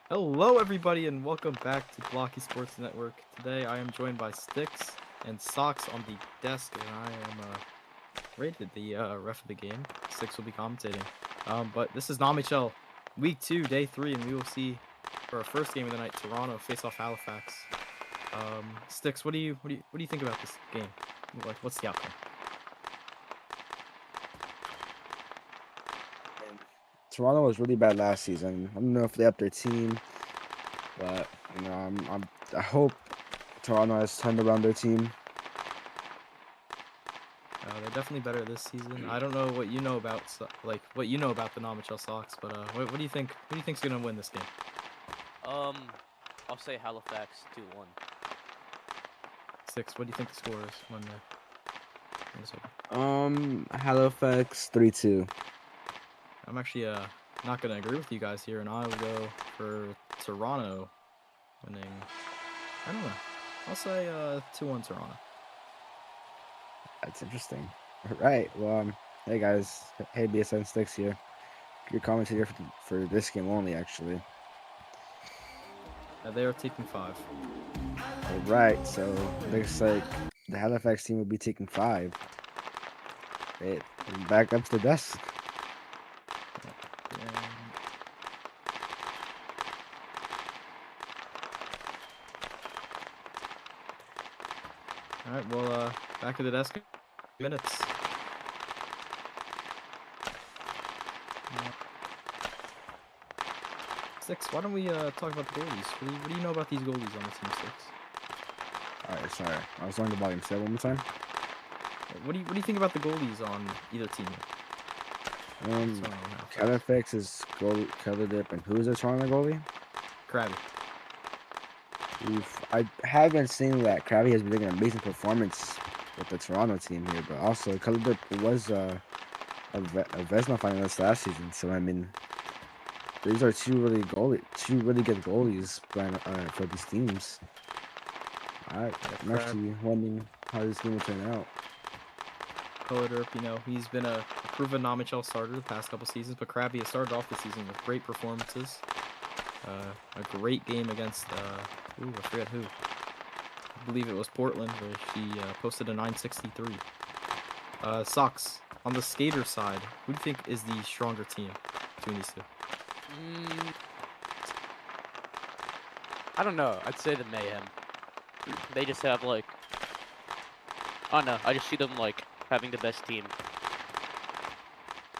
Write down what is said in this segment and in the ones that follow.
Hello, everybody, and welcome back to Blockey Sports Network. Today, I am joined by Sticks and Socks on the desk, and I am rated the ref of the game. Sticks will be commentating. But this is NAMHL Week 2, Day 3, and we will see for our first game of the night, Toronto face off Halifax. Sticks, what do you think about this game? Like, what's the outcome? Toronto was really bad last season. I don't know if they upped their team, but I hope Toronto has turned around their team. They're definitely better this season. I don't know what you know about the NAMHL Sox, but what do you think? Who do you think's gonna win this game? I'll say Halifax 2-1. Six. What do you think the score is when Halifax 3-2. I'm actually not gonna agree with you guys here, and I will go for Toronto winning. I don't know. I'll say 2-1 Toronto. That's interesting. All right. Well, hey guys. Hey BSN Sticks here. Your commentator for this game only, actually. They are taking 5. All right. So looks like the Halifax team will be taking 5. Hey, back up to the desk. All right. Well, back at the desk. Minutes. Six. Why don't we talk about the goalies? What do you know about these goalies on the team, Six? All right. Sorry, I was on the volume. Say that one more time. What do you think about the goalies on either team? Halifax is goalie Dip, and who's the Toronto goalie? Krabby. Oof. I haven't seen that Krabby has been making an amazing performance with the Toronto team here, but also Dip was a Vesna finalist last season. So I mean, these are two really good goalies for these teams. I'm actually wondering how this game will turn out. Color, he's been a proven NAMHL starter the past couple seasons, but Krabby has started off the season with great performances. A great game against, I forget who. I believe it was Portland, where she posted a 963. Socks, on the skater side, who do you think is the stronger team between these two? I don't know. I'd say the Mayhem. They just have I don't know. I just see them having the best team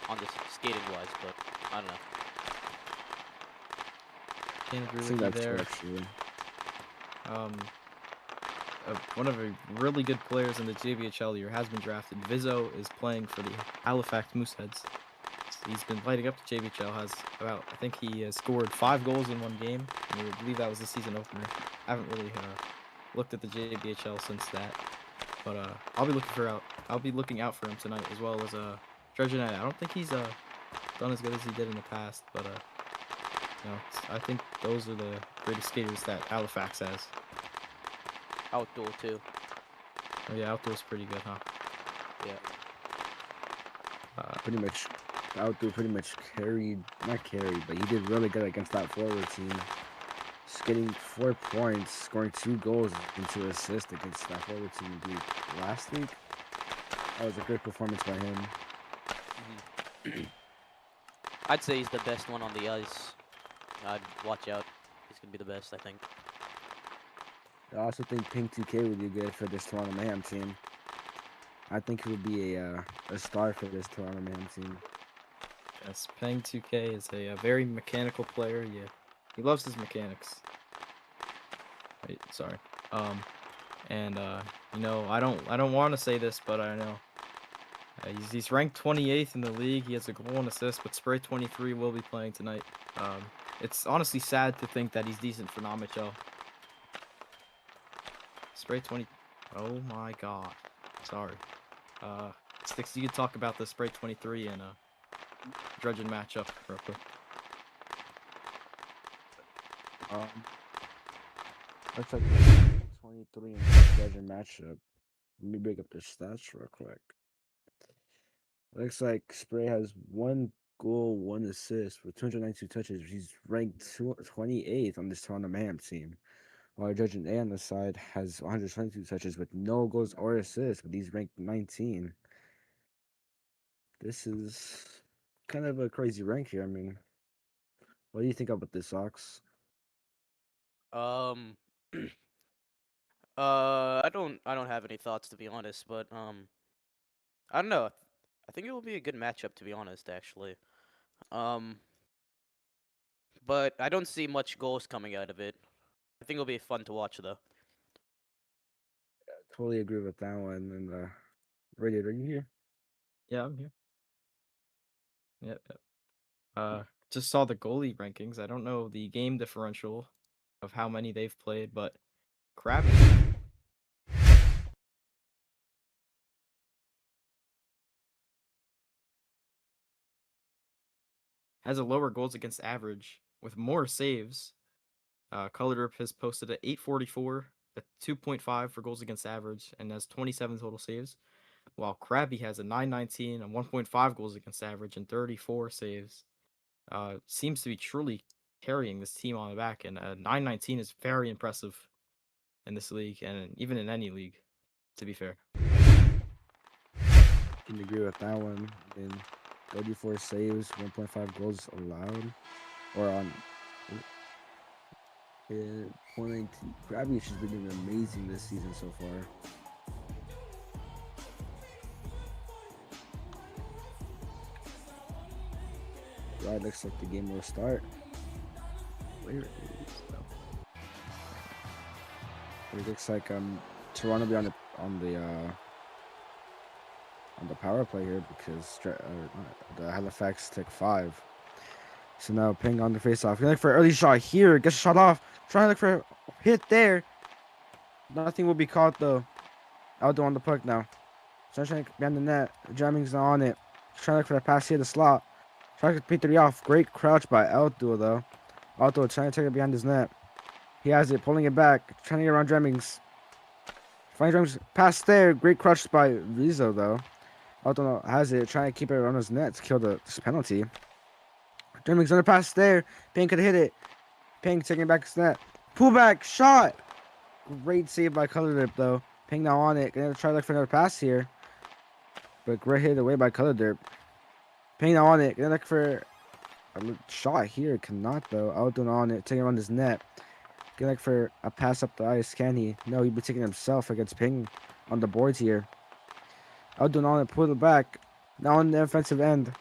on this skating wise, but I don't know. Can't agree with you there. One of the really good players in the JBHL year has been drafted. Vizzo is playing for the Halifax Mooseheads. He's been lighting up the JBHL. I think he has scored 5 goals in one game. I believe that was the season opener. I haven't really looked at the JBHL since that, but I'll be looking out for him tonight, as well as Dredge United. I don't think he's done as good as he did in the past, but I think those are the greatest skaters that Halifax has. Outdoor too. Oh yeah, outdoor's pretty good, huh? Yeah. Pretty much, outdoor pretty much not carried, but he did really good against that forward team. Just getting 4 points, scoring 2 goals and 2 assists against that forward team last week. That was a great performance by him. I'd say he's the best one on the ice. I'd watch out. He's gonna be the best, I think. I also think Pink 2K would be good for this Toronto Mayhem team. I think he would be a star for this Toronto Mayhem team. Yes, Peng 2K is a very mechanical player. Yeah, he loves his mechanics. Wait, sorry. I don't want to say this, but I know he's ranked 28th in the league. He has a goal and assist, but Spray 23 will be playing tonight. It's honestly sad to think that he's decent for NAMHL. Spray 20. Oh my god. Sorry. Sticks, you can talk about the Spray 23 and Dredgen matchup real quick. Looks like 23 in the Dredgen matchup. Let me bring up the stats real quick. Looks like Spray has 1 goal, 1 assist with 292 touches. He's ranked 28th on this Toronto Mayhem team. While Judging A on the side has 122 touches with no goals or assists, but he's ranked 19. This is kind of a crazy rank here. I mean, what do you think about this, Sox? Um, I don't have any thoughts to be honest, but I don't know. I think it will be a good matchup to be honest, actually. Um, but I don't see much goals coming out of it. I think it'll be fun to watch though. Totally agree with that one. And Radiator, are you here? Yeah, I'm here. Yep, yep. Just saw the goalie rankings. I don't know the game differential of how many they've played, but Krabby has a lower goals against average with more saves. Color has posted at 844, a 2.5 for goals against average, and has 27 total saves. While Krabby has a 919 and 1.5 goals against average and 34 saves. Seems to be truly carrying this team on the back, and 919 is very impressive in this league, and even in any league, to be fair. Can agree with that one. I mean, 34 saves, 1.5 goals allowed, or on. Point Krabby has been doing amazing this season so far. Right, looks like the game will start. Where is It looks like Toronto will be on the power play here because the Halifax took 5. So now ping on the face-off. You're looking for an early shot here. Gets shot off. Trying to look for a hit there. Nothing will be caught though. Aldo on the puck now. Sunshine behind the net. Jamming's not on it. Trying to look for a pass here to slot. Trying to pick 3 off. Great crouch by Aldo though. Aldo trying to take it behind his net. He has it, pulling it back. Trying to get around Dremmings. Finds Dremmings. Pass there. Great crouch by Rizzo though. Aldo has it. Trying to keep it around his net to kill this penalty. Dremmings under pass there. Payne could hit it. Payne taking it back his net. Pull back. Shot. Great save by ColorDerp though. Ping now on it. Gonna try to look for another pass here. But great hit away by ColorDerp. Ping now on it. Gonna look for a shot here. Cannot though. Aldo on it. Taking around his net. Gonna look for a pass up the ice. Can he? No, he'd be taking himself against Ping on the boards here. Aldo on it. Pull it back. Now on the offensive end.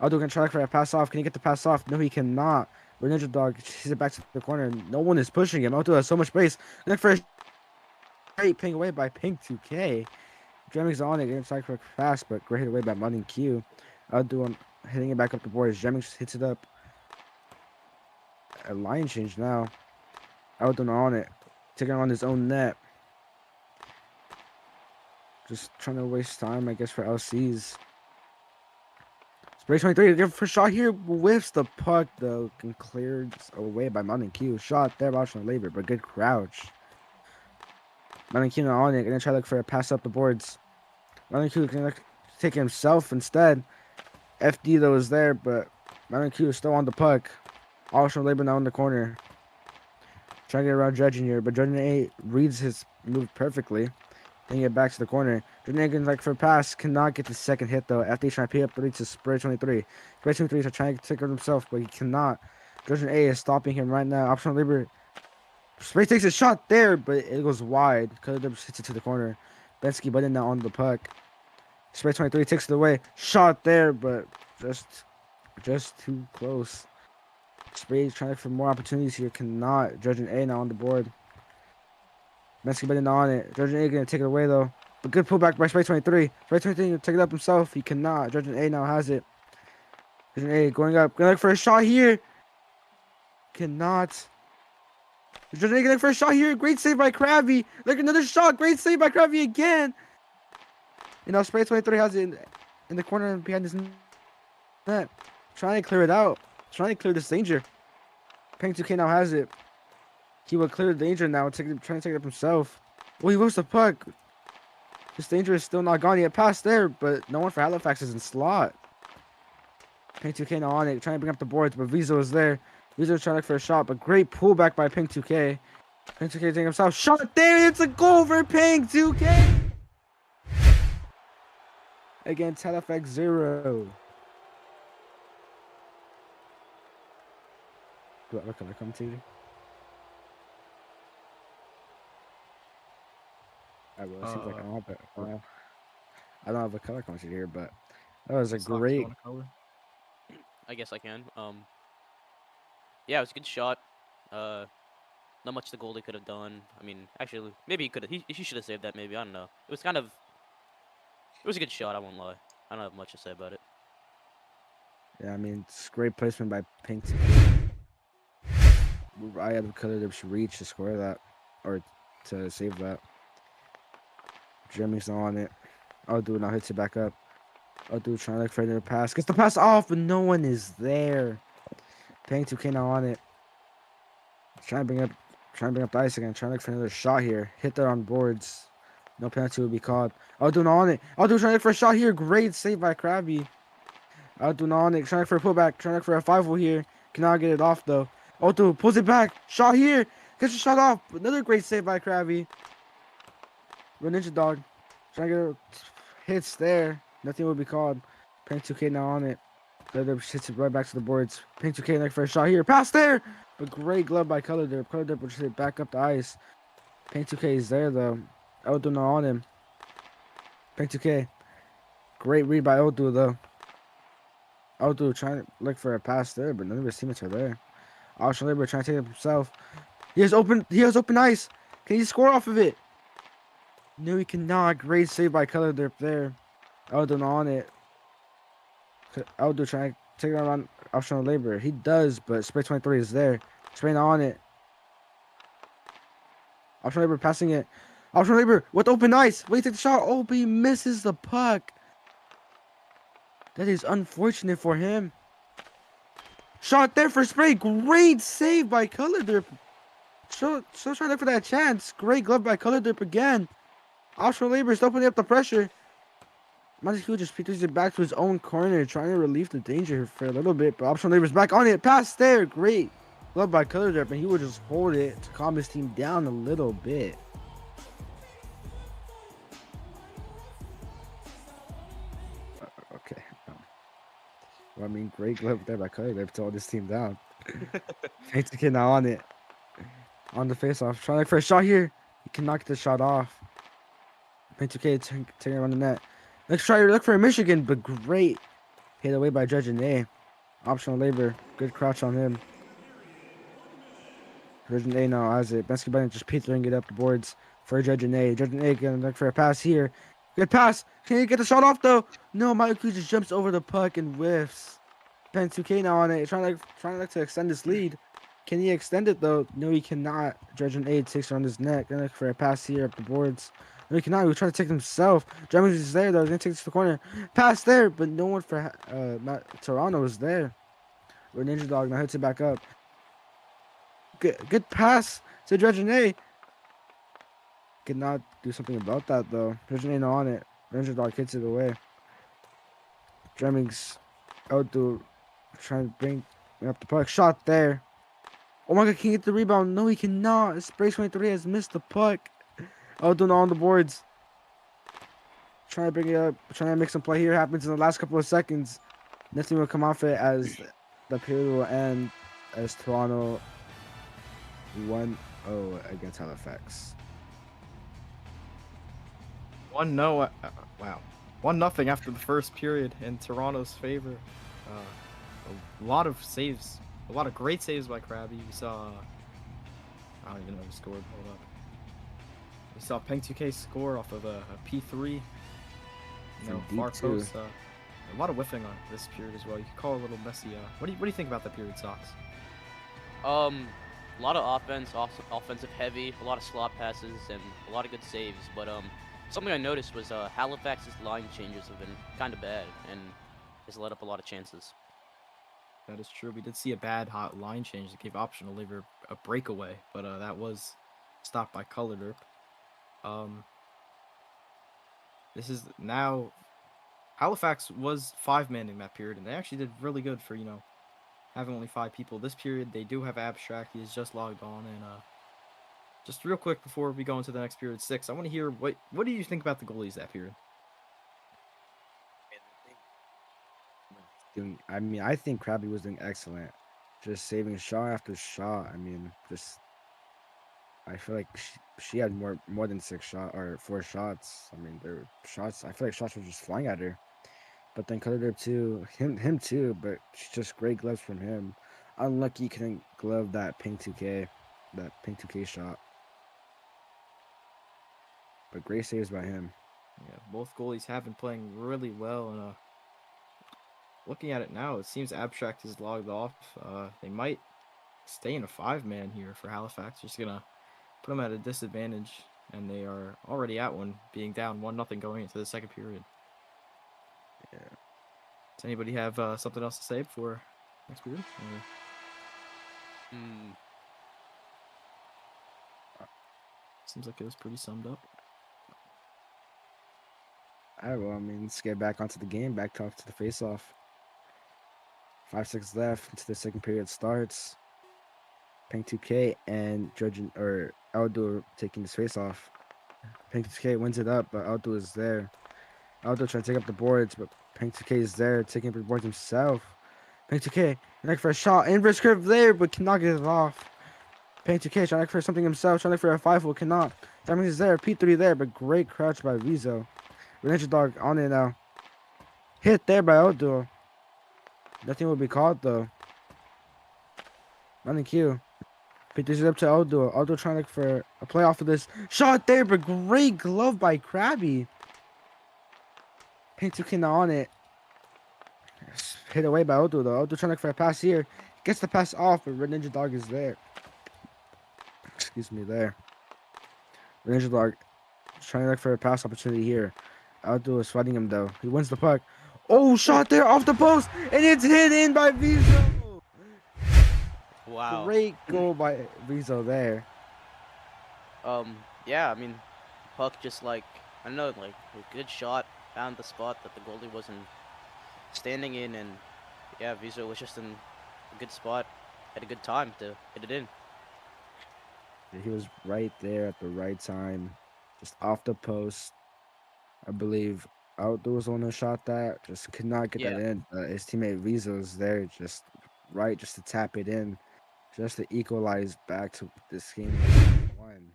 Aldo can try for a pass off. Can he get the pass off? No, he cannot. But Ninja Dog sees it back to the corner. No one is pushing him. Aldo has so much space. Look for a great ping away by Pink 2K. Jemmings on it. Getting try for a pass, but great hit away by Muddy Q. Aldo hitting it back up the board. Jemmings hits it up. A line change now. Aldo on it. Taking on his own net. Just trying to waste time, I guess, for LCs. Spray 23, looking for a shot here, whiffs the puck though, and cleared away by Mountain Q. Shot there, optional labor, but good crouch. Mountain Q on it, gonna try to look for a pass up the boards. Mountain Q gonna take it himself instead. FD though is there, but Mountain Q is still on the puck. Optional labor now in the corner. Trying to get around Judging here, but Judging A reads his move perfectly. Then get back to the corner. Jordan like for a pass, cannot get the second hit though. After he's trying to pay up 3 to Spray 23. Spray 23 is trying to take it himself, but he cannot. Jordan A is stopping him right now. Optional labor. Spray takes a shot there, but it goes wide. Color hits it to the corner. Bensky button now on the puck. Spray 23 takes it away. Shot there, but just too close. Spray trying to look for more opportunities here. Cannot. Jordan A now on the board. Bensky button on it. Jordan A gonna take it away though. But good pullback by Spray 23. Spray 23 gonna take it up himself. He cannot. Jordan A now has it. Jordan A going up. Gonna look for a shot here. Cannot. Jordan A gonna look for a shot here. Great save by Krabby. Look, another shot. Great save by Krabby again. You know, Spray 23 has it in the corner behind his net. Trying to clear it out. Trying to clear this danger. Ping 2K now has it. He will clear the danger now. Trying to take it up himself. Oh, he moves the puck. This danger is still not gone yet. Pass there, but no one for Halifax is in slot. Pink 2K now on it, trying to bring up the boards, but Vizo is there. Vizo trying to look for a shot, but great pullback by Pink 2K. Pink 2K taking himself. Shot there! It's a goal for Pink 2K! Against AllahFresco 0. Do I have a color commentator? I will. It seems like I don't have I don't have a color commentator here, but that was a Socks, you great. want a color? I guess I can. Yeah, it was a good shot. Not much the goalie could have done. I mean, actually, maybe he could have. He should have saved that. Maybe I don't know. It was kind of. It was a good shot. I won't lie. I don't have much to say about it. Yeah, I mean, it's great placement by Pink. I had the color that should reach to score that, or to save that. Jeremy's not on it. ohLuvv now hits it back up. ohLuvv trying to look for another pass. Gets the pass off, but no one is there. Pink 2K now on it. Trying to bring up the ice again. Trying to look for another shot here. Hit there on boards. No penalty will be called. ohLuvv not on it. ohLuvv trying to look for a shot here. Great save by Krabby. ohLuvv not on it. Trying to look for a pullback. Trying to look for a 5-0 here. Cannot get it off though. ohLuvv pulls it back. Shot here. Gets the shot off. Another great save by Krabby. Ninja Dog. Trying to get hits there. Nothing will be called. Pink 2K now on it. ohLuvv hits it right back to the boards. Pink 2K looking for a shot here. Pass there. But great glove by ohLuvv. ohLuvv will just hit back up the ice. Pink 2K is there though. ohLuvv not on him. Pink 2K. Great read by ohLuvv though. ohLuvv trying to look for a pass there, but none of his teammates are there. ohLuvv trying to take it himself. He has open ice. Can he score off of it? No, he cannot. Great save by ohLuvv there. ohLuvv not on it. ohLuvv trying to take it around optional labor. He does, but Spray 23 is there. Spray not on it. Optional labor passing it. Optional labor with open ice. Wait, take the shot. Oh, but he misses the puck. That is unfortunate for him. Shot there for Spray. Great save by ohLuvv. Still trying to look for that chance. Great glove by ohLuvv again. Optional labor is opening up the pressure. Montague just pitches it back to his own corner, trying to relieve the danger for a little bit. But optional labor's back on it. Pass there. Great glove by ohLuvv, and he would just hold it to calm his team down a little bit. Okay. Well, I mean, great glove there by ohLuvv to hold his team down. Thanks to kid now on it. On the face-off. Trying to look for a shot here. He cannot get the shot off. Pink 2K taking it around the net. Let's try to look for a Michigan, but great hit away by Judge and A. Optional labor. Good crouch on him. Judge and A now has it. Bensky Bennett just petering it up the boards for Judge and A. Judge and A gonna look for a pass here. Good pass. Can he get the shot off though? No, Michael just jumps over the puck and whiffs. Pink 2K now on it. Trying to extend his lead. Can he extend it though? No, he cannot. Judge and A takes around his neck. Gonna look for a pass here up the boards. No, he cannot. He was trying to take it himself. Drummond is there though. He's gonna take it to the corner. Pass there, but no one for Toronto is there. Where Ninja Dog now hits it back up. Good pass to Dredgenet. Cannot do something about that though. Dredgenet on it. Ninja Dog hits it away. Dremmings out to trying to bring up the puck. Shot there. Oh my god, can he get the rebound? No, he cannot. Spray 23 has missed the puck. ohLuvv on the boards. Trying to bring it up. Trying to make some play here. Happens in the last couple of seconds. Nothing will come off it as the period will end as Toronto 1-0 against AllahFresco. 1-0. Wow. 1-0 after the first period in Toronto's favor. A lot of saves. A lot of great saves by Krabby. We saw... I don't even know who scored. Hold up. We saw Peng 2K score off of a P3. Far post. A lot of whiffing on this period as well. You could call it a little messy. What do you think about the period, Socks? A lot of offense, offensive heavy, a lot of slot passes, and a lot of good saves. But something I noticed was Halifax's line changes have been kind of bad, and has let up a lot of chances. That is true. We did see a bad hot line change that gave optional labor a breakaway, but that was stopped by ohLuvv. This is now Halifax was 5-manning that period, and they actually did really good for, you know, having only 5 people. This period, they do have Abstract. He is just logged on, and just real quick before we go into the next period 6, I want to hear what do you think about the goalies that period? I mean, I think Krabby was doing excellent, just saving shot after shot. I mean, just I feel like she had more than 4 shots. I mean, there were shots. I feel like shots were just flying at her. But then Color Dip too, him too. But just great gloves from him. Unlucky he couldn't glove that pink 2K shot. But great saves by him. Yeah, both goalies have been playing really well, and looking at it now, it seems Abstract is logged off. They might stay in a 5-man here for Halifax. Just gonna put them at a disadvantage, and they are already at one, being down 1-0 going into the second period. Yeah. Does anybody have something else to say before next period? Seems like it was pretty summed up. All right, well, I mean, let's get back onto the game. Back to the face-off. 5 seconds left until the second period starts. Pink 2K and Aldo taking this face-off. Pink 2K wins it up, but Aldo is there. Aldo trying to take up the boards, but Pink 2K is there, taking up the boards himself. Pink 2K looking for a shot. Inverse curve there, but cannot get it off. Pink 2K trying to look for something himself, trying to look for a 5-hole, cannot. Diamond is there, P3 there, but great crouch by Rizzo. Ninja Dog on it now. Hit there by Aldo. Nothing will be called though. Running Q. P3 up to Aldo. Aldo trying to look for a play off of this. Shot there, but great glove by Krabby. Pink 2K now on it. Hit away by Aldo though. Aldo trying to look for a pass here. Gets the pass off, but Red Ninja Dog is there. Excuse me, there. Red Ninja Dog trying to look for a pass opportunity here. Aldo is fighting him though. He wins the puck. Oh, shot there off the post, and it's hit in by Rizzo. Wow. Great goal by Rizzo there. Yeah, I mean, puck just like, I don't know, like a good shot, found the spot that the goalie wasn't standing in, and yeah, Rizzo was just in a good spot at a good time to hit it in. He was right there at the right time, just off the post. I believe Aldo was on a shot that just could not get that in. His teammate Rizzo's there, just to tap it in, just to equalize back to this game 1.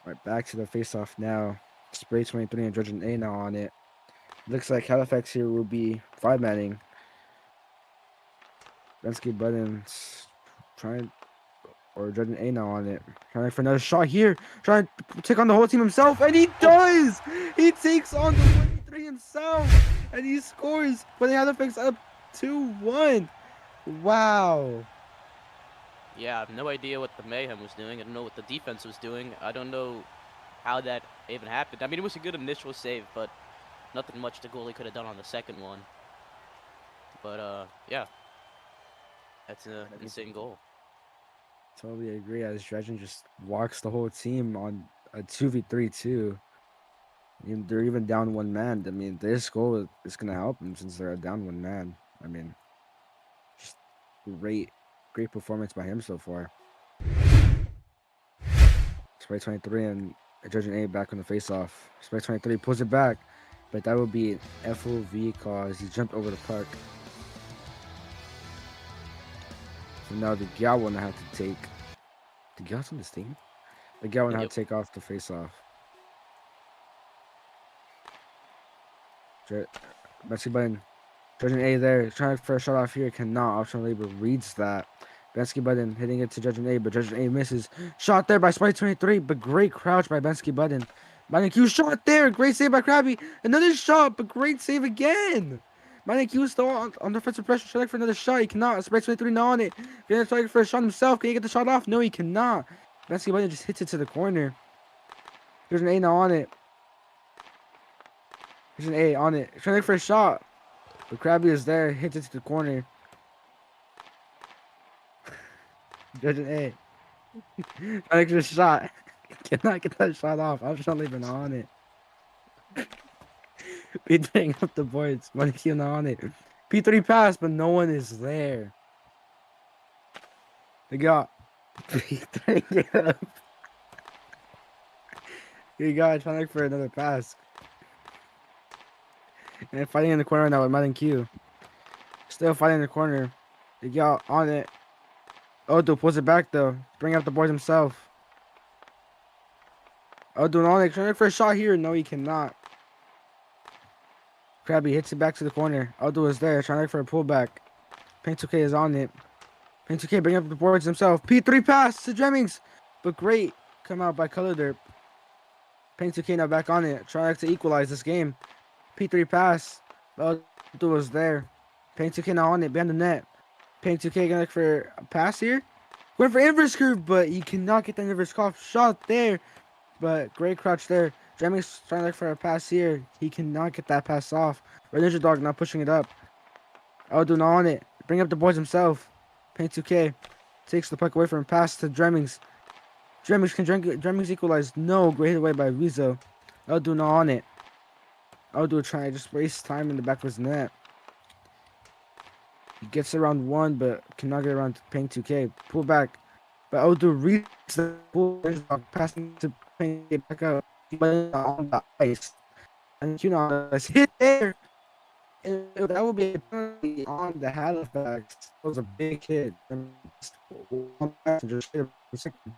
Right, back to the face-off now. Spray 23 and Judging A now on it. Looks like Halifax here will be 5-manning. Bensky Buttons trying, or Judging A now on it. Trying for another shot here. Trying to take on the whole team himself, and he does! He takes on the 1v3 himself, and he scores, putting Halifax up 2-1. Wow. Yeah, I have no idea what the Mayhem was doing. I don't know what the defense was doing. I don't know how that even happened. I mean, it was a good initial save, but nothing much the goalie could have done on the second one. But, yeah. That's an insane goal. Totally agree, as Dredgen just walks the whole team on a 2v3 too. They're even down 1 man. I mean, this goal is going to help them since they're down 1 man. I mean, just great performance by him so far. Spray 23 and Judging A back on the face-off. Spray 23 pulls it back, but that would be an FOV cause he jumped over the puck. So now the Gal one I have to take. The Gal's on this team? The Gal one I have to take off the face-off. Betsy Button. Judging A there. Trying for a shot off here. Cannot. Optional labor reads that. Bensky Button hitting it to Judging A, but Judging A misses. Shot there by Spike 23, but great crouch by Bensky Button. Minor Q shot there. Great save by Krabby. Another shot, but great save again. Minor Q still on defensive pressure. Trying for another shot. He cannot. Spike 23 now on it. Gonna try for a shot himself. Can he get the shot off? No, he cannot. Bensky Button just hits it to the corner. Judging A now on it. Judging A on it. Trying for a shot. But Krabby is there. Hits it to the corner. Judging A. Trying to get a shot. Cannot get that shot off. I'm just not even on it. P3 up the boards. Money Q not on it. P3 pass, but no one is there. They got P3 get up. You got trying to look for another pass. And fighting in the corner right now with Madden Q. Still fighting in the corner. They got on it. Odo pulls it back though. Bring up the boards himself. Odo on it. Trying to look for a shot here. No, he cannot. Krabby hits it back to the corner. Odo is there. Trying to look for a pullback. Paint 2K is on it. Paint 2K bring up the boards himself. P3 pass to Dremmings. But great. Come out by Color Derp. Paint 2K now back on it. Trying to equalize this game. P3 pass. Odo was there. Paint 2K now on it. Behind the net. Paint 2K gonna look for a pass here. Going for inverse curve, but he cannot get the inverse curve shot there. But great crouch there. Dremmings trying to look for a pass here. He cannot get that pass off. Red Ninja Dog not pushing it up. Odo now on it. Bring up the boards himself. Paint 2K takes the puck away from him. Pass to Dremmings. Dremmings equalized. No, great hit away by Rizzo. Odo now on it. Odo trying to just waste time in the back of his net. He gets around one, but cannot get around Paint 2K. Pull back. But Odo reads the pull, passing to Paint back up. He went on the ice. And you know, it's hit there. And that would be a penalty on the Halifax. It was a big hit. And just hit a second.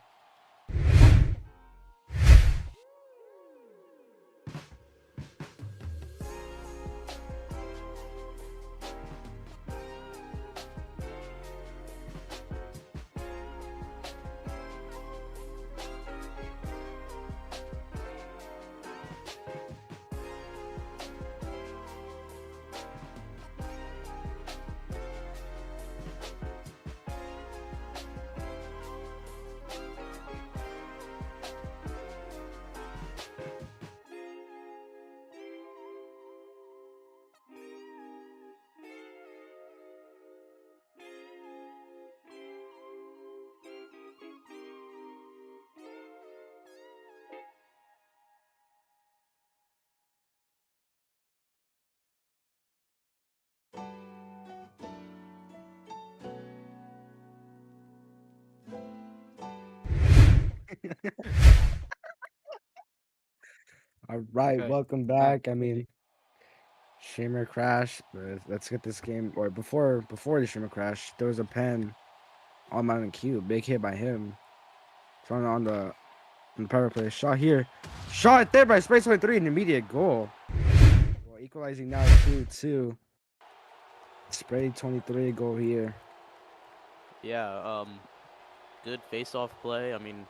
All right, Okay. welcome back. I mean, Shamer crash. But let's get this game. Or before the Shamer crash, there was a pen on Mountain Q. Big hit by him. Throwing on the power play. Shot here. Shot there by Space 23. An immediate goal. Well, equalizing now 2-2. Spray 23 goal here. Yeah, good face-off play. I mean,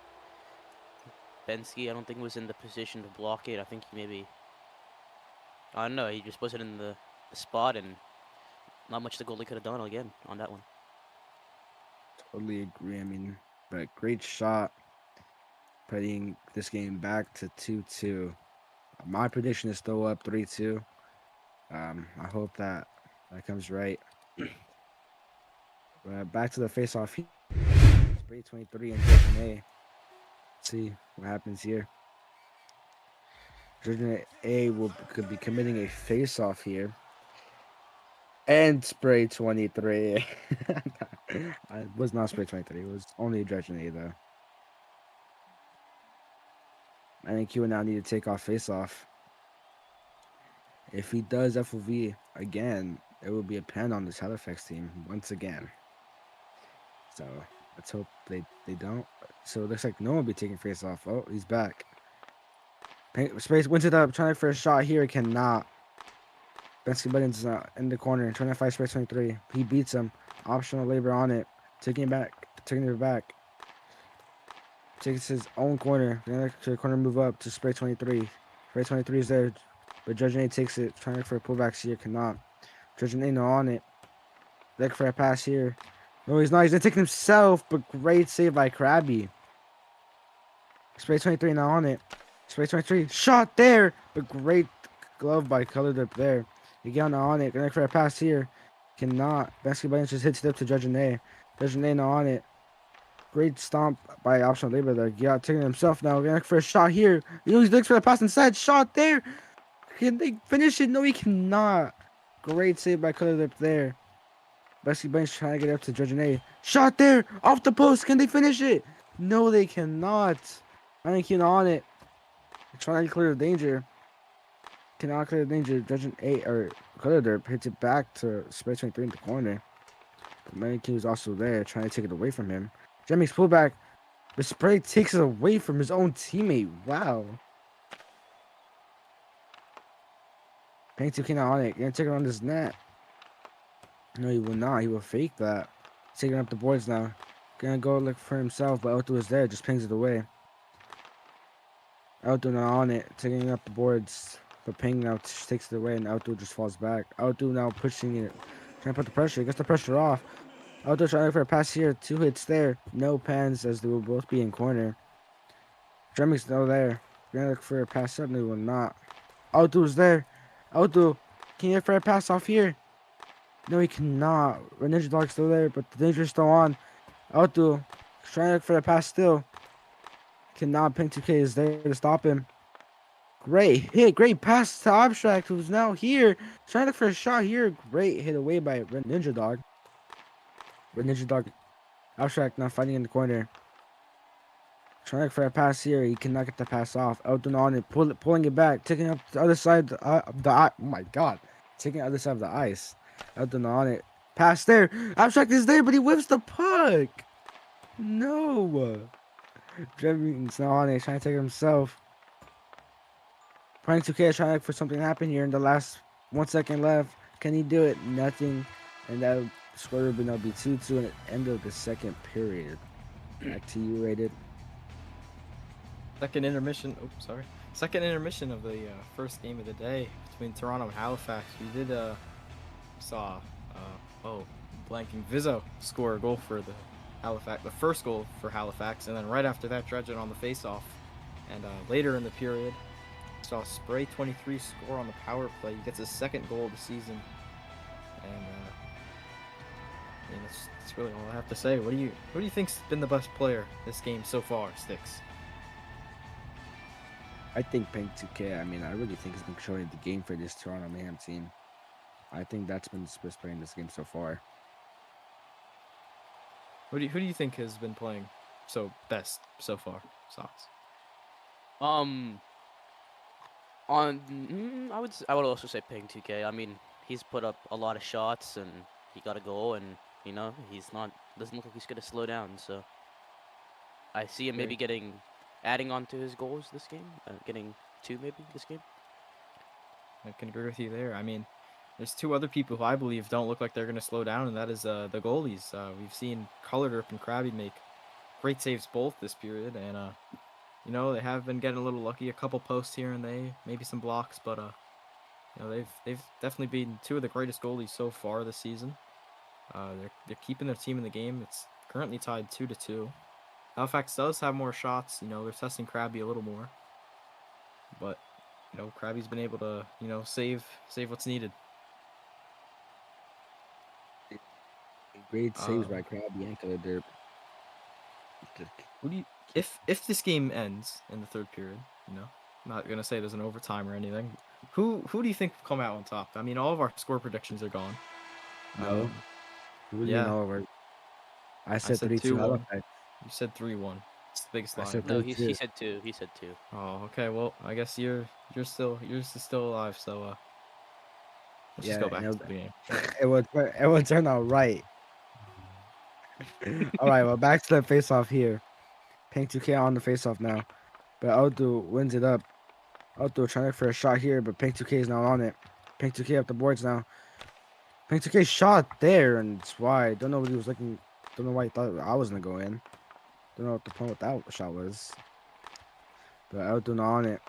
Bensky, I don't think was in the position to block it. I think he maybe, I don't know, he just wasn't in the spot, and not much the goalie could have done again on that one. Totally agree. I mean, but great shot. Putting this game back to 2-2. My prediction is still up 3-2. I hope that comes right. Back to the face-off. Spray 23 and Jordan A. Let's see what happens here. Jordan A could be committing a face-off here. And Spray 23. It was not Spray 23. It was only Jordan A though. I think Q now need to take off face-off. If he does FOV again, it will be a pen on this Halifax team once again. So let's hope they don't. So it looks like no one will be taking face off. Oh, he's back. Space wins it up, trying for a shot here, cannot. Bensky Buttons in the corner, trying to fight Space 23. He beats him. Optional labor on it. Taking it back. Takes his own corner. To the corner move up to Spray 23. Spray 23 is there. But Judge A takes it, trying for a pullback here, cannot. Judge A no on it. Look for a pass here. No, he's not. He's gonna take it himself, but great save by Krabby. Spray 23 now on it. Spray 23 shot there, but great glove by Colored up there. Again now on it. Gonna look for a pass here. Cannot. Basketball just hits it up to Judge A. Judge A now on it. Great stomp by optional labor there. Yeah, taking it himself now. Gonna look for a shot here. He looks for the pass inside. Shot there. Can they finish it? No, he cannot. Great save by ColorLuvv there. Bessie Bench trying to get up to Judge A. Shot there! Off the post! Can they finish it? No, they cannot. I think he's on it. Trying to clear the danger. Cannot clear the danger. Judge A or ColorLuvv hits it back to Spray 23 in the corner. But Mannequin was also there trying to take it away from him. Jemmy's pullback. But Spray takes it away from his own teammate. Wow. Pink 2 cannot on it. Gonna take it on this net. No, he will not. He will fake that. Taking up the boards now. Gonna go look for himself, but Elto is there. Just pings it away. Elto now on it. Taking up the boards. But Ping now takes it away, and Elto just falls back. Elto now pushing it. Trying to put the pressure. He gets the pressure off. Elto trying to look for a pass here. 2 hits there. No pans, as they will both be in corner. Dremming's still there. Gonna look for a pass up. No, he will not. Elto is there. Elto, can you get for a pass off here? No, he cannot. Ninja Dog's still there, but the danger's still on. Elto trying to look for the pass still. Cannot. Pink 2K is there to stop him. Great hit. Great pass to Abstract, who's now here. Trying to look for a shot here. Great hit away by Red Ninja Dog. Red Ninja Dog. Abstract now fighting in the corner. Trying to look for a pass here. He cannot get the pass off. Elton on it. Pulling it back. Taking up the other side of the ice. Oh my god. Taking the other side of the ice. Elton on it. Pass there. Abstract is there, but he whips the puck. No. Dremming's now on it. Trying to take it himself. Prank 2K is trying to look for something to happen here in the last 1 second left. Can he do it? Nothing. And that score will now be 2-2 at the end of the second period. Back to you, Rated. Second intermission. Oh, sorry. Second intermission of the first game of the day between Toronto and Halifax. We did saw blanking Vizzo score a goal for the Halifax, the first goal for Halifax, and then right after that, dredge it on the face-off. And later in the period, saw Spray 23 score on the power play. He gets his second goal of the season, and I mean, that's really all I have to say. Who do you think's been the best player this game so far, Sticks? I think Pink 2K, I mean, I really think he's been showing the game for this Toronto Mayhem team. I think that's been the best player in this game so far. Who do you think has been playing best so far, Socks? I would also say Ping 2K. I mean, he's put up a lot of shots and he got a goal, and you know doesn't look like he's gonna slow down. So I see him maybe adding on to his goals this game, getting 2 maybe this game. I can agree with you there. I mean, there's 2 other people who I believe don't look like they're going to slow down, and that is the goalies. We've seen ColorLuvv and Krabby make great saves both this period, and you know, they have been getting a little lucky. A couple posts here and there, maybe some blocks, but you know, they've definitely been 2 of the greatest goalies so far this season. They're keeping their team in the game. It's currently tied 2-2. Halifax does have more shots. You know, they're testing Krabby a little more, but you know, Krabby's been able to, you know, save what's needed. Great saves by Krabby and ColorLuvv. Who do you, if this game ends in the third period, you know, I'm not gonna say there's an overtime or anything. Who do you think will come out on top? I mean, all of our score predictions are gone. No. Yeah. I said 3-2. 2-1. You said 3-1. It's the biggest lie. No, he said 2. He said 2. Oh, okay. Well, I guess yours is still alive. So let's just go back to the game. It would turn out right. All right, well, back to the face-off here. Pink 2K on the face-off now, but Aldo wins it up. Aldo trying to look for a shot here, but Pink 2K is now on it. Pink 2K up the boards now. Pink 2K shot there, and it's wide. Don't know what he was looking. Don't know why he thought I was gonna go in. Don't know what the point with that shot was. But Aldo not on it.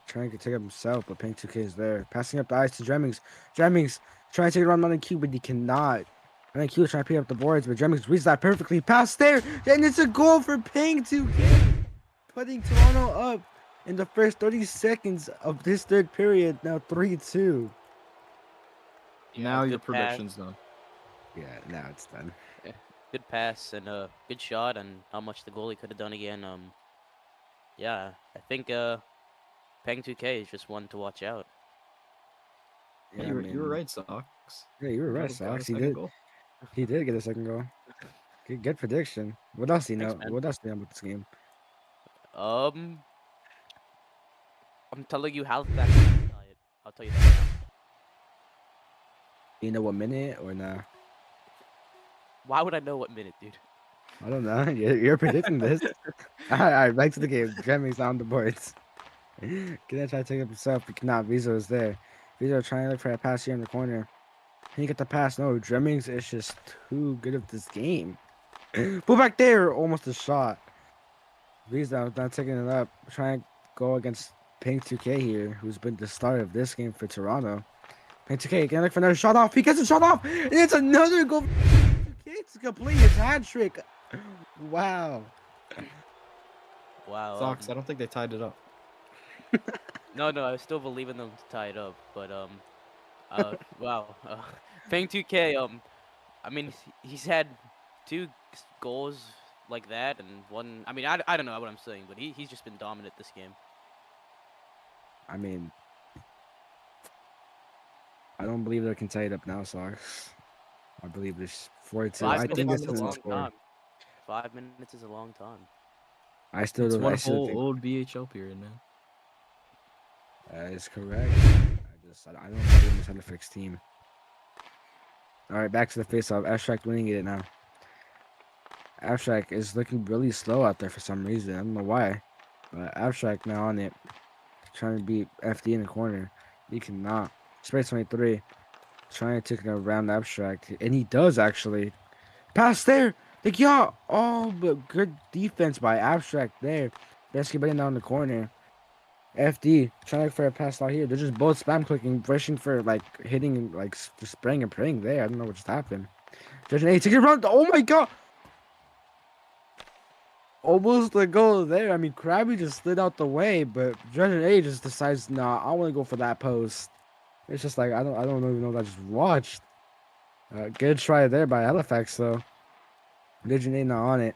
Trying to take up himself, but Pink 2K is there. Passing up the ice to Dremmings. Dremmings trying to take it around Mountain Q, but he cannot. I think he was trying to pick up the boards, but Dremmings reads that perfectly. Pass there, and it's a goal for Pink 2K. Putting Toronto up in the first 30 seconds of this third period. Now 3-2. Now your prediction's done. Yeah, now it's done. Yeah. Good pass and a good shot, and how much the goalie could have done again. Yeah, I think Peng 2K is just one to watch out. Yeah, Yeah, I you were mean, right, Socks. yeah, you were right, Got a Sox. He second did. goal. He did get a second goal. Good prediction. What else do you Thanks, know? man. What else do you know about this game? Um, I'm telling you how that tie it. I'll tell you that now. Do you know what minute or nah? Why would I know what minute, dude? I don't know. You're predicting this. All right, back to the game. Dremming's on the boards. Gonna try to take it up himself, but cannot. Vizo is there. Vizo trying to look for a pass here in the corner. Can he get the pass? No, Dremmings is just too good of this game. Pull back there, almost a shot. Vizo not taking it up. Trying to go against Pink 2K here, who's been the start of this game for Toronto. Pink 2K gonna look for another shot off. He gets a shot off, and it's another goal. For Pink 2K to complete his hat trick. Wow. Wow. Socks, I don't think they tied it up. No, I still believe in them to tie it up, but wow. Fang 2K. I mean, he's had two goals like that, and one. I mean, I don't know what I'm saying, but he's just been dominant this game. I mean, I don't believe they can tie it up now, Sox. I believe there's 4-2. I think 5 minutes this is a doesn't long score. time. 5 minutes is a long time. I still It's don't. one I still whole think old BHL period, man. that is correct. I don't believe in this NFX team. All right, back to the face-off. Abstract winning it now. Abstract is looking really slow out there for some reason. I don't know why, but Abstract now on it, trying to beat FD in the corner. He cannot. Spray 23, trying to take it around Abstract, and he does actually. Pass there. Like, yeah. Oh, but good defense by Abstract there. Basketball down the corner. FD trying to look for a pass out here. They're just both spam clicking, rushing for like hitting, like just spraying and praying there. I don't know what just happened. Judge A, take it around. Oh my god. Almost the goal there. I mean, Krabby just slid out the way, but Judge A just decides, nah, I want to go for that post. It's just like I don't even know what I just watched. Good try there by Halifax though. Judge A not on it.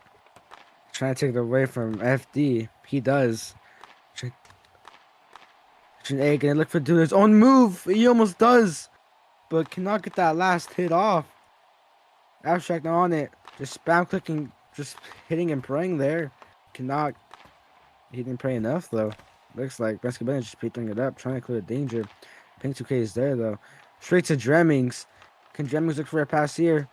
Trying to take it away from FD. He does. A gonna look for doing his own move. He almost does, but cannot get that last hit off. Abstract not on it. Just spam clicking, just hitting and praying there. Cannot. He didn't pray enough though. Looks like Basketball just picking it up, trying to clear danger. Pink 2K is there though. Straight to Dremmings. Can Dremmings look for a pass here?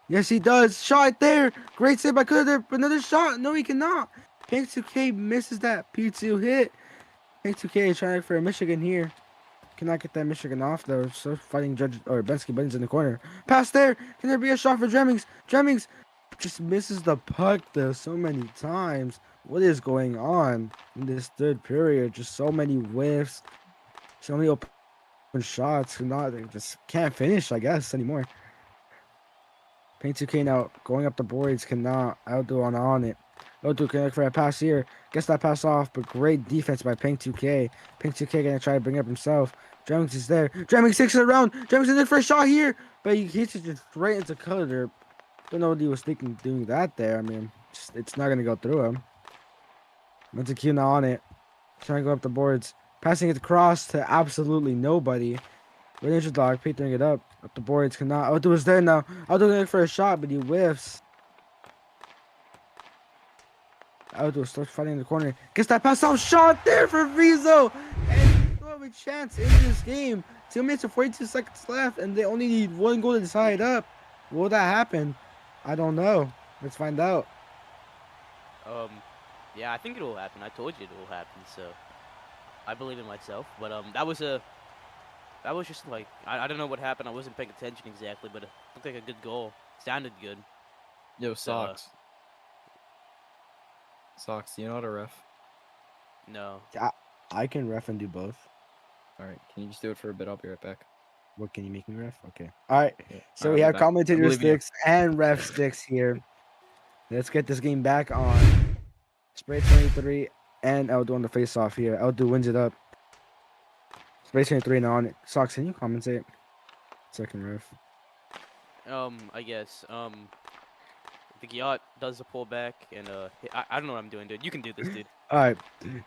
Yes, he does. Shot there. Great save by Cutter. Another shot. No, he cannot. Pink 2K misses that P2 hit. Pink 2K is trying for a Michigan here. Cannot get that Michigan off though. So fighting Judge or Bensky Buttons in the corner. Pass there. Can there be a shot for Dremmings? Dremmings just misses the puck though so many times. What is going on in this third period? Just so many whiffs. So many open shots. They just can't finish, I guess, anymore. Pink 2K now going up the boards. Cannot outdo on it. Outdo can look for a pass here. Gets that pass off, but great defense by Pink 2K. Pink 2K gonna try to bring it up himself. Dremmings is there. Dremmings takes it around. Dremmings is in for a shot here, but he hits it just right into Cutter. Don't know what he was thinking doing that there. I mean, it's not gonna go through him. Q now on it. Trying to go up the boards. Passing it across to absolutely nobody. Ranger Dog picking it up the boards. Cannot. Outdo is there now. Outdo looking for a shot, but he whiffs. Outdo starts fighting in the corner. Gets that pass off. Shot there for Rizzo. And still have a chance in this game. 2 minutes and 42 seconds left, and they only need one goal to tie it up. Will that happen? I don't know. Let's find out. Yeah, I think it will happen. I told you it will happen, so I believe in myself. But that was just like I don't know what happened. I wasn't paying attention exactly, but it looked like a good goal. Sounded good. Yo, Socks. Socks, you know how to ref? No. I can ref and do both. Alright, can you just do it for a bit? I'll be right back. What can you make me ref? Okay. All right. Yeah. So Alright, we I'll have be back. I commentator believe in you. sticks and ref sticks here. Let's get this game back on. Spray 23 and Eldo on the face off here. Eldo wins it up. Spray 23 now on it. Socks, can you commentate? Second ref. I guess. The yacht does the pullback, and I don't know what I'm doing, dude. You can do this, dude. All right.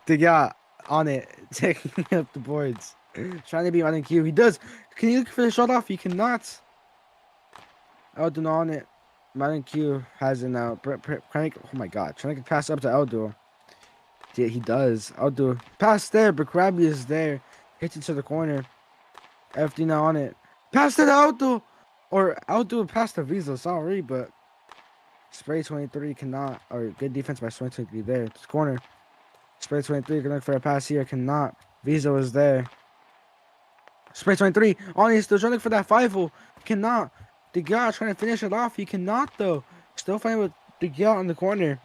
The yacht on it, taking up the boards. Trying to be on Q. He does. Can he look for the shot off? He cannot. Eldon on it. Madden Q has it now. Oh my god. Trying to pass up to Eldor. Yeah, he does. Eldor. Pass there, but Krabby is there. Hits it to the corner. FD now on it. Pass to the Eldor. Or Eldor pass to Visa. Sorry, but Spray 23 cannot. Or good defense by Spray 23 there. It's corner. Spray 23 can look for a pass here. Cannot. Visa is there. Spray 23. On it. Still trying to look for that 5-0. Cannot. The guy trying to finish it off. He cannot though. Still fighting with the guy in the corner.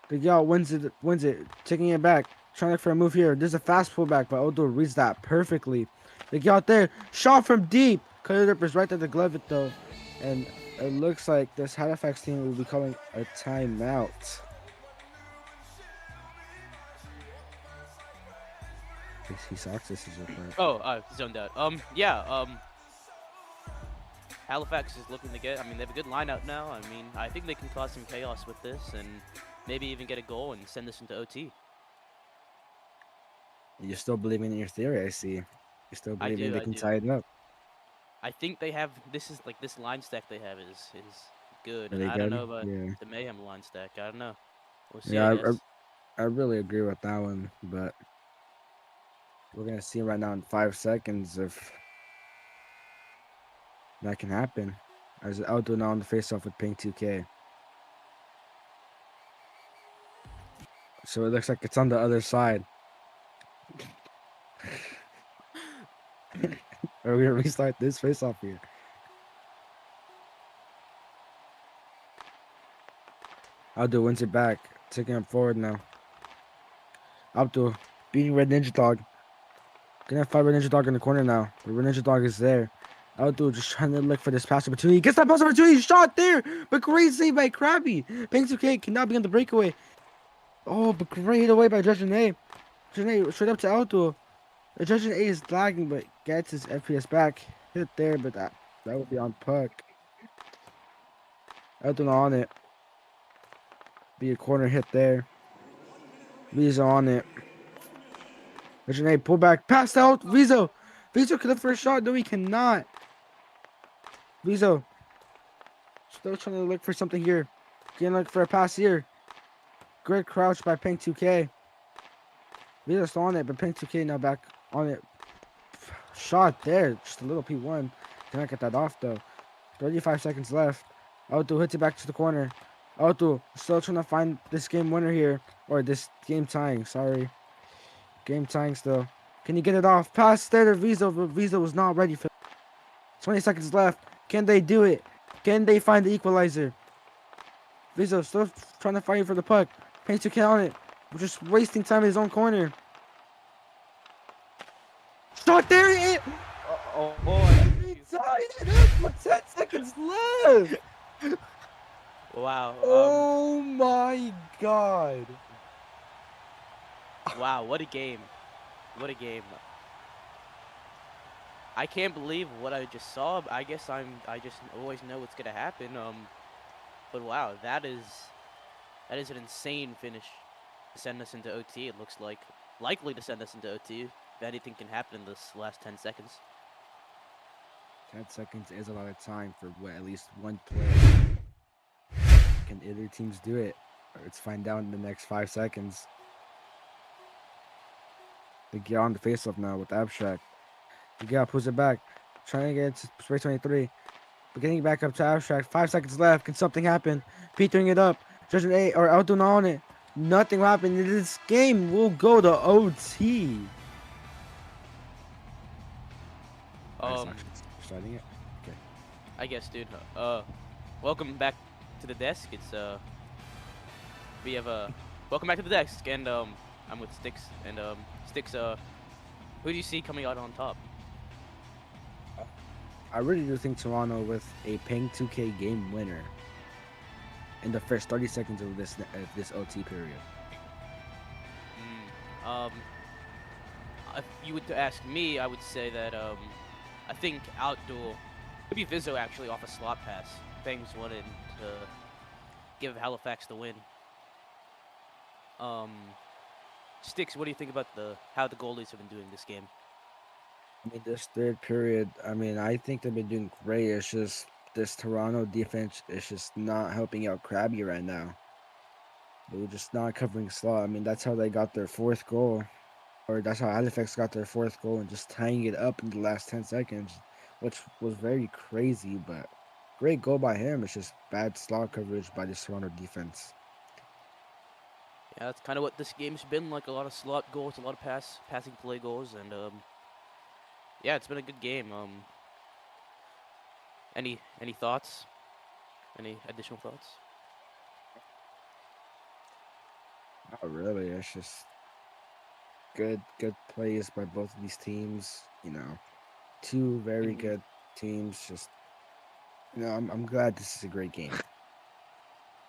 The guy wins it. Taking it back. Trying to look for a move here. There's a fast pullback, but Odo reads that perfectly. The guy out there. Shot from deep. Cutter is right at the glove it though. And it looks like this Halifax team will be calling a timeout. He sucks. This is a point. Oh, zoned out. Yeah, Halifax is looking to get, I mean, they have a good lineup now. I mean, I think they can cause some chaos with this and maybe even get a goal and send this into OT. You're still believing in your theory, I see. You're still believing they can tie it up. I think they have, this line stack they have is good. Really And I good? don't know about Yeah. the Mayhem line stack. I don't know. We'll see, Yeah, I guess. I really agree with that one, but we're gonna see right now in 5 seconds if that can happen. As Aldo now on the face-off with Pink 2K. So it looks like it's on the other side. Are we gonna restart this face-off here? Aldo wins it back, taking him forward now. Aldo beating Red Ninja Dog. Gonna fight Red Ninja Dog in the corner now. The Red Ninja Dog is there. Aldo just trying to look for this pass opportunity. He gets that pass opportunity. Shot there. But great save by Krabby. Pink 2K cannot be on the breakaway. Oh, but great hit away by Judging A. Judging A straight up to Aldo. Judging A is lagging, but gets his FPS back. Hit there, but that would be on puck. Aldo on it. Be a corner hit there. Visa on it. Judging A pull back. Pass out. Visa. Visa could look for a shot. No, he cannot. Visa. Still trying to look for something here. Getting look for a pass here. Great crouch by Pink 2K. Visa's still on it, but Pink 2K now back on it. Shot there. Just a little P1. Cannot get that off though. 35 seconds left. Auto hits it back to the corner. Auto still trying to find this game winner here. Or this game tying. Sorry. Game tying still. Can you get it off? Pass there to Visa, but Visa was not ready for 20 seconds left. Can they do it? Can they find the equalizer? Visa still trying to fight for the puck. Pink 2K on it. We're just wasting time in his own corner. Shot there! It. Oh boy. With 10 seconds left. Wow. Oh my god. Wow, what a game. What a game. I can't believe what I just saw. I guess I just always know what's gonna happen. But wow, that is an insane finish to send us into OT. It looks like likely to send us into OT. If anything can happen in this last 10 seconds. 10 seconds is a lot of time for what, at least one player. Can other teams do it? Let's find out in the next 5 seconds. They get on the face-off now with Abstract. The guy pulls it back, trying to get to Space 23. But getting back up to Abstract. 5 seconds left. Can something happen? Petering it up. Judging A or Alton on it. Nothing happened. This game will go to OT. Starting it. Okay. I guess, dude. Welcome back to the desk. It's we have welcome back to the desk, and I'm with Sticks, and Sticks. Who do you see coming out on top? I really do think Toronto with a Ping 2K game winner in the first 30 seconds of this OT period. If you would ask me, I would say that I think outdoor maybe Vizzo actually off a slot pass. Bangs wanted to give Halifax the win. Sticks, what do you think about how the goalies have been doing this game? I mean, this third period, I mean, I think they've been doing great. It's just this Toronto defense is just not helping out Krabby right now. They were just not covering slot. I mean, that's how they got their fourth goal. Or that's how Halifax got their fourth goal and just tying it up in the last 10 seconds, which was very crazy, but great goal by him. It's just bad slot coverage by this Toronto defense. Yeah, that's kind of what this game's been like. A lot of slot goals, a lot of passing play goals, and yeah, it's been a good game. Any thoughts? Any additional thoughts? Not really. It's just good plays by both of these teams. You know, two very Mhm. good teams. Just I'm glad this is a great game.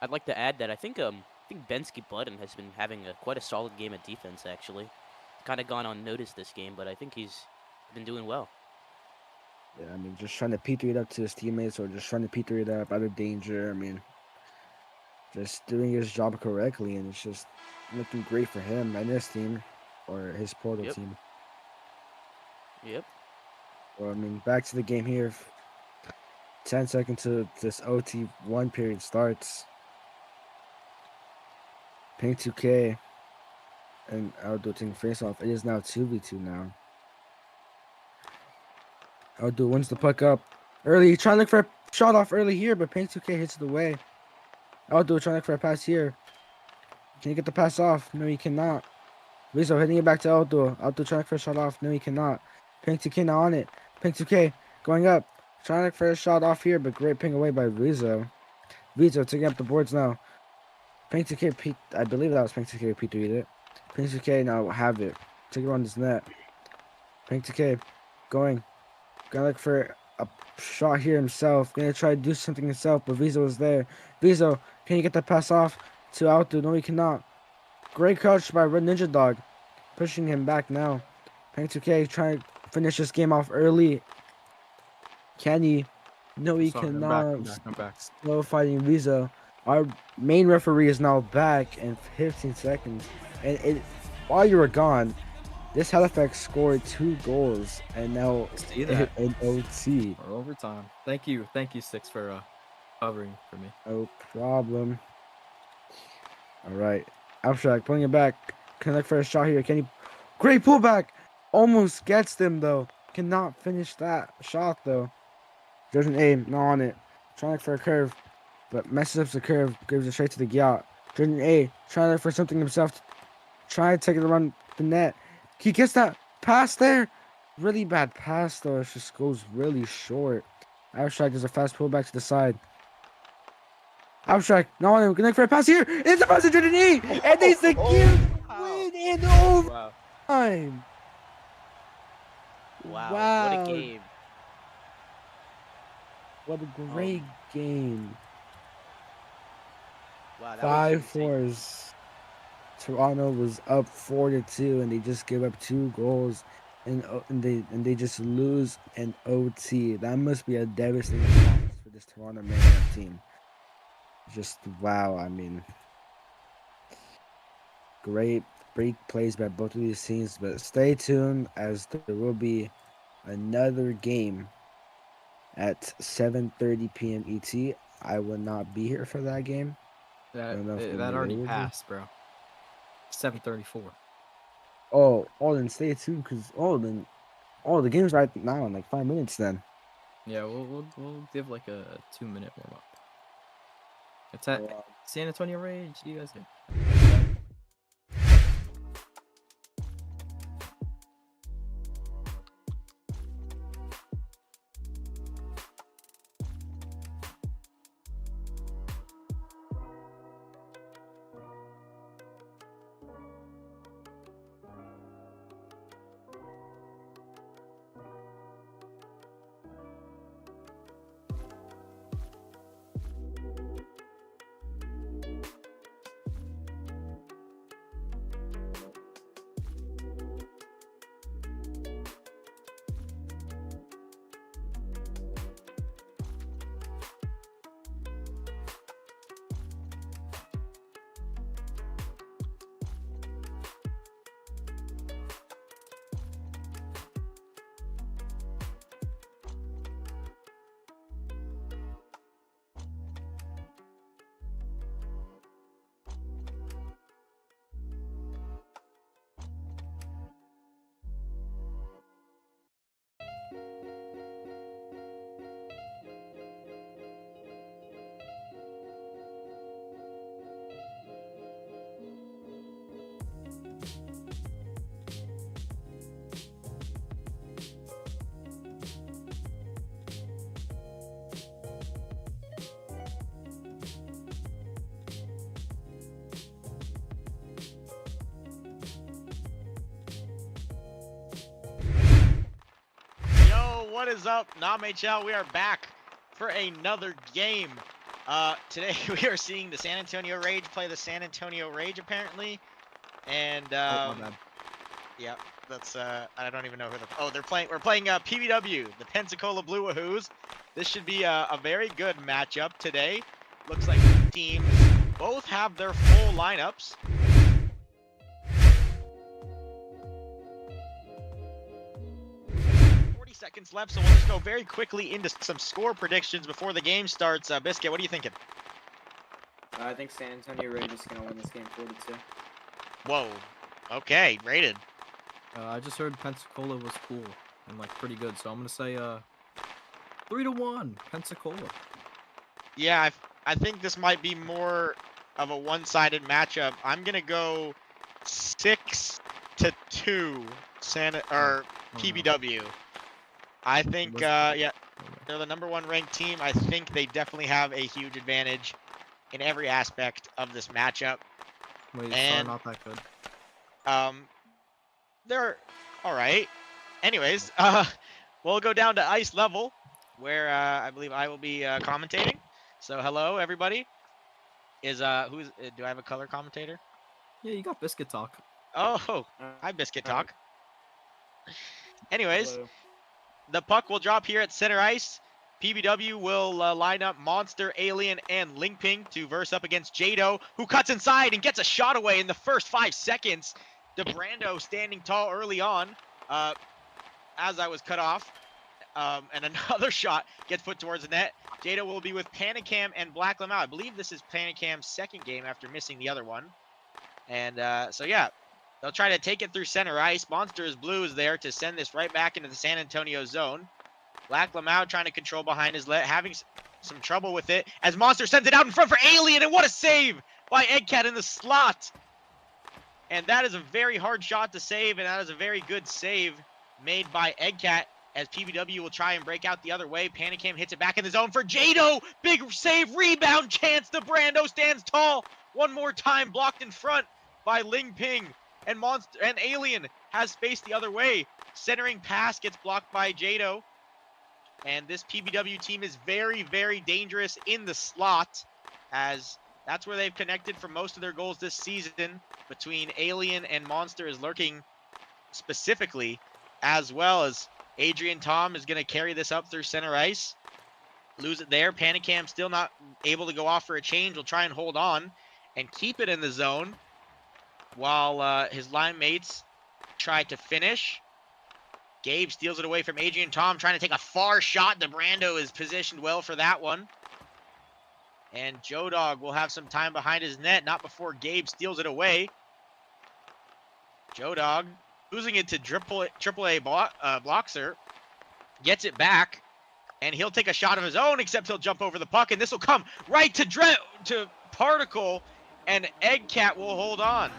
I'd like to add that I think Bensky Button has been having quite a solid game at defense. Actually, kind of gone unnoticed this game, but I think he's been doing well. Yeah, I mean, just trying to P3 it up to his teammates or just trying to P3 it up out of danger. I mean, just doing his job correctly, and it's just looking great for him and his team or his portal Yep. team. Yep. Well, I mean, back to the game here. 10 seconds to this OT1 period starts. Pink 2K and Aldo taking face off. It is now 2v2 now. Aldo wins the puck up early. Trying to look for a shot off early here, but Pink 2K hits it away. Aldo trying to look for a pass here. Can he get the pass off? No, he cannot. Rizzo hitting it back to Aldo. Aldo trying to look for a shot off. No, he cannot. Pink 2K now on it. Pink 2K going up. Trying to look for a shot off here, but great ping away by Rizzo. Rizzo taking up the boards now. Pink 2K, I believe that was Pink 2K P3'd it. Pink 2K now have it. Take it on this net. Pink 2K going. Gonna look for a shot here himself. Gonna try to do something himself, but Rizzo is there. Rizzo, can you get that pass off to Alto? No, he cannot. Great crouch by Red Ninja Dog. Pushing him back now. Pink 2K trying to finish this game off early. Can he? No, he Sorry, cannot. I'm back. Slow fighting Rizzo. Our main referee is now back in 15 seconds. And while you were gone, this Halifax scored 2 goals and now See that? in OT. Or overtime. Thank you, Six, for covering for me. No problem. All right. Abstract pulling it back. Connect for a shot here. Can he? Great pullback. Almost gets them though. Cannot finish that shot though. Doesn't aim. Not on it. Trying for a curve, but messes up the curve. Gives it straight to the Gyat. Jordan A. Trying to look for something himself. Trying to take it around the net. He gets that pass there. Really bad pass though. It just goes really short. Abstract does a fast pullback to the side. Abstract, no one connect for a pass here. It's a pass to Jordan E. And they secure win in Wow. overtime. Wow. What a game. What a great game. Wow. That was 5 insane. fours. Toronto was up 4-2, and they just gave up 2 goals, and they just lose in OT. That must be a devastating loss for this Toronto Mayhem team. Just wow. I mean, great plays by both of these teams, but stay tuned as there will be another game at 7:30 p.m. ET. I will not be here for that game. That already passed, bro. 7:34. Oh, then stay tuned because the game's right now in like 5 minutes. Then Yeah, we'll give like a 2-minute warm up. It's at San Antonio Rage. You guys get. What is up, NAMHL? We are back for another game. Today we are seeing the San Antonio Rage play the San Antonio Rage, apparently. And, Oh, my bad. yeah, that's, I don't even know who we're playing, PBW, the Pensacola Blue Wahoos. This should be a very good matchup today. Looks like the teams both have their full lineups. Seconds left, so we'll just go very quickly into some score predictions before the game starts. Biscuit, what are you thinking? I think San Antonio Rage is going to win this game 4-2. Whoa. Okay, rated. I just heard Pensacola was cool and like pretty good, so I'm gonna say 3-1 Pensacola. Yeah, I think this might be more of a one-sided matchup. I'm gonna go 6-2 PBW. I think, yeah, they're the #1 ranked team. I think they definitely have a huge advantage in every aspect of this matchup. Wait, And not that good. They're all right. Anyways, we'll go down to ice level, where I believe I will be commentating. So hello, everybody. Do I have a color commentator? Yeah, you got Biscuit Talk. Oh, hi, Biscuit Talk. Anyways. Hello. The puck will drop here at center ice. PBW will line up Monster, Alien, and Lingping to verse up against Jado, who cuts inside and gets a shot away in the first 5 seconds. DeBrando standing tall early on as I was cut off. And another shot gets put towards the net. Jado will be with Panicam and Black Lamau. I believe this is Panicam's second game after missing the other one. And so, yeah. They'll try to take it through center ice. Monsters Blue is there to send this right back into the San Antonio zone. Black Lamau trying to control behind his net, having some trouble with it as Monster sends it out in front for Alien, and what a save by Eggcat in the slot. And that is a very hard shot to save, and that is a very good save made by Eggcat as PBW will try and break out the other way. Panicam hits it back in the zone for Jado. Big save, rebound chance. DeBrando stands tall. One more time, blocked in front by Ling Ping. And Monster and Alien has space the other way. Centering pass gets blocked by Jado. And this PBW team is very, very dangerous in the slot, as that's where they've connected for most of their goals this season. Between Alien and Monster is lurking specifically, as well as Adrian Tom is going to carry this up through center ice. Lose it there. Panicam still not able to go off for a change. Will try and hold on and keep it in the zone, while his line mates try to finish. Gabe steals it away from Adrian Tom, trying to take a far shot. DeBrando is positioned well for that one. And Joe Dog will have some time behind his net, not before Gabe steals it away. Joe Dog losing it to AAA Bloxer, gets it back, and he'll take a shot of his own, except he'll jump over the puck, and this will come right to Particle, and Eggcat will hold on.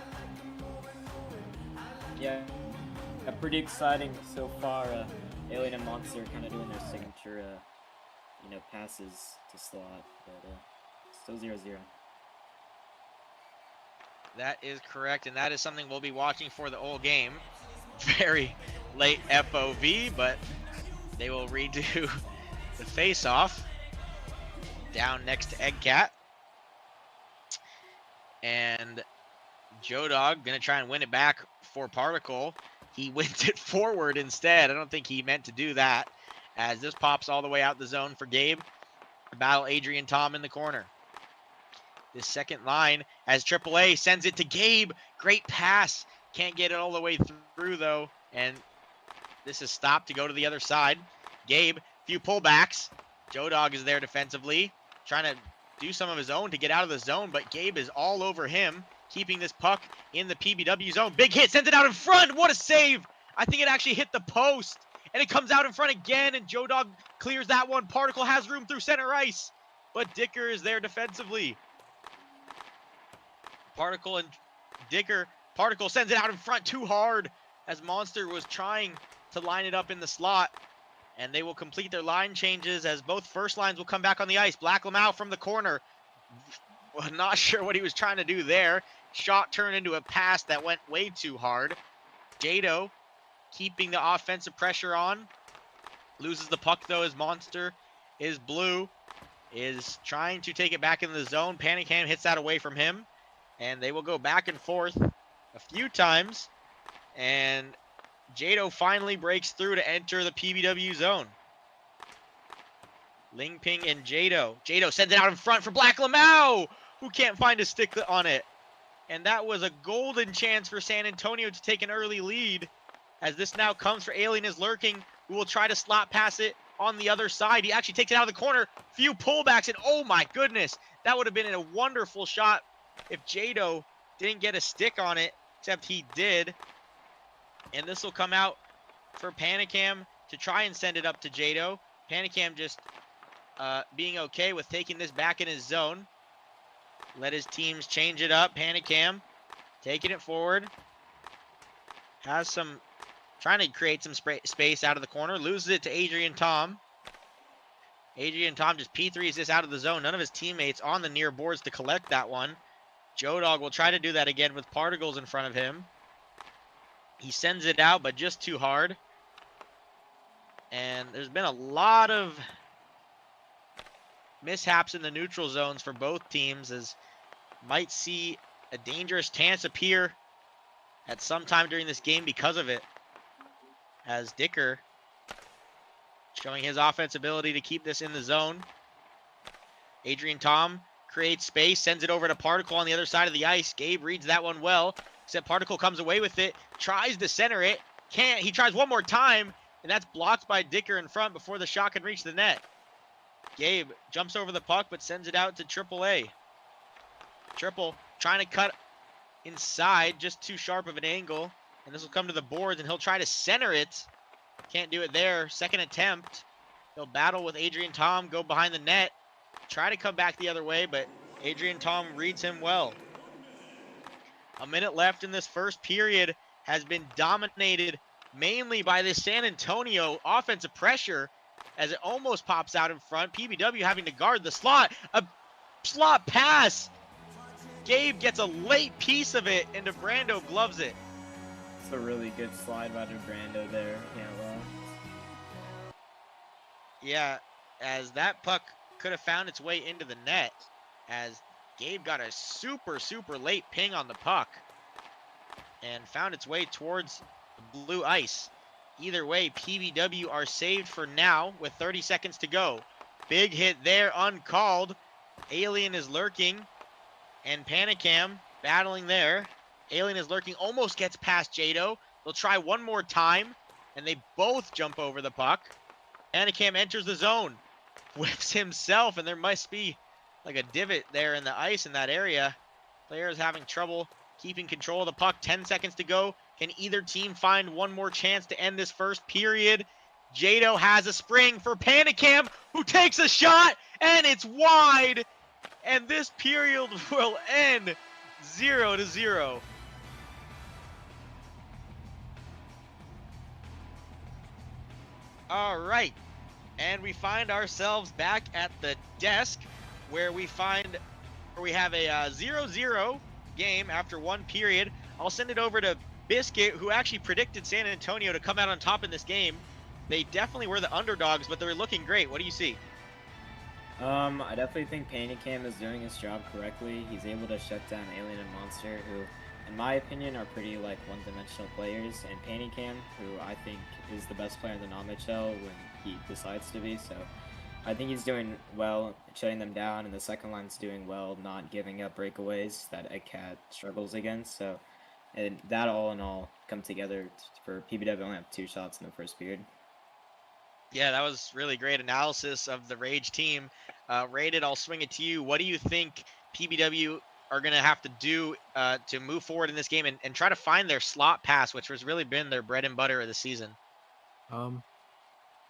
Yeah, pretty exciting so far. Alien and Monster kind of doing their signature, passes to slot, but still 0-0. That is correct, and that is something we'll be watching for the whole game. Very late FOV, but they will redo the face-off down next to Eggcat. And Joe Dog gonna try and win it back for Particle. He wins it forward instead. I don't think he meant to do that, as this pops all the way out the zone for Gabe to battle Adrian Tom in the corner. This second line as AAA sends it to Gabe. Great pass. Can't get it all the way through though, and this is stopped to go to the other side. Gabe, few pullbacks. Joe Dog is there defensively, trying to do some of his own to get out of the zone, but Gabe is all over him, keeping this puck in the PBW zone. Big hit, sends it out in front. What a save. I think it actually hit the post, and it comes out in front again, and Joe Dog clears that one. Particle has room through center ice, but Dicker is there defensively. Particle and Dicker. Particle sends it out in front too hard, as Monster was trying to line it up in the slot. And they will complete their line changes as both first lines will come back on the ice. Black Lamau from the corner. Not sure what he was trying to do there. Shot turned into a pass that went way too hard. Jado keeping the offensive pressure on. loses the puck though as Monster is blue, is trying to take it back into the zone. Panicam hits that away from him, and they will go back and forth a few times, and Jado finally breaks through to enter the PBW zone. Lingping and Jado. Jado sends it out in front for Black Lamau, who can't find a stick on it. And that was a golden chance for San Antonio to take an early lead, as this now comes for Alien is Lurking, who will try to slot pass it on the other side. He actually takes it out of the corner. Few pullbacks, and oh my goodness, that would have been a wonderful shot if Jado didn't get a stick on it, except he did. And this will come out for Panicam to try and send it up to Jado. Panicam just being okay with taking this back in his zone. Let his teams change it up. Panicam taking it forward. Has some, trying to create some space out of the corner. Loses it to Adrian Tom. Adrian Tom just P3s this out of the zone. None of his teammates on the near boards to collect that one. Joe Dog will try to do that again with Particles in front of him. He sends it out, but just too hard. And there's been a lot of mishaps in the neutral zones for both teams, as might see a dangerous chance appear at some time during this game because of it, as Dicker showing his offense ability to keep this in the zone. Adrian Tom creates space, sends it over to Particle on the other side of the ice. Gabe reads that one well, except Particle comes away with it, tries to center it, can't. He tries one more time, and that's blocked by Dicker in front before the shot can reach the net. Gabe jumps over the puck, but sends it out to Triple A. Triple trying to cut inside, just too sharp of an angle. And this will come to the boards, and he'll try to center it. Can't do it there. Second attempt. He'll battle with Adrian Tom, go behind the net. Try to come back the other way, but Adrian Tom reads him well. A minute left in this first period has been dominated mainly by this San Antonio offensive pressure, as it almost pops out in front. PBW having to guard the slot. A slot pass. Gabe gets a late piece of it, and DeBrando gloves it. It's a really good slide by DeBrando there. Yeah, as that puck could have found its way into the net, as Gabe got a super, super late ping on the puck and found its way towards the blue ice. Either way, PBW are saved for now with 30 seconds to go. Big hit there, uncalled. Alien is Lurking, and Panicam battling there. Alien is Lurking, almost gets past Jado. They'll try one more time, and they both jump over the puck. Panicam enters the zone, whips himself, and there must be like a divot there in the ice in that area. Player is having trouble keeping control of the puck. 10 seconds to go. Can either team find one more chance to end this first period? Jado has a spring for Panicam, who takes a shot, and it's wide. And this period will end 0-0. All right. And we find ourselves back at the desk where we have a 0-0 game after one period. I'll send it over to Biscuit, who actually predicted San Antonio to come out on top in this game. They definitely were the underdogs, but they were looking great. What do you see? I definitely think Panicam is doing his job correctly. He's able to shut down Alien and Monster, who, in my opinion, are pretty one-dimensional players. And Panicam, who I think is the best player in the NAMHL when he decides to be. So I think he's doing well shutting them down, and the second line's doing well not giving up breakaways that EdCat struggles against. So, and that all in all come together for PBW only have 2 shots in the first period. Yeah, that was really great analysis of the Rage team. Rated, I'll swing it to you. What do you think PBW are going to have to do to move forward in this game and try to find their slot pass, which has really been their bread and butter of the season? Well,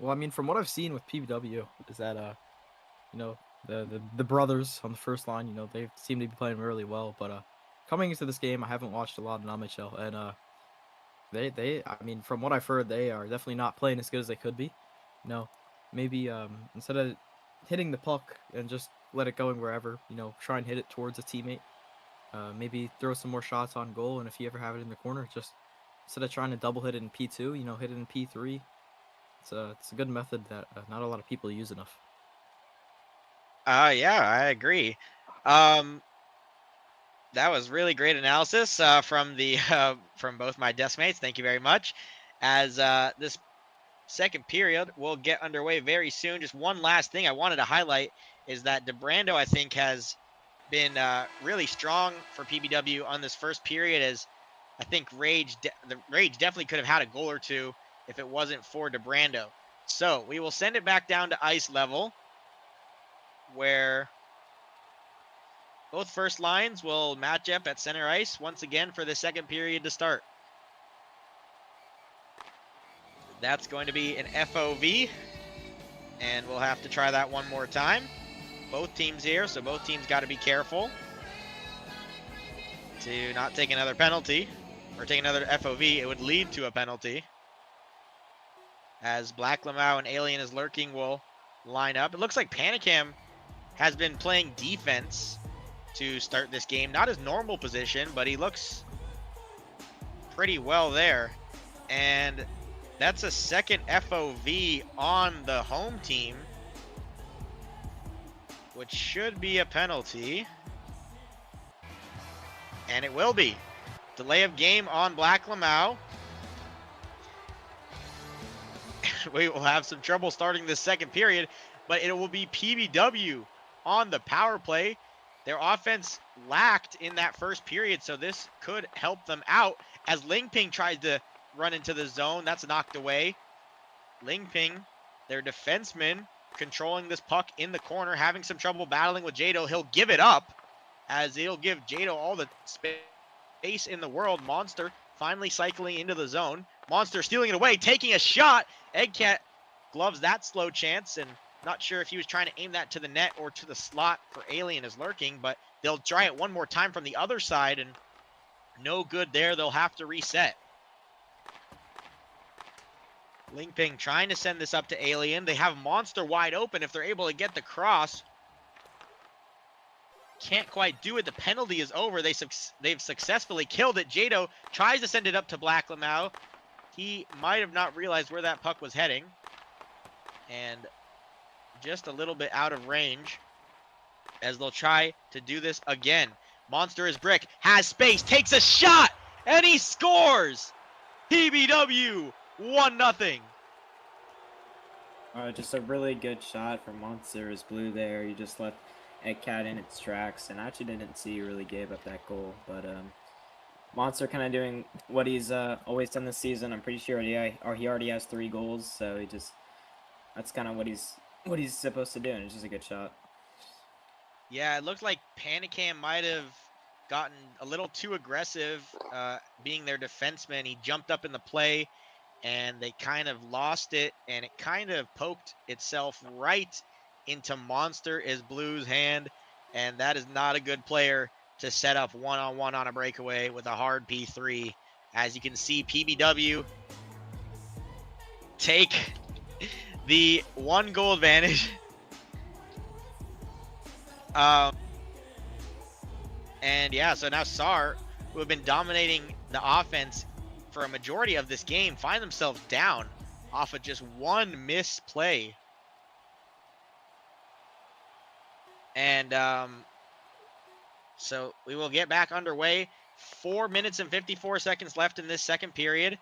I mean, from what I've seen with PBW is that, the brothers on the first line, they seem to be playing really well. But coming into this game, I haven't watched a lot of NAMHL, and I mean, from what I've heard, they are definitely not playing as good as they could be. Maybe instead of hitting the puck and just let it going wherever, try and hit it towards a teammate. Maybe throw some more shots on goal, and if you ever have it in the corner, just instead of trying to double hit it in P2, hit it in P3. It's a good method that not a lot of people use enough. Yeah, I agree. That was really great analysis from the from both my desk mates. Thank you very much. As this second period will get underway very soon. Just one last thing I wanted to highlight is that DeBrando, I think, has been really strong for PBW on this first period. As I think the Rage definitely could have had a goal or two if it wasn't for DeBrando. So we will send it back down to ice level, where both first lines will match up at center ice once again for the second period to start. That's going to be an FOV, and we'll have to try that one more time. Both teams here, so both teams got to be careful to not take another penalty or take another FOV. It would lead to a penalty, as Black Lamau and Alien is lurking will line up. It looks like Panicam has been playing defense to start this game. Not his normal position, but he looks pretty well there. And that's a second FOV on the home team, which should be a penalty. And it will be. Delay of game on Black Lamau. We will have some trouble starting this second period, but it will be PBW on the power play. Their offense lacked in that first period, so this could help them out as Lingping tries to run into the zone. That's knocked away. Lingping, their defenseman, controlling this puck in the corner, having some trouble battling with Jado. He'll give it up, as it'll give Jado all the space in the world. Monster finally cycling into the zone. Monster stealing it away, taking a shot. Eggcat gloves that slow chance, and not sure if he was trying to aim that to the net or to the slot for Alien is lurking, but they'll try it one more time from the other side, and no good there. They'll have to reset. Lingping trying to send this up to Alien. They have Monster wide open if they're able to get the cross. Can't quite do it. The penalty is over. They've successfully killed it. Jado tries to send it up to Black Lamau. He might have not realized where that puck was heading, and just a little bit out of range as they'll try to do this again. Monster is brick, has space, takes a shot, and he scores! PBW 1-0. Just a really good shot from Monster is blue there. He just left Eggcat in its tracks, and I actually didn't see he really gave up that goal, but Monster kind of doing what he's always done this season. I'm pretty sure he already has 3 goals, so that's kind of what he's supposed to do, and it's just a good shot. Yeah, it looked like Panicam might have gotten a little too aggressive, being their defenseman. He jumped up in the play, and they kind of lost it, and it kind of poked itself right into Monster is Blue's hand, and that is not a good player to set up one-on-one on a breakaway with a hard P3. As you can see, PBW take the 1-goal advantage. And yeah, so now SAR, who have been dominating the offense for a majority of this game, find themselves down off of just one misplay. And so we will get back underway. 4 minutes and 54 seconds left in this second period.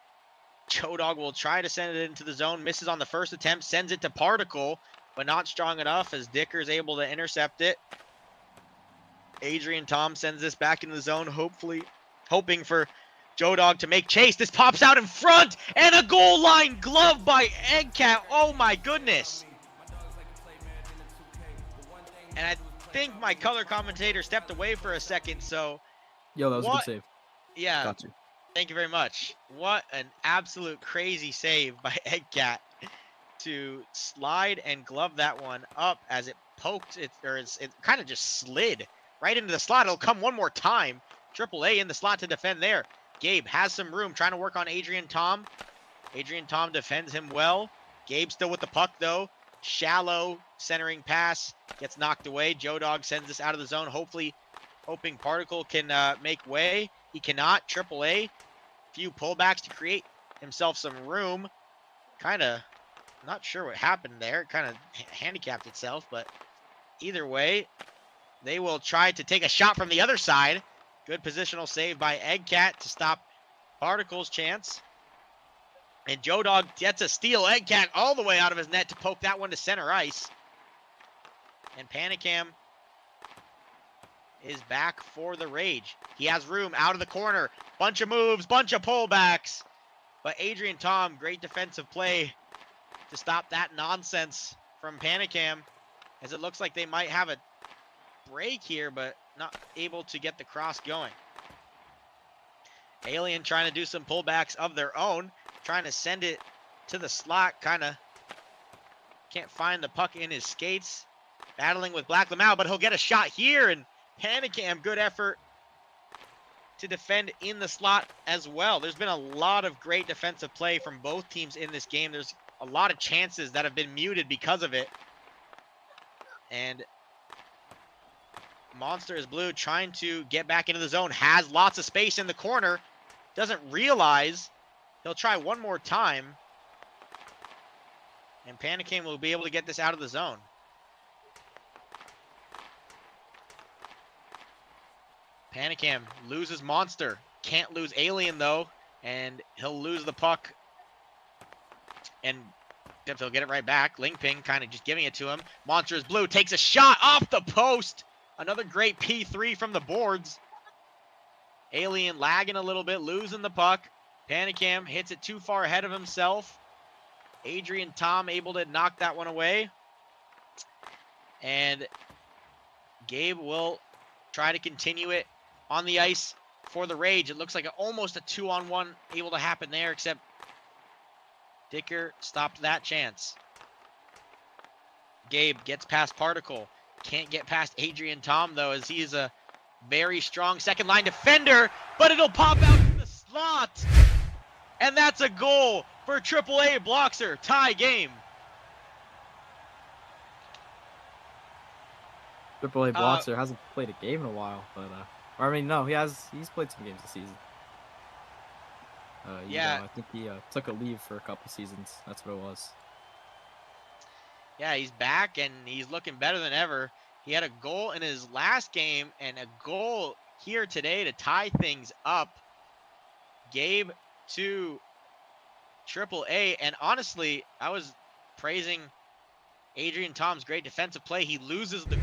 Chodog will try to send it into the zone. Misses on the first attempt. Sends it to Particle, but not strong enough as Dicker is able to intercept it. Adrian Tom sends this back into the zone, hoping for Jodog to make chase. This pops out in front, and a goal line glove by Eggcat. Oh my goodness. And I think my color commentator stepped away for a second, so. Yo, that was a good save. Yeah. Got you. Thank you very much. What an absolute crazy save by Eggcat to slide and glove that one up as it poked it, or it kind of just slid right into the slot. It'll come one more time. AAA in the slot to defend there. Gabe has some room, trying to work on Adrian Tom. Adrian Tom defends him well. Gabe still with the puck, though. Shallow centering pass gets knocked away. Jodog sends this out of the zone, hoping Particle can make way. He cannot. AAA. Few pullbacks to create himself some room. Kind of Not sure what happened there. It kind of handicapped itself, but either way, they will try to take a shot from the other side. Good positional save by Eggcat to stop Particle's chance. And Joe Dog gets a steal. Eggcat all the way out of his net to poke that one to center ice. And Panicam is back for the Rage. He has room out of the corner. Bunch of moves, bunch of pullbacks. But Adrian Tom, great defensive play to stop that nonsense from Panicam, as it looks like they might have a break here, but not able to get the cross going. Alien trying to do some pullbacks of their own, trying to send it to the slot, kind of can't find the puck in his skates. Battling with Black Lamau, but he'll get a shot here, and Panicam, good effort to defend in the slot as well. There's been a lot of great defensive play from both teams in this game. There's a lot of chances that have been muted because of it. And Monster is blue, trying to get back into the zone, has lots of space in the corner, doesn't realize. He'll try one more time, and Panicam will be able to get this out of the zone. Panicam loses Monster, can't lose Alien though, and he'll lose the puck, and he'll get it right back. Ling Ping kind of just giving it to him. Monster is blue, takes a shot off the post. Another great P3 from the boards. Alien lagging a little bit, losing the puck. Panicam hits it too far ahead of himself. Adrian Tom able to knock that one away. And Gabe will try to continue it on the ice for the Rage. It looks like almost a 2-on-1 able to happen there, except Dicker stopped that chance. Gabe gets past Particle. Can't get past Adrian Tom, though, as he is a very strong second-line defender, but it'll pop out in the slot. And that's a goal for AAA Blockser. Tie game. AAA Blockser hasn't played a game in a while, but or I mean, no, he's played some games this season. Yeah, I think he took a leave for a couple seasons. That's what it was. Yeah, he's back and he's looking better than ever. He had a goal in his last game and a goal here today to tie things up. Gabe to AAA, and honestly, I was praising Adrian Tom's great defensive play. He loses the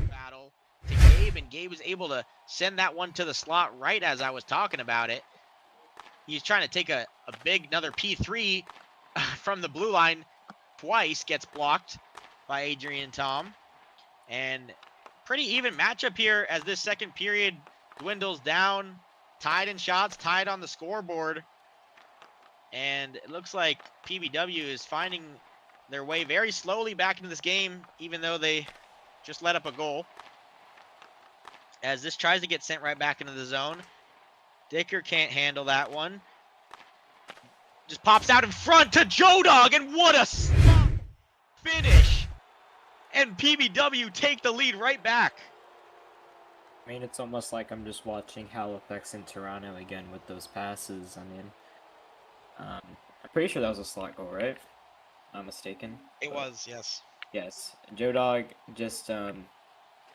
battle to Gabe, and Gabe was able to send that one to the slot right as I was talking about it. He's trying to take another P3 from the blue line. Twice gets blocked by Adrian Tom. And pretty even matchup here as this second period dwindles down. Tied in shots, tied on the scoreboard. And it looks like PBW is finding their way very slowly back into this game, even though they just let up a goal. As this tries to get sent right back into the zone. Dicker can't handle that one. Just pops out in front to Joe Dog, and what a stop finish. And PBW take the lead right back. I mean, it's almost like I'm just watching Halifax in Toronto again with those passes. I mean, I'm pretty sure that was a slot goal, right? I'm mistaken. It was, yes. Yes. Joe Dog just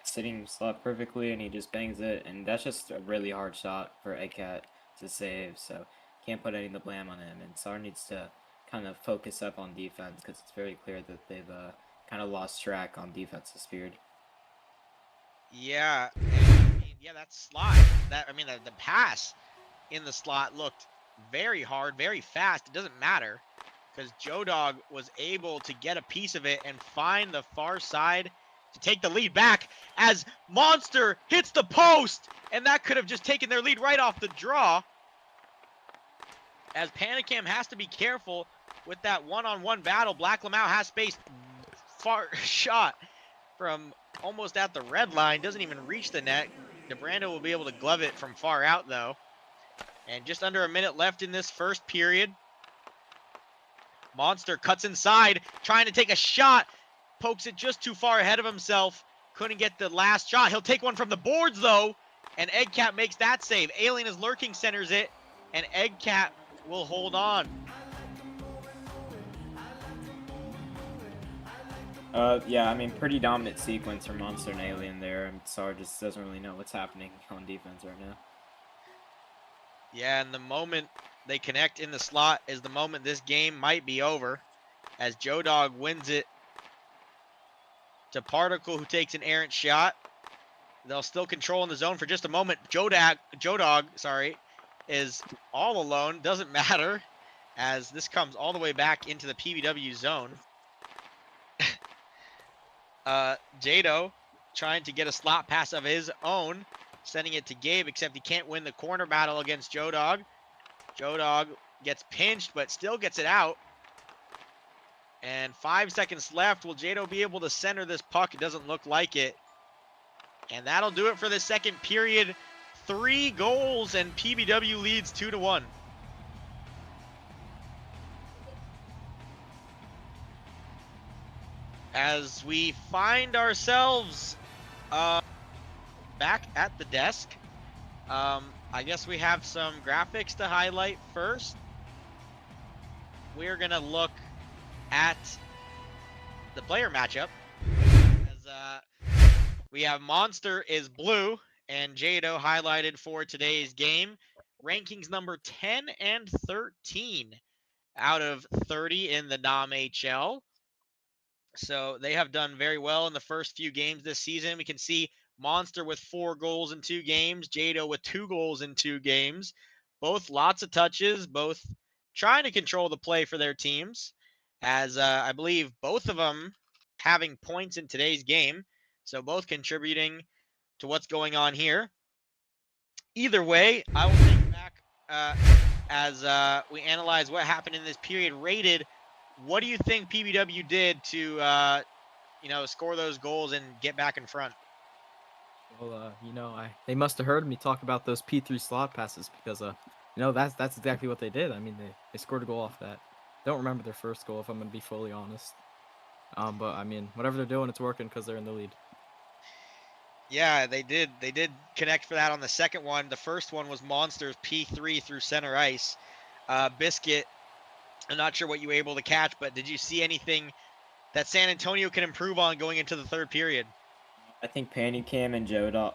sitting slot perfectly, and he just bangs it, and that's just a really hard shot for Eggcat to save, so can't put any of the blame on him. And SAR needs to kind of focus up on defense, because it's very clear that they've kind of lost track on defense this period. Yeah, yeah, that slot, the pass in the slot looked very hard, very fast. It doesn't matter, because Joe Dog was able to get a piece of it and find the far side to take the lead back as Monster hits the post, and that could have just taken their lead right off the draw. As Panicam has to be careful with that one-on-one battle. Black Lamau has space, far shot from almost at the red line, doesn't even reach the net. DeBrando will be able to glove it from far out though. And just under a minute left in this first period. Monster cuts inside, trying to take a shot. Pokes it just too far ahead of himself. Couldn't get the last shot. He'll take one from the boards though. And Eggcat makes that save. Alien is lurking, centers it. And Eggcat will hold on. Yeah, I mean, pretty dominant sequence from Monster and Alien there. And Sar just doesn't really know what's happening on defense right now. Yeah, and the moment they connect in the slot is the moment this game might be over, as Joe Dog wins it to Particle, who takes an errant shot. They'll still control in the zone for just a moment. Joe Dog, is all alone. Doesn't matter, as this comes all the way back into the PBW zone. Jado trying to get a slot pass of his own, sending it to Gabe, except he can't win the corner battle against Joe Dog. Joe Dog gets pinched, but still gets it out. And 5 seconds left. Will Jado be able to center this puck? It doesn't look like it. And that'll do it for the second period. 3 goals, and PBW leads 2-1. As we find ourselves back at the desk, I guess we have some graphics to highlight first. We're going to look at the player matchup. As we have Monster is blue and Jado highlighted for today's game. Rankings number 10 and 13 out of 30 in the NAMHL. So they have done very well in the first few games this season. We can see Monster with 4 goals in 2 games, Jado with 2 goals in 2 games. Both lots of touches, both trying to control the play for their teams, as I believe both of them having points in today's game. So both contributing to what's going on here. Either way, I will take it back as we analyze what happened in this period rated. What do you think PBW did to, score those goals and get back in front? Well, they must have heard me talk about those P3 slot passes because, that's exactly what they did. I mean, they scored a goal off that. Don't remember their first goal, if I'm going to be fully honest. But, I mean, whatever they're doing, it's working because they're in the lead. Yeah, they did. They did connect for that on the second one. The first one was Monsters P3 through center ice. Biscuit, I'm not sure what you were able to catch, but did you see anything that San Antonio can improve on going into the third period? I think Cam and Jado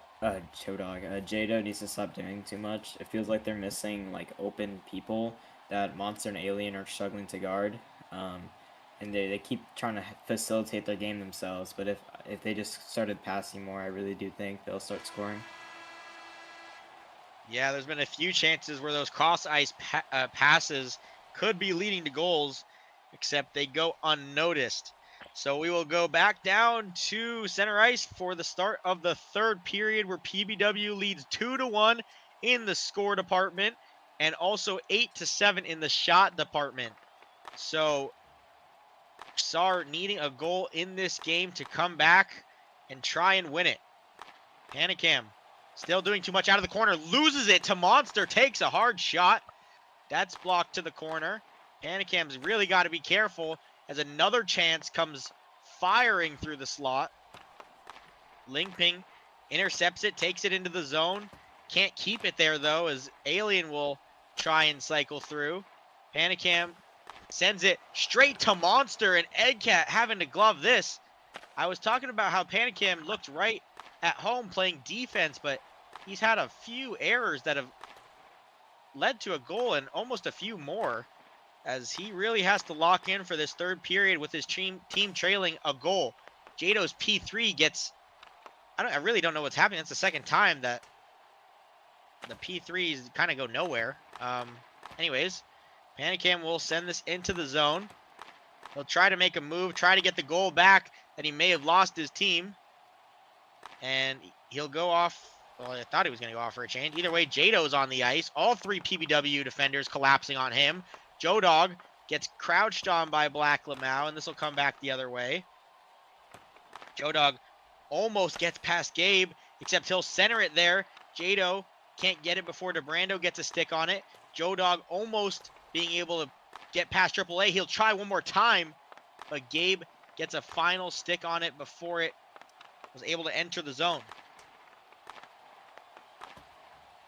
needs to stop doing too much. It feels like they're missing like open people that Monster and Alien are struggling to guard. And they keep trying to facilitate their game themselves. But if they just started passing more, I really do think they'll start scoring. Yeah, there's been a few chances where those cross-ice passes could be leading to goals, except they go unnoticed. So we will go back down to center ice for the start of the third period, where PBW leads 2-1 in the score department and also 8-7 in the shot department. So SAR needing a goal in this game to come back and try and win it. Panicam still doing too much out of the corner, loses it to Monster, takes a hard shot. That's blocked to the corner. Panicam's really got to be careful as another chance comes firing through the slot. Linkping intercepts it, takes it into the zone. Can't keep it there, though, as Alien will try and cycle through. Panicam sends it straight to Monster, and Eggcat having to glove this. I was talking about how Panicam looked right at home playing defense, but he's had a few errors that have led to a goal and almost a few more, as he really has to lock in for this third period with his team trailing a goal. Jado's P3 gets, I really don't know what's happening. That's the second time that the P3s kind of go nowhere. Anyways, Panicam will send this into the zone. He'll try to make a move, try to get the goal back that he may have lost his team. And he'll go off. Well, I thought he was going to go off for a change. Either way, Jado's on the ice. All 3 PBW defenders collapsing on him. Joe Dog gets crouched on by Black Lamau, and this will come back the other way. Joe Dog almost gets past Gabe, except he'll center it there. Jado can't get it before DeBrando gets a stick on it. Joe Dog almost being able to get past AAA. He'll try one more time, but Gabe gets a final stick on it before it was able to enter the zone.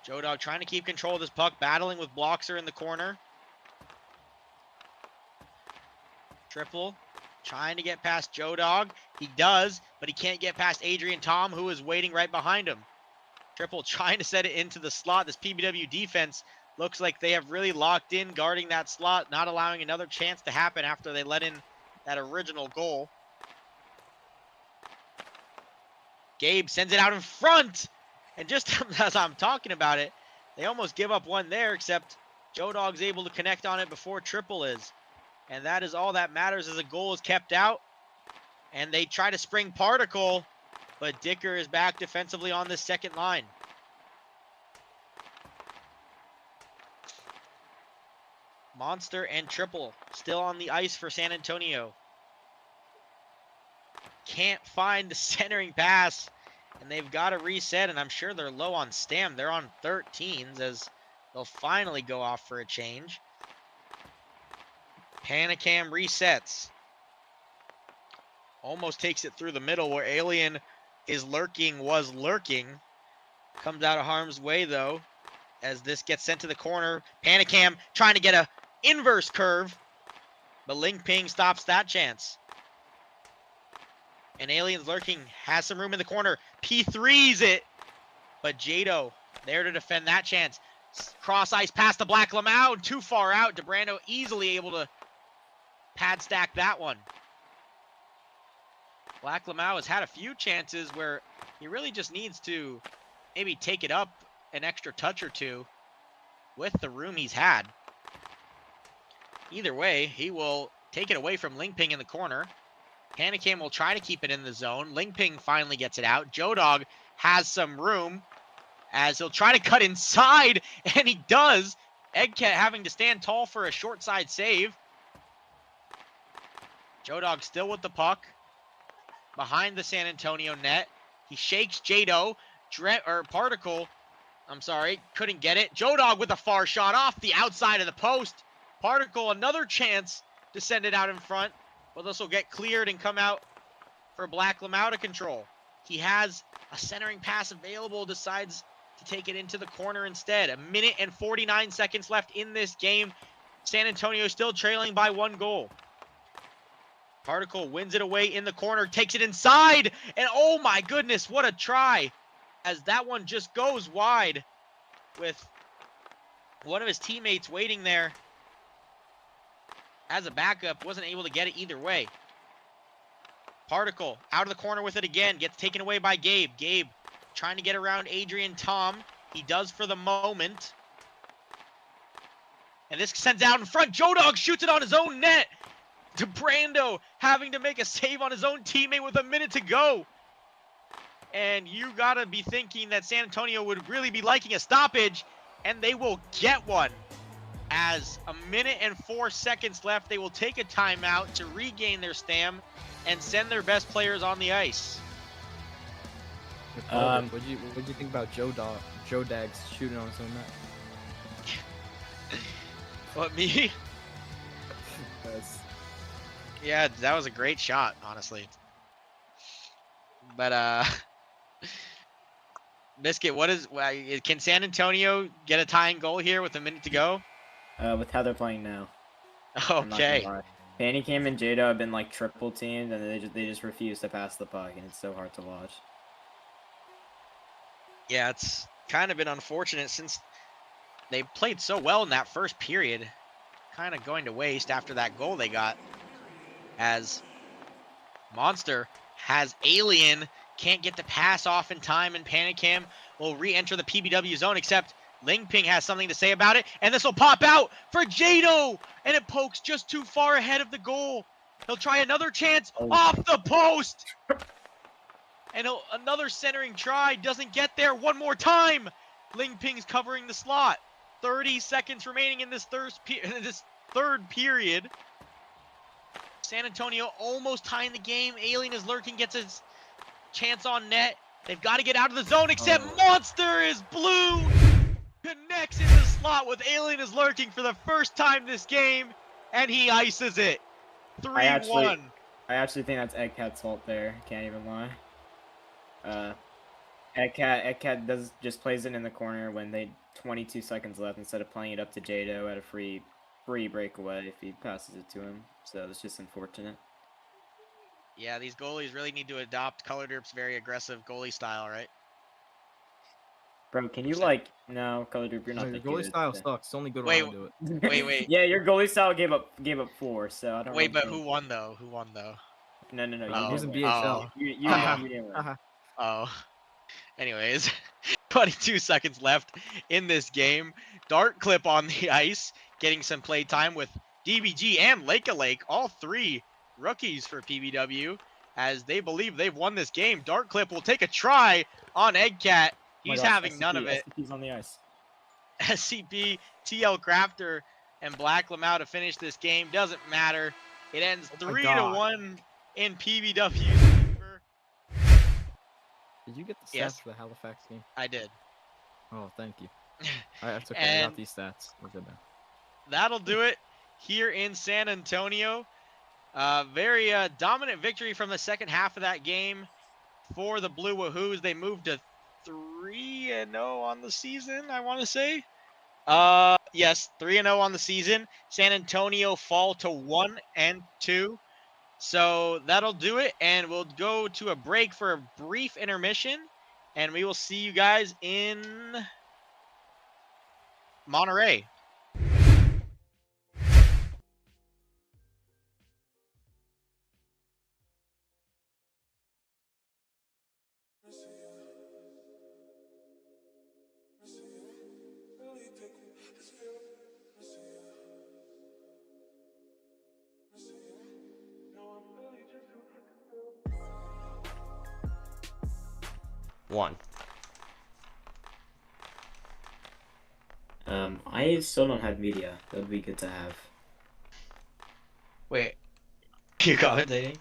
Joe Dog trying to keep control of this puck, battling with Bloxer in the corner. Triple trying to get past Joe Dog. He does, but he can't get past Adrian Tom, who is waiting right behind him. Triple trying to set it into the slot. This PBW defense looks like they have really locked in guarding that slot, not allowing another chance to happen after they let in that original goal. Gabe sends it out in front. And just as I'm talking about it, they almost give up one there, except Joe Dog's able to connect on it before Triple is. And that is all that matters, as a goal is kept out. And they try to spring Particle, but Dicker is back defensively on this second line. Monster and Triple still on the ice for San Antonio. Can't find the centering pass, and they've got to reset, and I'm sure they're low on stam. They're on 13s as they'll finally go off for a change. Panicam resets. Almost takes it through the middle where Alien was lurking. Comes out of harm's way, though, as this gets sent to the corner. Panicam trying to get a inverse curve, but Ling Ping stops that chance. And Alien's lurking, has some room in the corner. P3's it, but Jado there to defend that chance. Cross ice past the Black Lamau, too far out. DeBrando easily able to pad stack that one. Black Lamau has had a few chances where he really just needs to maybe take it up an extra touch or two with the room he's had. Either way, he will take it away from Ling Ping in the corner. Panicam will try to keep it in the zone. Ling Ping finally gets it out. Joe Dog has some room as he'll try to cut inside, and he does. Eggcat having to stand tall for a short side save. Joe Dog still with the puck behind the San Antonio net. He shakes Jado. Particle, I'm sorry, couldn't get it. Joe Dog with a far shot off the outside of the post. Particle, another chance to send it out in front. Well, this will get cleared and come out for Black Lamau to control. He has a centering pass available, decides to take it into the corner instead. 1 minute and 49 seconds left in this game. San Antonio still trailing by 1 goal. Particle wins it away in the corner, takes it inside, and oh my goodness, what a try, as that one just goes wide with one of his teammates waiting there as a backup, wasn't able to get it either way. Particle out of the corner with it again, gets taken away by Gabe. Gabe trying to get around Adrian Tom. He does for the moment. And this sends out in front. Joe Dog shoots it on his own net. DeBrando having to make a save on his own teammate with 1 minute to go. And you gotta be thinking that San Antonio would really be liking a stoppage, and they will get one. As 1 minute and 4 seconds left, they will take a timeout to regain their stam and send their best players on the ice. What'd you think about Joe Dag's shooting on his own net? What, me? Yes. Yeah, that was a great shot, honestly. But Biscuit, can San Antonio get a tying goal here with 1 minute to go? With how they're playing now. I'm not Okay. gonna lie. Panicam and Jado have been like triple teamed, and they just refuse to pass the puck, and it's so hard to watch. Yeah, it's kind of been unfortunate since they played so well in that first period. Kind of going to waste after that goal they got. As Monster has Alien, can't get the pass off in time, and Panicam will re-enter the PBW zone, except Ling Ping has something to say about it, and this will pop out for Jado, and it pokes just too far ahead of the goal. He'll try another chance off the post, and another centering try doesn't get there. One more time. Ling Ping's covering the slot. 30 seconds remaining in this third period. San Antonio almost tying the game. Alien is lurking, gets his chance on net. They've got to get out of the zone, except Monster is blue. Connects in the slot with Alien is lurking for the first time this game, and he ices it. 3-1. I actually think that's Eggcat's fault there. Can't even lie. Eggcat just plays it in the corner when they 22 seconds left instead of playing it up to Jado at a free breakaway if he passes it to him. So it's just unfortunate. Yeah, these goalies really need to adopt Color Derp's very aggressive goalie style, right? Bro, can you Percent. like no, Color Group, you're No, not your that goalie good. style sucks. It's only good Wait, when I do it. wait. Yeah, your goalie style gave up 4, so I don't Wait, really but think. who won though? Who won though? No, you Oh, Who's in didn't win. BHL? You Oh. didn't win. Oh. Anyways, 22 seconds left in this game. Dart Clip on the ice, getting some play time with DBG and Lake, all 3 rookies for PBW, as they believe they've won this game. Dart Clip will take a try on Eggcat. He's having none of it. SCP's on the ice. SCP, TL Crafter, and Black Lamau to finish this game. Doesn't matter. It ends Oh my 3-1 in PBW's favor. Did you get the stats Yes. for the Halifax game? I did. Oh, thank you. That's okay. I And- got these stats. We're good now. That'll do it here in San Antonio. Very dominant victory from the second half of that game for the Blue Wahoos. They moved to 3-0 on the season, I want to say. Yes, 3-0 on the season. San Antonio fall to 1-2. So that'll do it, and we'll go to a break for a brief intermission, and we will see you guys in Monterey. One. I still don't have media. That would be good to have. Wait. You commentating?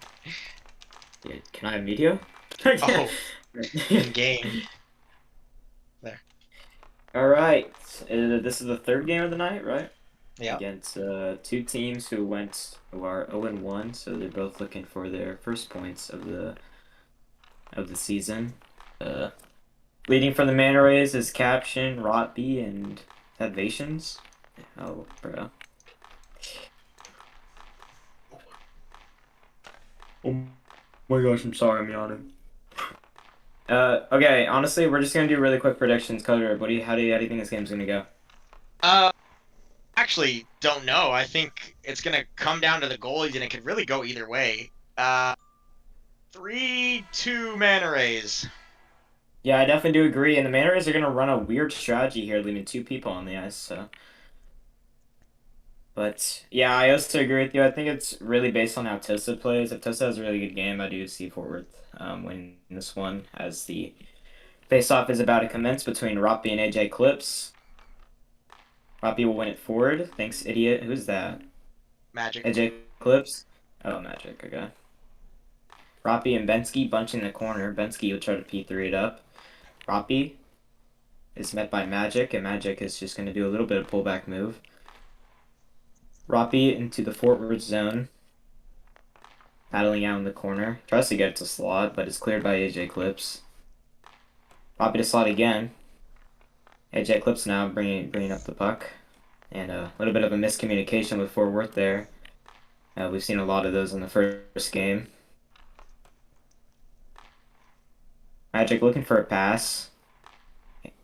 Yeah, can I have media? Oh, in game. All right. This is the 3rd game of the night, right? Yeah. Against 2 teams who are 0-1, so they're both looking for their first points of the season. Leading for the Manta Rays is Caption, Rotby, and Advations. Oh, bro. Oh my gosh, I'm sorry, I'm yawning. Okay, honestly, we're just gonna do really quick predictions. Coder, how do you think this game's gonna go? Actually, don't know. I think it's gonna come down to the goalies, and it could really go either way. 3-2 Manta Rays. Yeah, I definitely do agree. And the Manta Rays are gonna run a weird strategy here, leaving 2 people on the ice. So, but yeah, I also agree with you. I think it's really based on how Tosa plays. If Tosa has a really good game, I do see Fort Worth winning this one, as the face-off is about to commence between Roppy and AJ Clips. Roppy will win it forward. Thanks, idiot. Who's that? Magic. AJ Clips? Oh, Magic. Okay. Roppy and Bensky bunch in the corner. Bensky will try to P3 it up. Roppy is met by Magic, and Magic is just going to do a little bit of pullback move. Roppy into the forward zone. Paddling out in the corner. Tries to get it to slot, but it's cleared by AJ Clips. Roppy to slot again. AJ Clips now bringing up the puck. And a little bit of a miscommunication with Fort Worth there. We've seen a lot of those in the first game. Magic looking for a pass.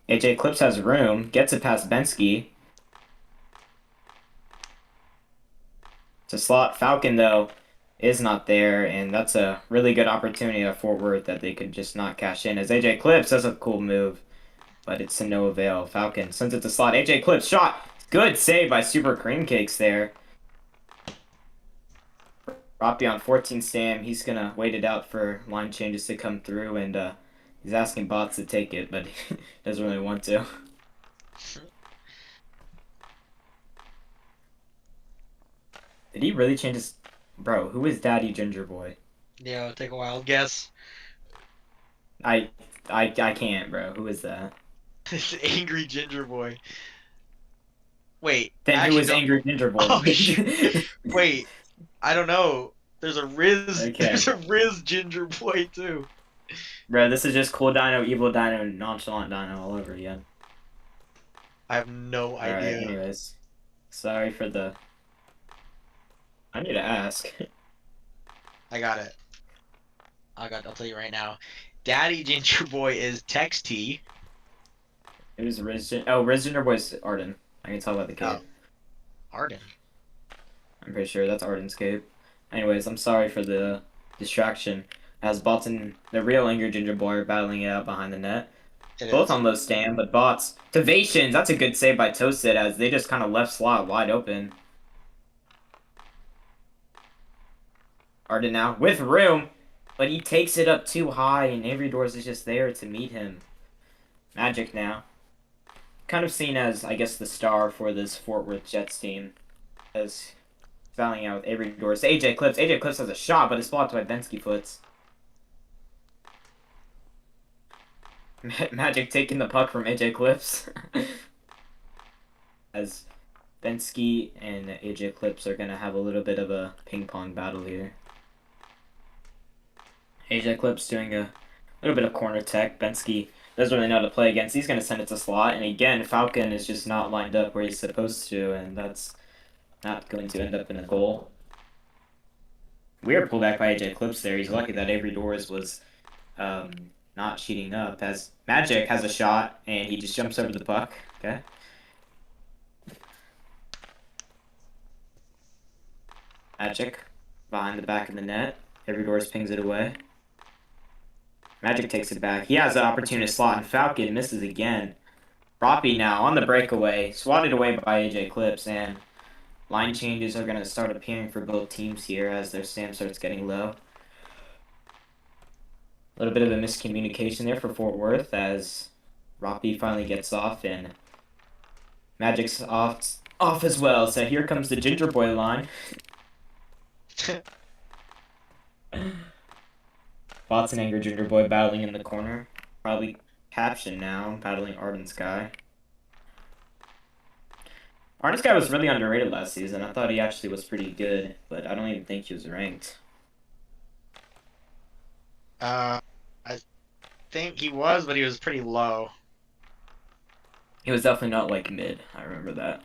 AJ Clips has room. Gets it past Bensky. To slot. Falcon, though, is not there. And that's a really good opportunity at Fort Worth that they could just not cash in. As AJ Clips does a cool move. But it's to no avail. Falcon sends it to slot. AJ Clips shot. Good save by Super Cream Cakes there. Roppy on 14 Sam. He's going to wait it out for line changes to come through. And he's asking bots to take it, but he doesn't really want to. Did he really change his... Bro, who is Daddy Ginger Boy? Yeah, take a wild guess. I can't, bro. Who is that? It's Angry Ginger Boy. Wait. Then who actually, is don't- Angry Ginger Boy? Oh, shit. Wait. I don't know. There's a Riz. Okay. There's a Riz Ginger Boy too. Bro, this is just Cool Dino, Evil Dino, and Nonchalant Dino all over again. I have no Alright, idea. anyways. Sorry for the... I need to ask. I got it. I'll tell you right now. Daddy Ginger Boy is Tex T. It was Riz. Oh, Riz Ginger Boy's Arden. I can tell by the cape. Oh. Arden. I'm pretty sure that's Arden's cape. Anyways, I'm sorry for the distraction. As Bots and the real Angry Ginger Boy are battling it out behind the net. It Both is. on low stand, but Bots. Tivations! That's a good save by Toasted as they just kind of left slot wide open. Arden now with room, but he takes it up too high and Avery Doors is just there to meet him. Magic now. Kind of seen as, I guess, the star for this Fort Worth Jets team. As battling out with Avery Doors. AJ Clips. AJ Clips has a shot, but it's blocked by Bensky Foots. Magic taking the puck from AJ Clips. As Bensky and AJ Clips are going to have a little bit of a ping-pong battle here. AJ Clips doing a little bit of corner tech. Bensky doesn't really know how to play against. He's going to send it to slot. And again, Falcon is just not lined up where he's supposed to. And that's not going to end up in a goal. Weird pullback by AJ Clips there. He's lucky that Avery Doors was not cheating up. As Magic has a shot, and he just jumps over the puck. Okay. Magic behind the back of the net. Avery Doors pings it away. Magic takes it back. He has the opportunity to slot, and Falcon misses again. Roppy now on the breakaway, swatted away by AJ Clips, and line changes are going to start appearing for both teams here as their stand starts getting low. A little bit of a miscommunication there for Fort Worth as Roppy finally gets off, and Magic's off as well. So here comes the Ginger Boy line. Bots and Angry Ginger Boy battling in the corner. Probably caption now, battling Arden Sky. Arden Sky was really underrated last season. I thought he actually was pretty good, but I don't even think he was ranked. I think he was, but he was pretty low. He was definitely not like mid. I remember that.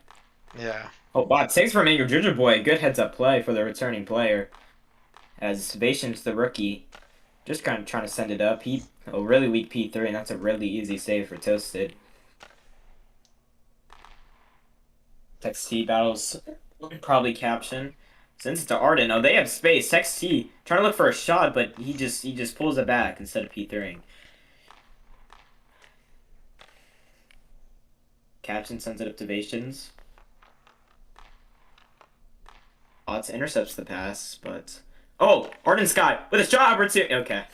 Yeah. Oh, Bot saves from Angry Ginger Boy. Good heads-up play for the returning player. As Vation's the rookie. Just kind of trying to send it up. A really weak P3, and that's a really easy save for Toasted. Tex T battles probably caption. Sends it to Arden. Oh, they have space. Tex T trying to look for a shot, but he just pulls it back instead of P3ing. Caption sends it up to Vations. Bots intercepts the pass, but oh, Arden Sky with a shot opportunity. Okay.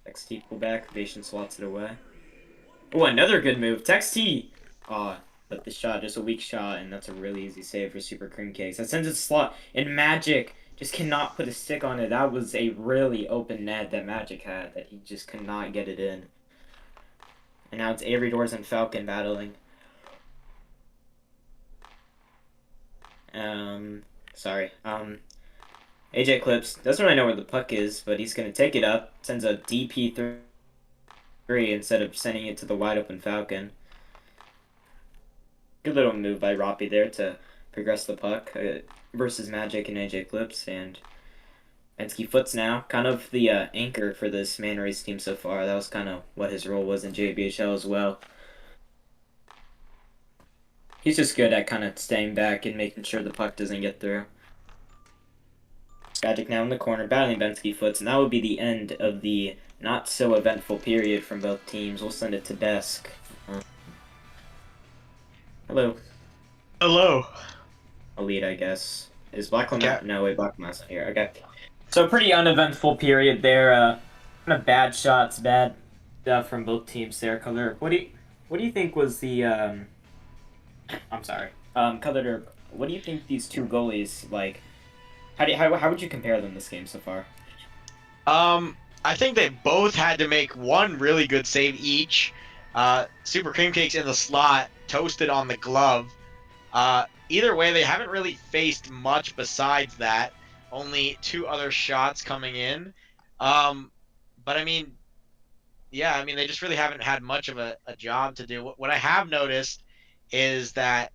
Tex T pull back. Vation slots it away. Oh, another good move. Tex T. Oh, but the shot, just a weak shot, and that's a really easy save for Super Cream Cakes. That sends it to slot, and Magic just cannot put a stick on it. That was a really open net that Magic had that he just could not get it in. And now it's Avery Doors and Falcon battling. Sorry. AJ Clips doesn't really know where the puck is, but he's going to take it up. Sends a DP3 instead of sending it to the wide open Falcon. Good little move by Roppy there to progress the puck versus Magic and AJ Clips. And Bensky Foots now, kind of the anchor for this Man Race team so far. That was kind of what his role was in JBHL as well. He's just good at kind of staying back and making sure the puck doesn't get through. Magic now in the corner, battling Bensky Foots, and that would be the end of the not-so-eventful period from both teams. We'll send it to desk. Hello. Hello. Elite, I guess. Is Black Lamont? No, wait, Black Lamont's not here. Okay. So pretty uneventful period there. Kind of bad shots, bad stuff from both teams there. Color, what do you think was the I'm sorry. Color, what do you think these two goalies like? How would you compare them this game so far? I think they both had to make one really good save each. Super Cream Cakes in the slot, Toasted on the glove. Either way, they haven't really faced much besides that. Only 2 other shots coming in. But I mean, yeah, I mean, they just really haven't had much of a job to do. What I have noticed is that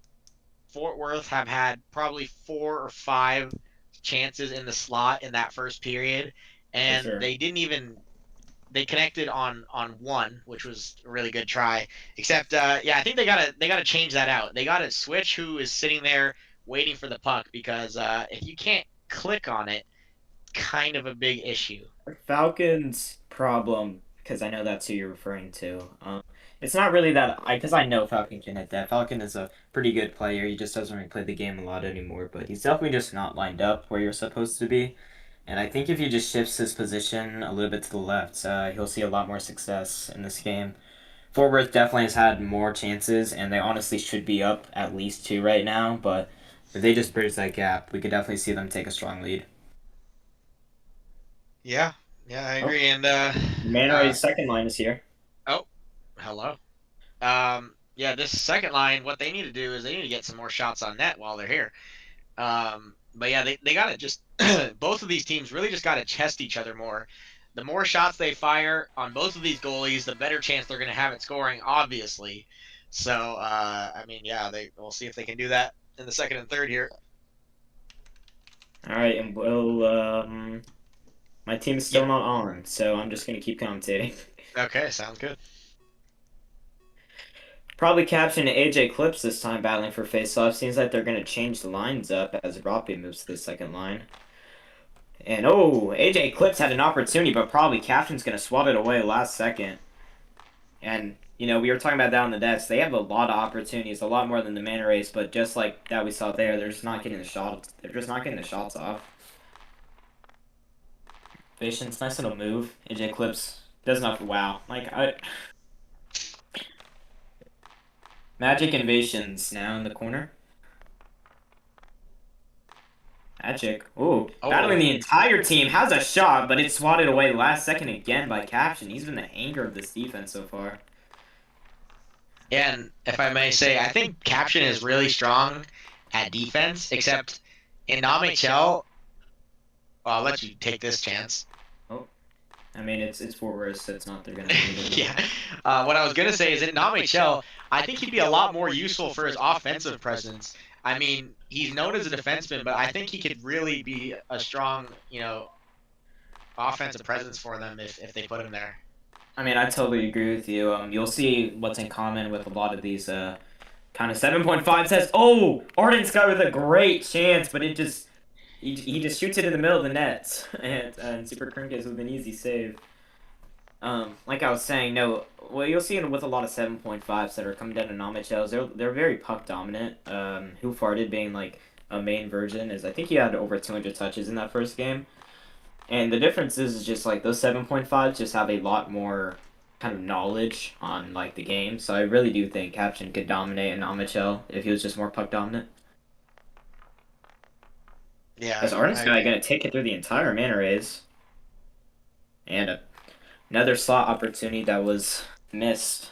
Fort Worth have had probably 4 or 5 chances in the slot in that first period, and sure. they didn't even they connected on one, which was a really good try. Except, yeah, I think they gotta change that out. They gotta switch who is sitting there waiting for the puck because if you can't click on it, kind of a big issue. Falcons' problem, because I know that's who you're referring to. It's not really that because I know Falcon can hit that. Falcon is a pretty good player. He just doesn't really play the game a lot anymore, but he's definitely just not lined up where you're supposed to be. And I think if he just shifts his position a little bit to the left, he'll see a lot more success in this game. Fort Worth definitely has had more chances, and they honestly should be up at least 2 right now. But if they just bridge that gap, we could definitely see them take a strong lead. Yeah, I agree. And Manoray's second line is here. Oh, hello. Yeah, this second line, what they need to do is they need to get some more shots on net while they're here. But yeah, they gotta just both of these teams really just gotta chest each other more. The more shots they fire on both of these goalies, the better chance they're gonna have at scoring, obviously. So I mean, yeah, we'll see if they can do that in the second and third here. All right, and my team is still not on, so I'm just gonna keep commentating. Okay, sounds good. Probably caption AJ Clips this time battling for faceoff. Seems like they're gonna change the lines up as Robbie moves to the second line. And AJ Clips had an opportunity, but probably Captain's gonna swat it away last second. And we were talking about that on the decks. They have a lot of opportunities, a lot more than the mana race, but just like that we saw there, they're just not getting the shots. They're just not getting the shots off. Patience, nice little move. AJ Clips doesn't have wow. Magic Invasions now in the corner. Magic. Battling the entire team. Has a shot, but it's swatted away last second again by Caption. He's been the anchor of this defense so far. Yeah, and if I may say, I think Caption is really strong at defense, except in NAMHL, I'll let you take this chance. I mean, it's Fort Worth, so it's not they're gonna. Yeah. What I was gonna say is in NAMHL, I think he'd be a lot more useful for his offensive presence. I mean, he's known as a defenseman, but I think he could really be a strong, offensive presence for them if they put him there. I mean, I totally agree with you. You'll see what's in common with a lot of these kind of 7.5 says, Arden's got with a great chance, but it just. He just shoots it in the middle of the net, and Super Crinkets with an easy save. Like I was saying, what you'll see with a lot of 7.5s that are coming down to NAMHLs, they're very puck dominant. Who Farted being like a main version is I think he had over 200 touches in that first game, and the difference is just like those 7.5s just have a lot more kind of knowledge on like the game. So I really do think Caption could dominate in NAMHL if he was just more puck dominant. Yeah. Is Arden's guy gonna take it through the entire mana raise? And another slot opportunity that was missed.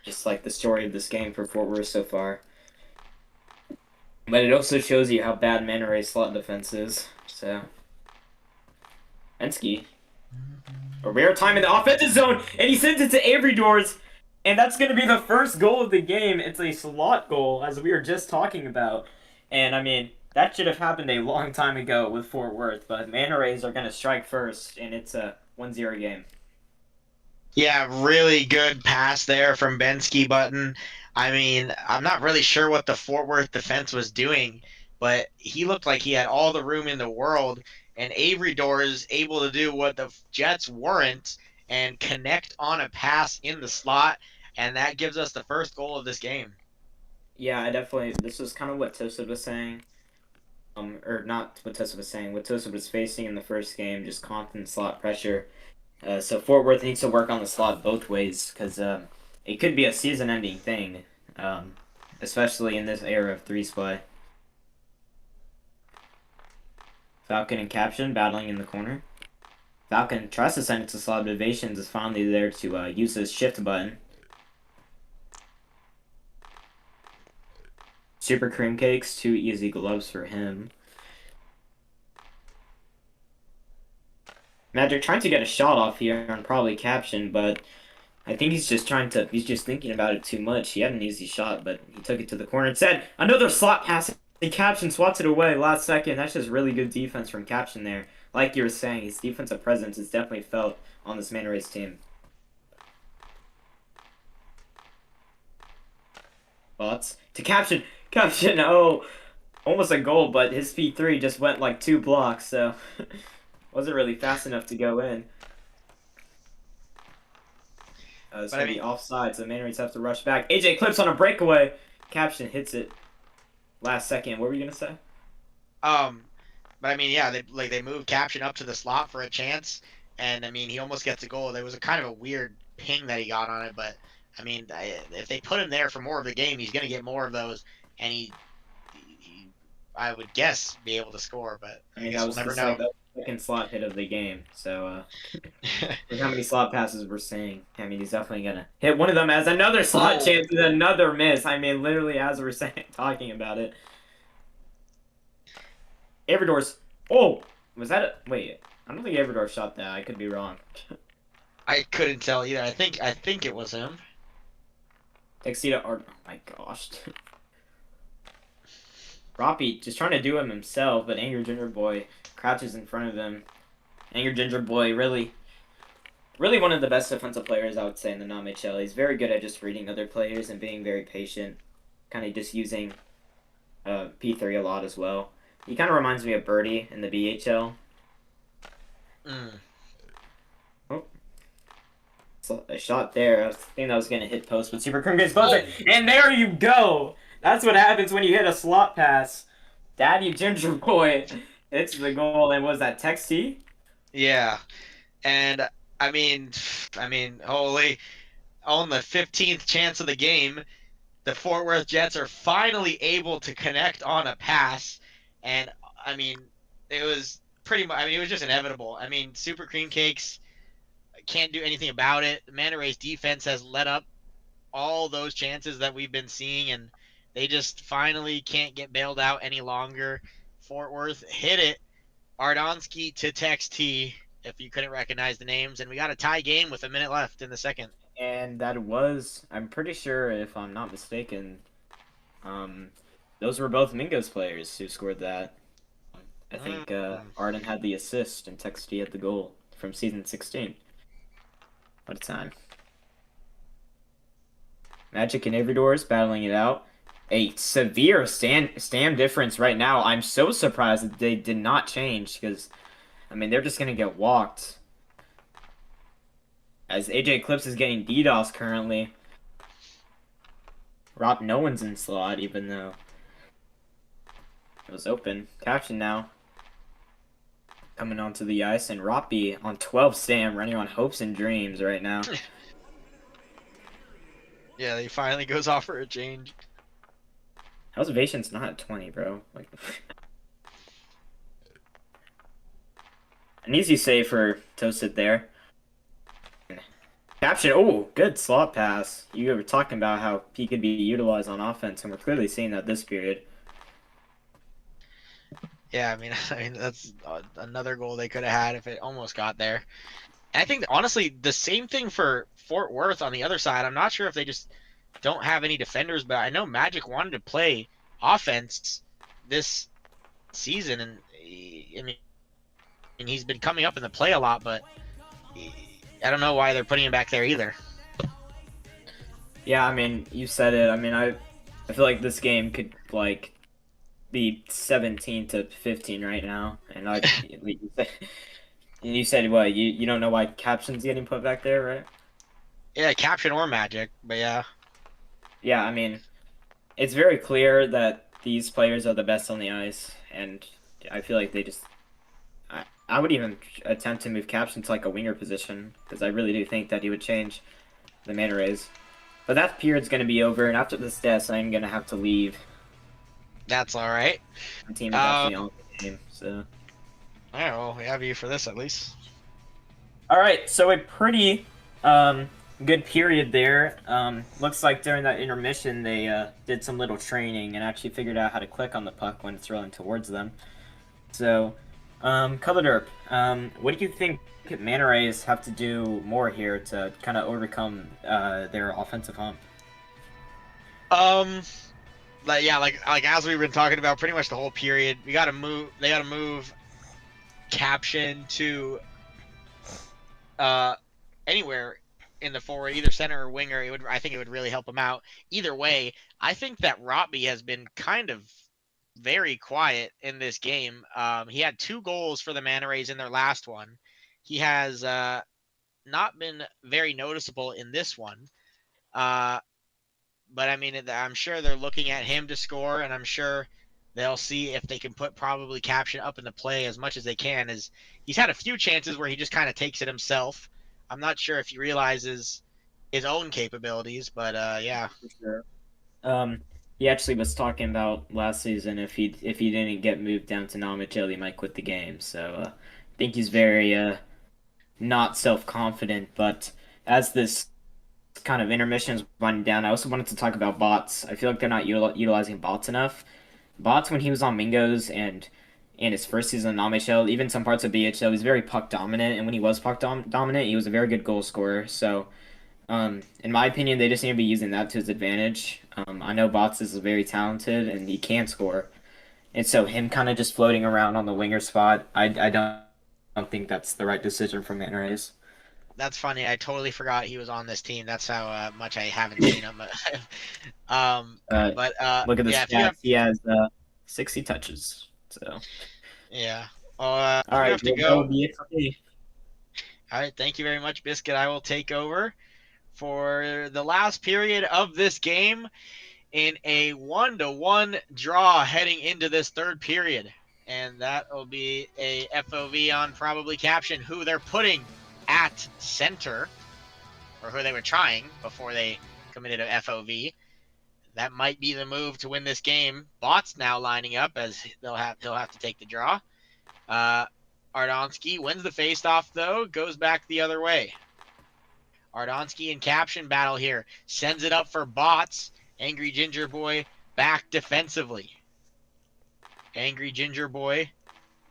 Just like the story of this game for Fort Worth so far. But it also shows you how bad mana raise slot defense is. So Ensky. A rare time in the offensive zone, and he sends it to Avery Doors, and that's gonna be the first goal of the game. It's a slot goal, as we were just talking about. And I mean, that should have happened a long time ago with Fort Worth, but Mana Rays are going to strike first, and it's a 1-0 game. Yeah, really good pass there from Bensky Button. I mean, I'm not really sure what the Fort Worth defense was doing, but he looked like he had all the room in the world, and Avery Doors able to do what the Jets weren't and connect on a pass in the slot, and that gives us the first goal of this game. Yeah, this was kind of what Tosa was saying. Or not what Tosa was saying, what Tosa was facing in the first game, just constant slot pressure. So Fort Worth needs to work on the slot both ways, because it could be a season-ending thing, especially in this era of threes play. Falcon and Caption battling in the corner. Falcon tries to send it to slot, but Evasions is finally there to use his shift button. Super Cream Cakes, 2 easy gloves for him. Magic trying to get a shot off here on probably Caption, but I think he's just thinking about it too much. He had an easy shot, but he took it to the corner instead. Another slot pass. The Caption swats it away last second. That's just really good defense from Caption there. Like you were saying, his defensive presence is definitely felt on this Man Rays team. Thoughts? To Caption. Caption, oh, almost a goal, but his P3 just went like 2 blocks, so wasn't really fast enough to go in. It's going to be offside, so the Man Rays have to rush back. AJ clips on a breakaway. Caption hits it last second. What were you going to say? But I mean, yeah, they moved Caption up to the slot for a chance, and I mean, he almost gets a goal. There was a kind of a weird ping that he got on it, but I mean, if they put him there for more of the game, he's going to get more of those, and he I would guess, be able to score. But I guess we'll never know. Second slot hit of the game, so look how many slot passes we're seeing. I mean, he's definitely gonna hit one of them as another slot chance and another miss. I mean, literally as we're talking about it. Averdor's. Oh, was that a wait? I don't think Averdor shot that. I could be wrong. I couldn't tell either. I think it was him. Texita or oh my gosh. Roppy just trying to do him himself, but Angry Ginger Boy crouches in front of him. Angry Ginger Boy really one of the best defensive players, I would say, in the NAMHL. He's very good at just reading other players and being very patient. Kind of just using P3 a lot as well. He kind of reminds me of Birdie in the BHL. Oh. So a shot there. I was thinking that was going to hit post, but Super Cream gets buzzed. And there you go! That's what happens when you hit a slot pass. Daddy Ginger Boy hits the goal, and was that Tex T? Yeah, and I mean, holy, on the 15th chance of the game, the Fort Worth Jets are finally able to connect on a pass, and I mean, it was pretty much. I mean, it was just inevitable. I mean, Super Cream Cakes can't do anything about it. Manta Ray's defense has let up all those chances that we've been seeing, and they just finally can't get bailed out any longer. Fort Worth hit it. Ardonsky to Tex T, if you couldn't recognize the names. And we got a tie game with a minute left in the second. And that was, I'm pretty sure, if I'm not mistaken, those were both Mingo's players who scored that. I think Arden had the assist and Tex T had the goal from season 16. What a time. Magic and Averdors battling it out. A severe stand difference right now. I'm so surprised that they did not change because, I mean, they're just going to get walked. As AJ Clips is getting DDoS currently. Rob, no one's in slot, even though it was open. Caption now. Coming onto the ice, and Roppy on 12 Stam running on hopes and dreams right now. Yeah, he finally goes off for a change. How's Evasion's not at 20, bro? Like, an easy save for Toasted there. Caption, oh, good slot pass. You were talking about how he could be utilized on offense, and we're clearly seeing that this period. Yeah, I mean that's another goal they could have had if it almost got there. And I think, honestly, the same thing for Fort Worth on the other side. I'm not sure if they just don't have any defenders, but I know Magic wanted to play offense this season, and I mean he's been coming up in the play a lot, but I don't know why they're putting him back there either. Yeah, I mean, you said it. I mean, I feel like this game could like be 17-15 right now, and you said what? You don't know why Caption's getting put back there, right? Yeah, Caption or Magic, but yeah. Yeah, I mean, it's very clear that these players are the best on the ice, and I feel like they just... I would even attempt to move Caption to like a winger position, because I really do think that he would change the Manta Rays. But that period's going to be over, and after this death, I'm going to have to leave. That's alright. The team is actually on the game, so... Alright, well, we have you for this at least. Alright, so a pretty... good period there. Looks like during that intermission they did some little training and actually figured out how to click on the puck when it's rolling towards them. So Color Derp, what do you think Manta Rays have to do more here to kind of overcome their offensive hump? Like as we've been talking about pretty much the whole period, they gotta move Caption to anywhere in the forward, either center or winger. I think it would really help him out. Either way, I think that Robbie has been kind of very quiet in this game. He had 2 goals for the Manta Rays in their last one. He has not been very noticeable in this one. But I mean, I'm sure they're looking at him to score, and I'm sure they'll see if they can put probably Caption up in the play as much as they can. As he's had a few chances where he just kind of takes it himself. I'm not sure if he realizes his own capabilities, but yeah. For sure. He actually was talking about last season if he didn't get moved down to NAMHL, he might quit the game. So I think he's very not self-confident. But as this kind of intermission is winding down, I also wanted to talk about bots. I feel like they're not utilizing bots enough. Bots, when he was on Mingos and in his first season on NAMHL, even some parts of BHL, he was very puck dominant. And when he was puck dominant, he was a very good goal scorer. So in my opinion, they just need to be using that to his advantage. I know Bots is very talented and he can score. And so him kind of just floating around on the winger spot, I don't think that's the right decision for Manta Rays. That's funny. I totally forgot he was on this team. That's how much I haven't seen him. Look at the stats. He has 60 touches. So yeah. All right, have to well, go. that will be it for me. All right. Thank you very much, Biscuit. I will take over for the last period of this game in a 1-1 draw heading into this third period. And that will be a FOV on probably Caption, who they're putting at center, or who they were trying before they committed a FOV. That might be the move to win this game. Bots now lining up as he'll have to take the draw. Ardonsky wins the faceoff though, goes back the other way. Ardonsky and Caption battle here. Sends it up for Bots. Angry Ginger Boy back defensively. Angry Ginger Boy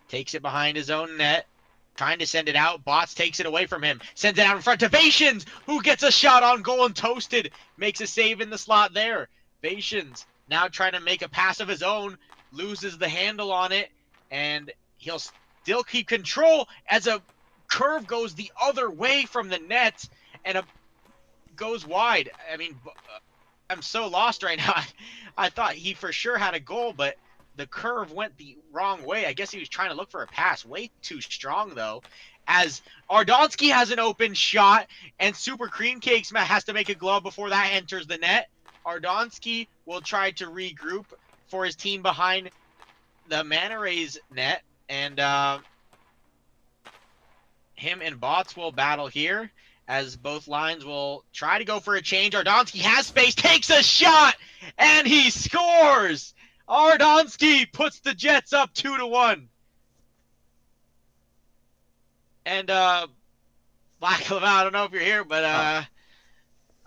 takes it behind his own net. Trying to send it out. Bots takes it away from him. Sends it out in front to Vations, who gets a shot on goal and toasted. Makes a save in the slot there. Vations now trying to make a pass of his own. Loses the handle on it. And he'll still keep control as a curve goes the other way from the net. And goes wide. I mean, I'm so lost right now. I thought he for sure had a goal, but the curve went the wrong way. I guess he was trying to look for a pass. Way too strong, though. As Ardonsky has an open shot, and Super Cream Cakes has to make a glove before that enters the net. Ardonsky will try to regroup for his team behind the Manta Rays net. And him and Bots will battle here, as both lines will try to go for a change. Ardonsky has space, takes a shot, and he scores! Ardonsky puts the Jets up 2-1. And Black ohLuvv, I don't know if you're here, but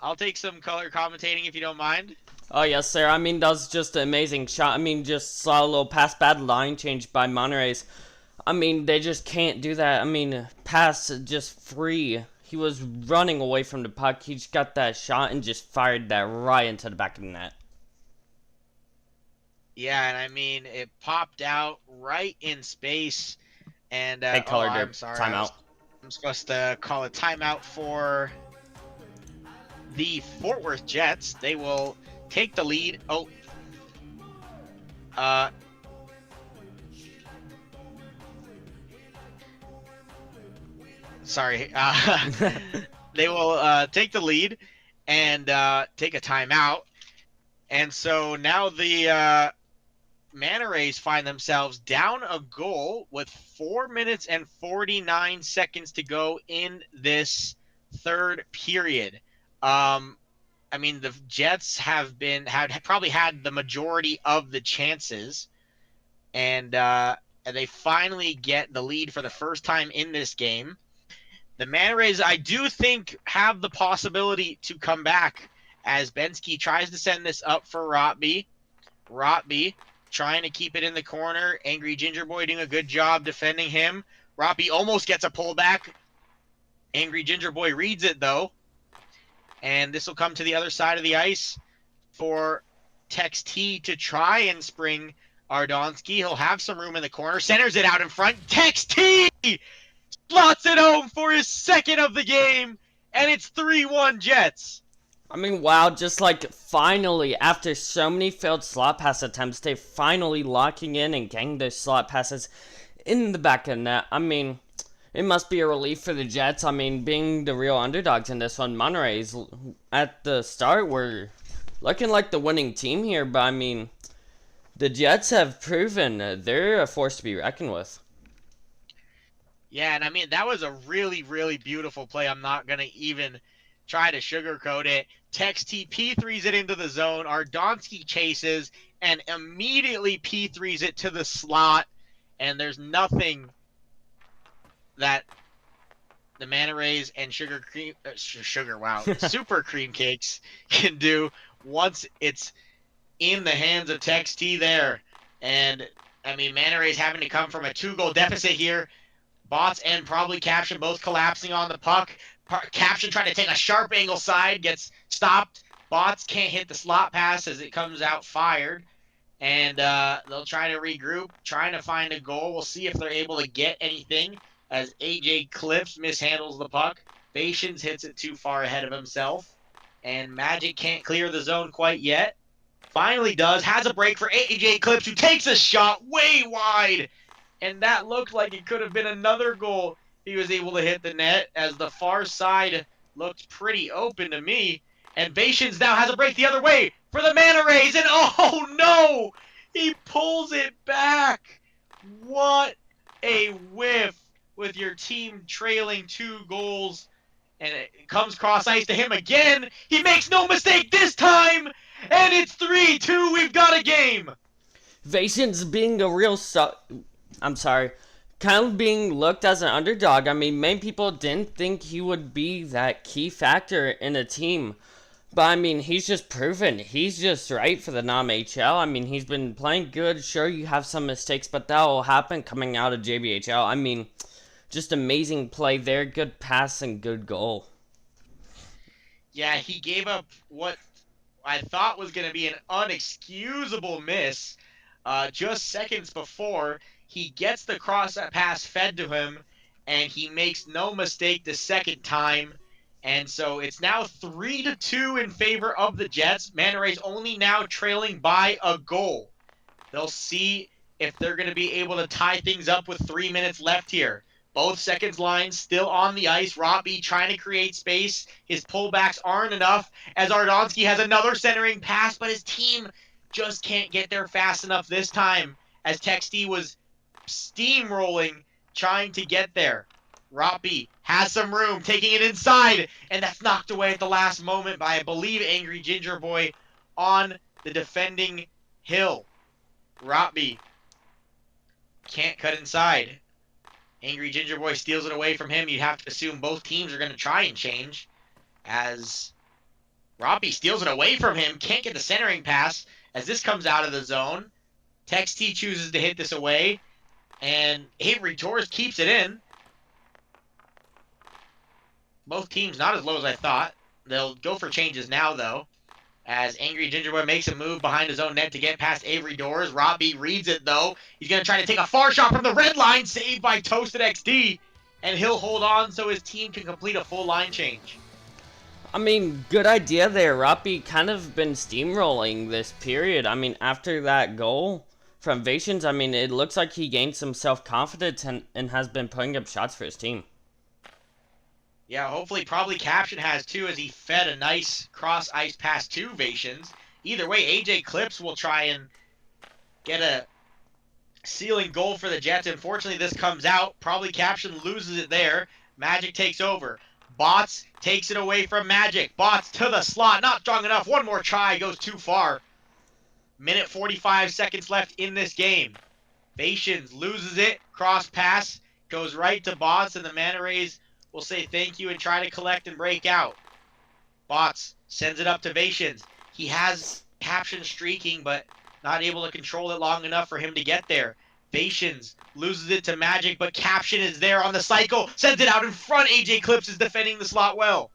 I'll take some color commentating if you don't mind. Oh, yes, sir. I mean, that was just an amazing shot. I mean, just saw a little pass bad line change by Manta Rays. I mean, they just can't do that. I mean, pass just free. He was running away from the puck. He just got that shot and just fired that right into the back of the net. Yeah, and I mean, it popped out right in space. And Hey, color I'm sorry. Timeout. I'm supposed to call a timeout for the Fort Worth Jets. They will take the lead. Sorry. They will take the lead and take a timeout. And so now the Manta Rays find themselves down a goal with 4 minutes and 49 seconds to go in this third period. I mean, the Jets have probably had the majority of the chances, and they finally get the lead for the first time in this game. The Manta Rays, I do think, have the possibility to come back, as Bensky tries to send this up for Rotby. Rotby trying to keep it in the corner. Angry Ginger Boy doing a good job defending him. Roppy almost gets a pullback. Angry Ginger Boy reads it, though. And this will come to the other side of the ice for Tex T to try and spring Ardonsky. He'll have some room in the corner. Centers it out in front. Tex T slots it home for his second of the game. And it's 3-1 Jets. I mean, wow, just like finally, after so many failed slot pass attempts, they finally locking in and getting their slot passes in the back of the net. I mean, it must be a relief for the Jets. I mean, being the real underdogs in this one, Monterey's at the start were looking like the winning team here, but I mean, the Jets have proven they're a force to be reckoned with. Yeah, and I mean, that was a really, really beautiful play. I'm not going to even try to sugarcoat it. Tex T P3s it into the zone. Ardonsky chases and immediately P3s it to the slot. And there's nothing that the Manta Rays and Super Cream Cakes can do once it's in the hands of Tex T there. And, I mean, Manta Rays having to come from a 2-goal deficit here. Bots and probably Caption both collapsing on the puck. Caption trying to take a sharp angle side, gets stopped. Bots can't hit the slot pass as it comes out fired. And they'll try to regroup, trying to find a goal. We'll see if they're able to get anything as AJ Clips mishandles the puck. Patience hits it too far ahead of himself. And Magic can't clear the zone quite yet. Finally does. Has a break for AJ Clips, who takes a shot way wide. And that looked like it could have been another goal. He was able to hit the net as the far side looked pretty open to me. And Vations now has a break the other way for the Manta Rays. And oh no! He pulls it back. What a whiff with your team trailing 2 goals. And it comes cross ice to him again. He makes no mistake this time. And it's 3-2. We've got a game. Vations being a real kind of being looked as an underdog. I mean, many people didn't think he would be that key factor in a team. But, I mean, he's just proven. He's just right for the NAMHL. I mean, he's been playing good. Sure, you have some mistakes, but that will happen coming out of JBHL. I mean, just amazing play there. Good pass and good goal. Yeah, he gave up what I thought was going to be an unexcusable miss just seconds before. He gets the cross pass fed to him, and he makes no mistake the second time. And so it's now 3-2 in favor of the Jets. Manta Rays only now trailing by a goal. They'll see if they're going to be able to tie things up with 3 minutes left here. Both seconds lines still on the ice. Robbie trying to create space. His pullbacks aren't enough as Ardonsky has another centering pass, but his team just can't get there fast enough this time as Texty was steamrolling, trying to get there. Roppy has some room, taking it inside, and that's knocked away at the last moment by, I believe, Angry Ginger Boy on the defending Hill. Roppy can't cut inside. Angry Ginger Boy steals it away from him. You'd have to assume both teams are going to try and change as Roppy steals it away from him. Can't get the centering pass as this comes out of the zone. Texty chooses to hit this away, and Avery Torres keeps it in. Both teams not as low as I thought. They'll go for changes now, though, as Angry Ginger Boy makes a move behind his own net to get past Avery Doors. Robbie reads it, though. He's going to try to take a far shot from the red line, saved by Toasted XD, and he'll hold on so his team can complete a full line change. I mean, good idea there. Roppy kind of been steamrolling this period. I mean, after that goal from Vations, I mean, it looks like he gained some self-confidence and has been putting up shots for his team. Yeah, hopefully probably Caption has too, as he fed a nice cross-ice pass to Vations. Either way, AJ Clips will try and get a ceiling goal for the Jets. Unfortunately, this comes out. Probably Caption loses it there. Magic takes over. Bots takes it away from Magic. Bots to the slot. Not strong enough. One more try. Goes too far. Minute 45 seconds left in this game. Vations loses it. Cross pass. Goes right to Bots, and the Manta Rays will say thank you and try to collect and break out. Bots sends it up to Vations. He has Caption streaking, but not able to control it long enough for him to get there. Vations loses it to Magic, but Caption is there on the cycle, sends it out in front. AJ Clips is defending the slot well.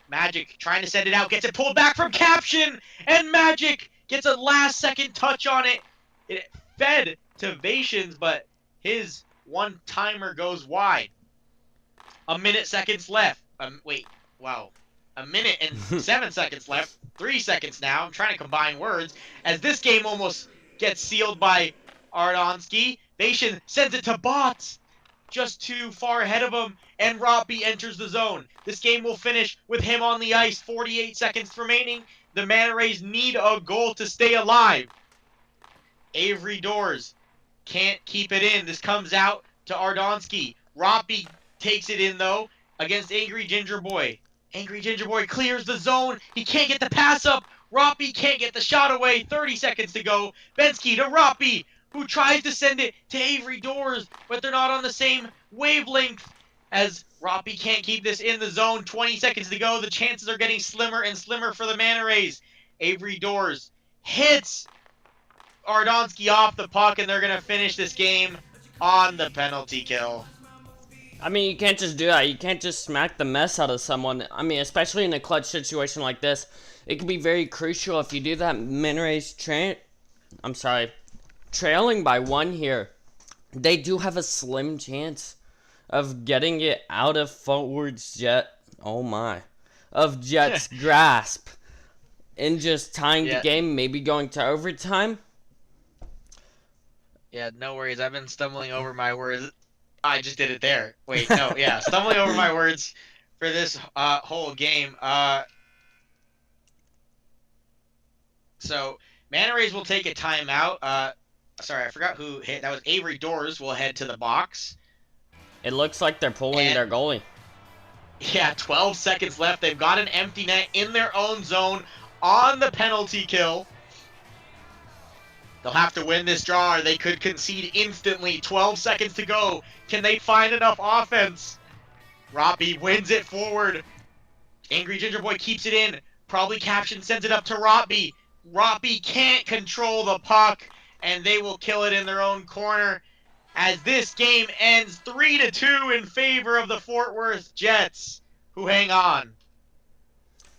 Magic trying to send it out, gets it pulled back from Caption, and Magic gets a last-second touch on it. It fed to Vations, but his one-timer goes wide. A minute seconds left. A minute and 7 seconds left. 3 seconds now. I'm trying to combine words. As this game almost gets sealed by Ardonsky. Vation sends it to Bots. Just too far ahead of him. And Robbie enters the zone. This game will finish with him on the ice. 48 seconds remaining. The Manta Rays need a goal to stay alive. Avery Doors can't keep it in. This comes out to Ardonsky. Robbie takes it in, though, against Angry Ginger Boy. Angry Ginger Boy clears the zone. He can't get the pass up. Robbie can't get the shot away. 30 seconds to go. Bensky to Robbie, who tries to send it to Avery Doors, but they're not on the same wavelength. As Robbie can't keep this in the zone. 20 seconds to go. The chances are getting slimmer and slimmer for the Manta Rays. Avery Doors hits Ardonsky off the puck, and they're going to finish this game on the penalty kill. I mean, you can't just do that. You can't just smack the mess out of someone. I mean, especially in a clutch situation like this. It can be very crucial if you do that. Manta Rays trailing by 1 here. They do have a slim chance of getting it out of forward's Jet's grasp. And just tying the game, maybe going to overtime. Yeah, no worries. I've been stumbling over my words. I just did it there. Wait, no, yeah. Stumbling over my words for this whole game. So, Manta Rays will take a timeout. Sorry, I forgot who hit. That was Avery Doors will head to the box. It looks like they're pulling their goalie. Yeah, 12 seconds left. They've got an empty net in their own zone on the penalty kill. They'll have to win this draw or they could concede instantly. 12 seconds to go. Can they find enough offense? Robbie wins it forward. Angry Ginger Boy keeps it in. Probably Caption sends it up to Robbie. Robbie can't control the puck, and they will kill it in their own corner as this game ends 3-2 in favor of the Fort Worth Jets, who hang on.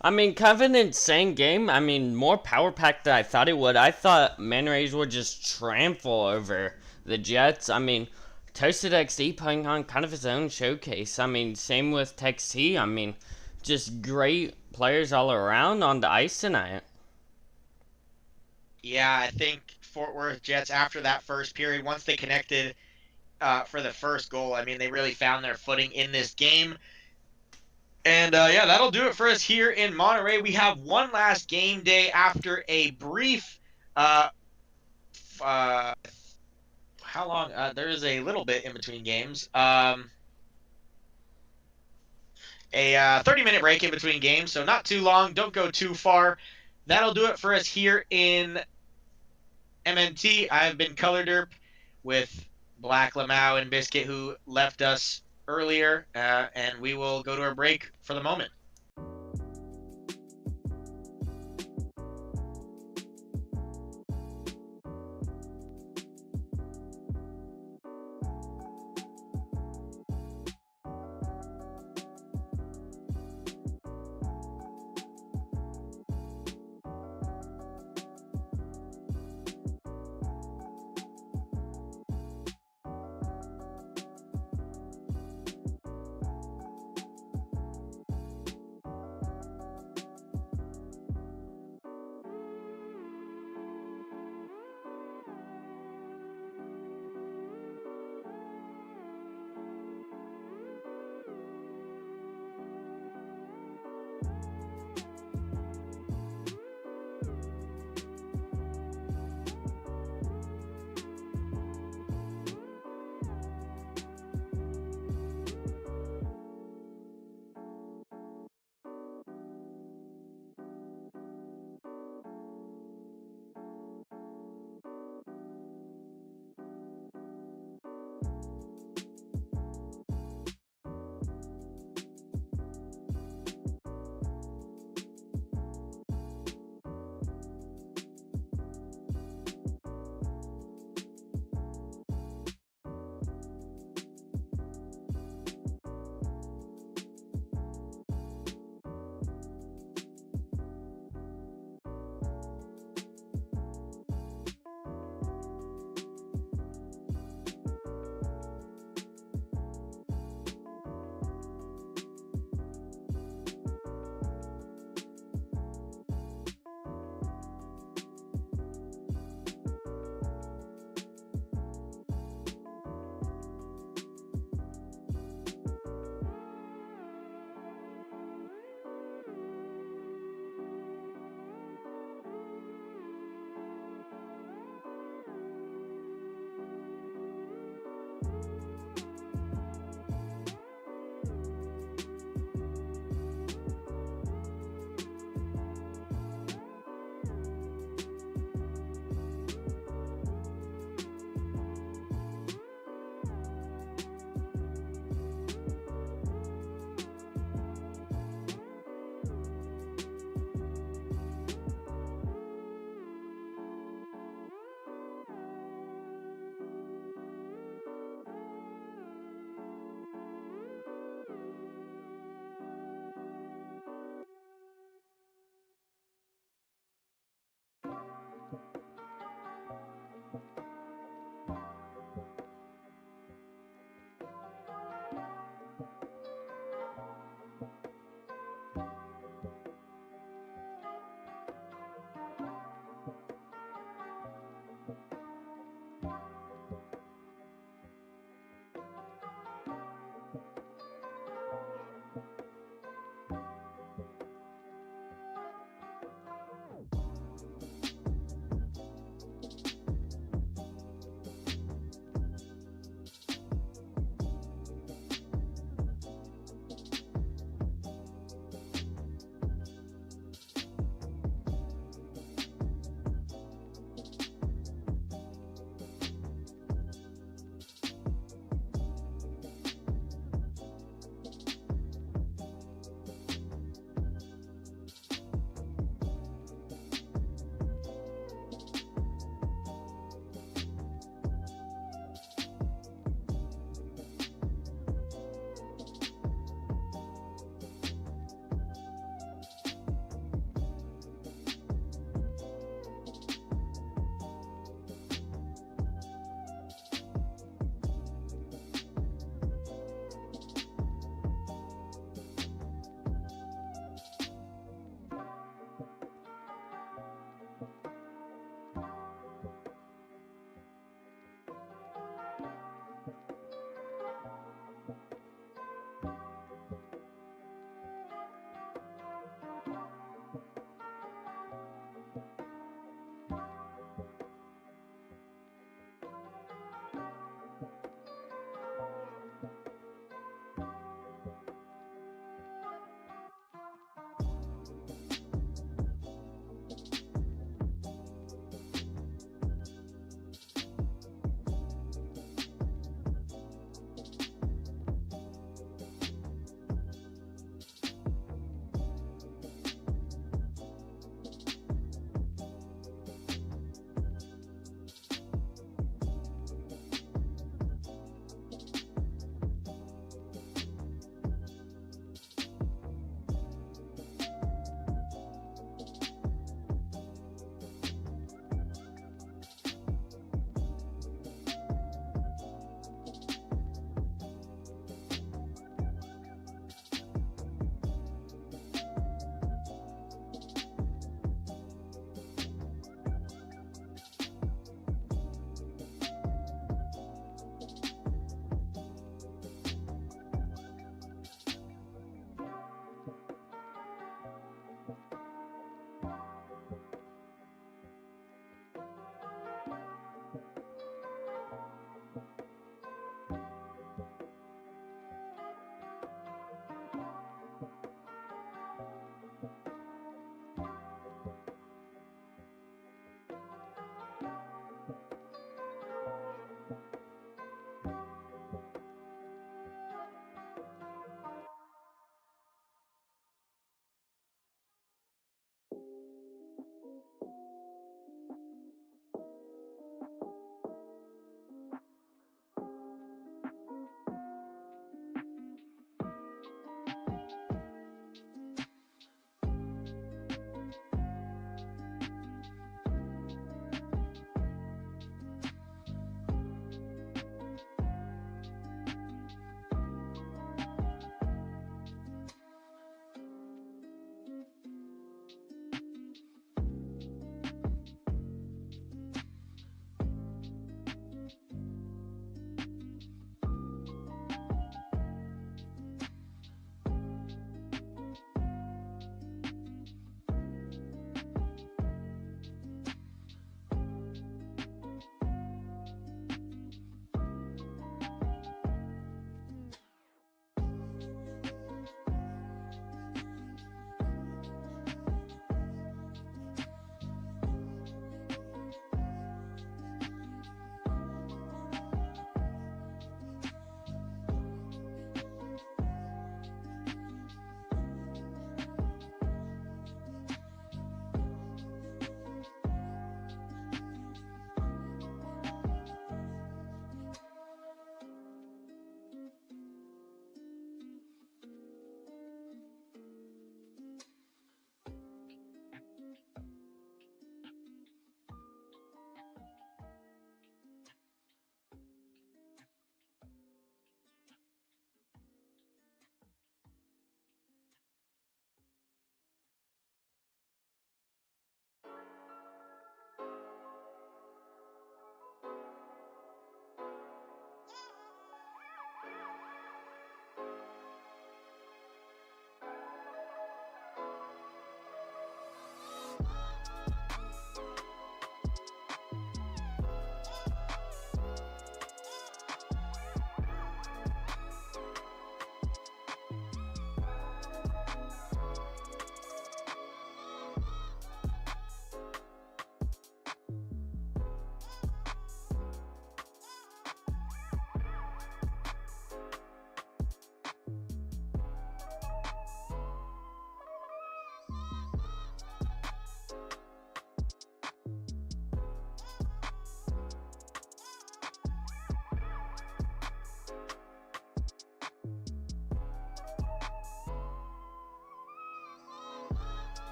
I mean, kind of an insane game. I mean, more power pack than I thought it would. I thought Manta Rays would just trample over the Jets. I mean, Toasted XD putting on kind of his own showcase. I mean, same with Tex T. I mean, just great players all around on the ice tonight. Yeah, I think Fort Worth Jets, after that first period, once they connected for the first goal, I mean, they really found their footing in this game. And, yeah, that'll do it for us here in Monterey. We have one last game day after a brief, how long? There is a little bit in between games. A 30-minute break in between games, so not too long. Don't go too far. That'll do it for us here in MNT. I've been Color Derp with Black Lamau and Biscuit, who left us earlier, and we will go to our break for the moment.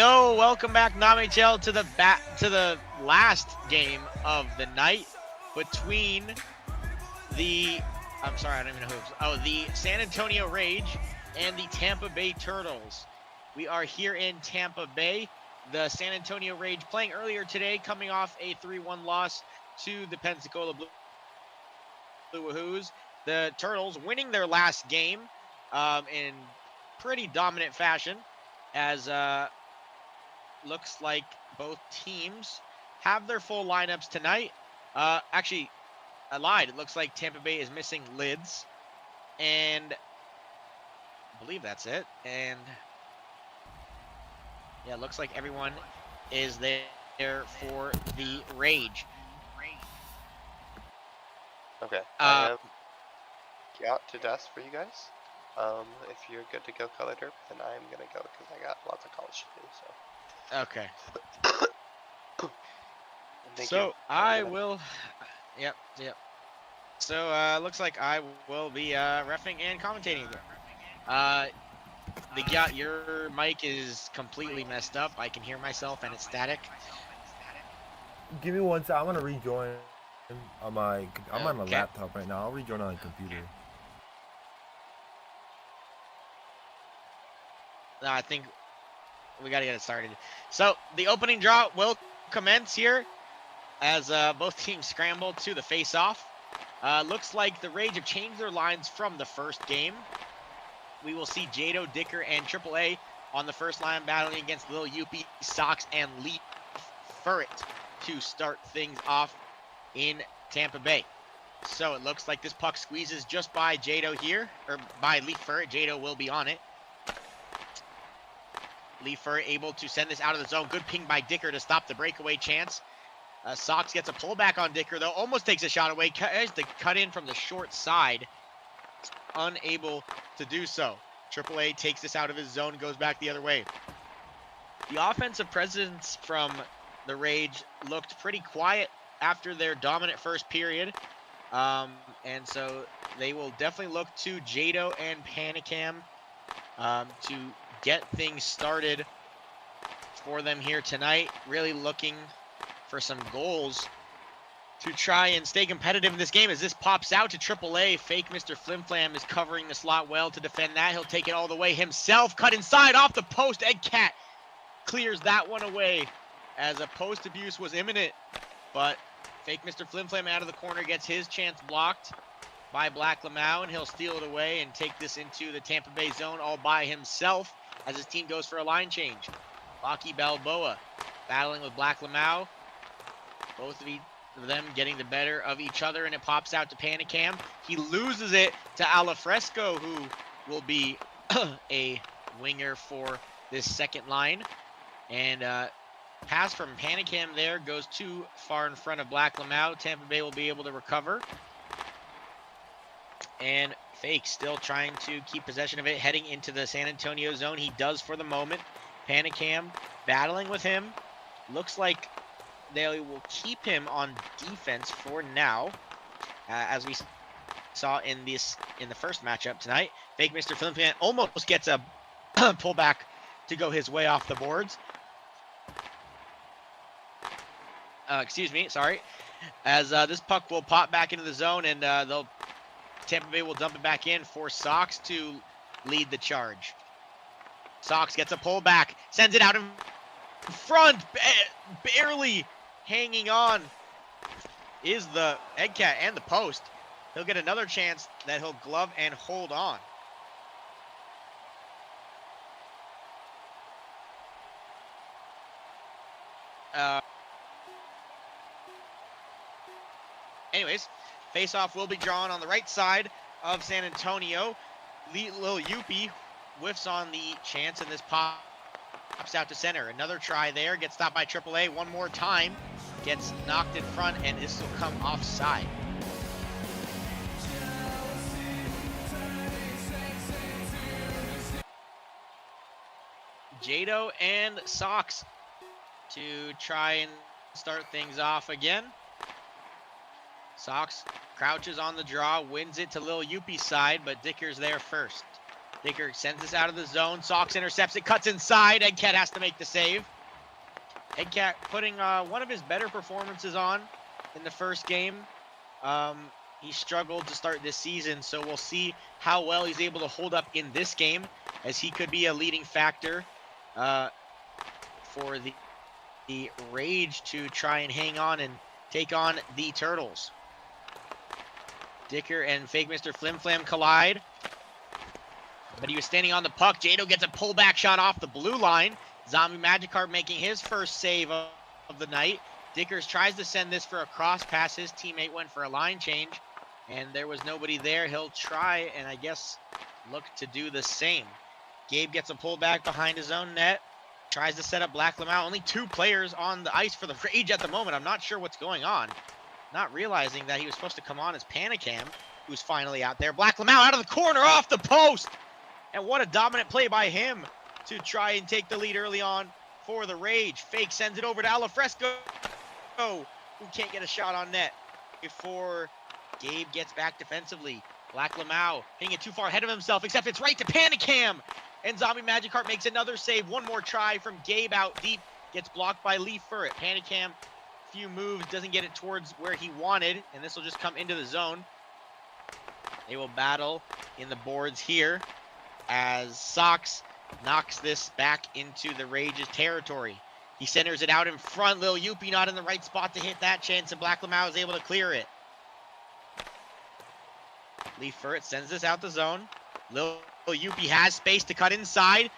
Yo, welcome back, NAMHL, to the last game of the night between the the San Antonio Rage and the Tampa Bay Turtles. We are here in Tampa Bay. The San Antonio Rage playing earlier today, coming off a 3-1 loss to the Pensacola Blue Wahoos. The Turtles winning their last game in pretty dominant fashion, as looks like both teams have their full lineups tonight. Actually, I lied. It looks like Tampa Bay is missing Lids, and I believe that's it. And yeah, it looks like everyone is there for the Rage. Okay. I am out to desk for you guys. If you're good to go color derp, then I'm gonna go because I got lots of college to do. So. Okay. Thank So you. I will. Yep. So looks like I will be reffing and commentating again. Your mic is completely messed up. I can hear myself and it's static. Give me one sec. I'm gonna rejoin. I'm on a Okay. laptop right now. I'll rejoin on a computer. No, I think we gotta get it started. So the opening draw will commence here as both teams scramble to the face-off. Looks like the Rage have changed their lines from the first game. We will see Jado, Dicker, and AAA on the first line battling against Lil Youppi, Sox, and Leaf Furret to start things off in Tampa Bay. So it looks like this puck squeezes just by Jado here, or by Leaf Furret. Jado will be on it. Leaf Furret able to send this out of the zone. Good ping by Dicker to stop the breakaway chance. Sox gets a pullback on Dicker, though. Almost takes a shot away. Tries to cut in from the short side. Unable to do so. AAA takes this out of his zone, goes back the other way. The offensive presence from the Rage looked pretty quiet after their dominant first period. And so they will definitely look to Jado and Panicam to get things started for them here tonight. Really looking for some goals to try and stay competitive in this game as this pops out to AAA. Fake Mr. Flimflam is covering the slot well to defend that. He'll take it all the way himself. Cut inside off the post. Eggcat clears that one away as a post abuse was imminent. But Fake Mr. Flimflam out of the corner gets his chance blocked by Black Lamau, and he'll steal it away and take this into the Tampa Bay zone all by himself as his team goes for a line change. Blockey Balboa battling with Black Lamau. Both of them getting the better of each other, and it pops out to Panicam. He loses it to AllahFresco, who will be a winger for this second line. And pass from Panicam there goes too far in front of Black Lamau. Tampa Bay will be able to recover. And Fake still trying to keep possession of it, heading into the San Antonio zone. He does for the moment. Panicam battling with him. Looks like they will keep him on defense for now, as we saw in the first matchup tonight. Fake Mr. Flimflam almost gets a pullback to go his way off the boards. Excuse me, sorry. As this puck will pop back into the zone, and Tampa Bay will dump it back in for Sox to lead the charge. Sox gets a pullback, sends it out in front, barely hanging on is the Eggcat and the post. He'll get another chance that he'll glove and hold on. Anyways, face-off will be drawn on the right side of San Antonio. Lil Youppi whiffs on the chance, and this pops out to center. Another try there, gets stopped by AAA one more time, gets knocked in front, and this will come offside. Jado and Sox to try and start things off again. Sox crouches on the draw, wins it to Lil Youppi's side, but Dicker's there first. Dicker sends this out of the zone. Sox intercepts it, cuts inside. Eggcat has to make the save. Eggcat putting one of his better performances on in the first game. He struggled to start this season, so we'll see how well he's able to hold up in this game, as he could be a leading factor for the Rage to try and hang on and take on the Turtles. Dicker and Fake Mr. Flim Flam collide, but he was standing on the puck. Jado gets a pullback shot off the blue line. Zombie Magikarp making his first save of the night. Dickers tries to send this for a cross pass. His teammate went for a line change, and there was nobody there. He'll try and, I guess, look to do the same. Gabe gets a pullback behind his own net. Tries to set up Black Lamau. Only 2 players on the ice for the Rage at the moment. I'm not sure what's going on. Not realizing that he was supposed to come on as Panicam, who's finally out there. Black Lamau out of the corner, off the post! And what a dominant play by him to try and take the lead early on for the Rage. Fake sends it over to AllahFresco, who can't get a shot on net before Gabe gets back defensively. Black Lamau hitting it too far ahead of himself, except it's right to Panicam. And Zombie Magikarp makes another save. One more try from Gabe out deep. Gets blocked by Leaf Furret. Panicam, few moves, doesn't get it towards where he wanted. And this will just come into the zone. They will battle in the boards here as Sox knocks this back into the Rage's territory. He centers it out in front. Lil Youppi not in the right spot to hit that chance, and Black Lamau is able to clear it. Leaf Furret sends this out the zone. Lil Youppi has space to cut inside.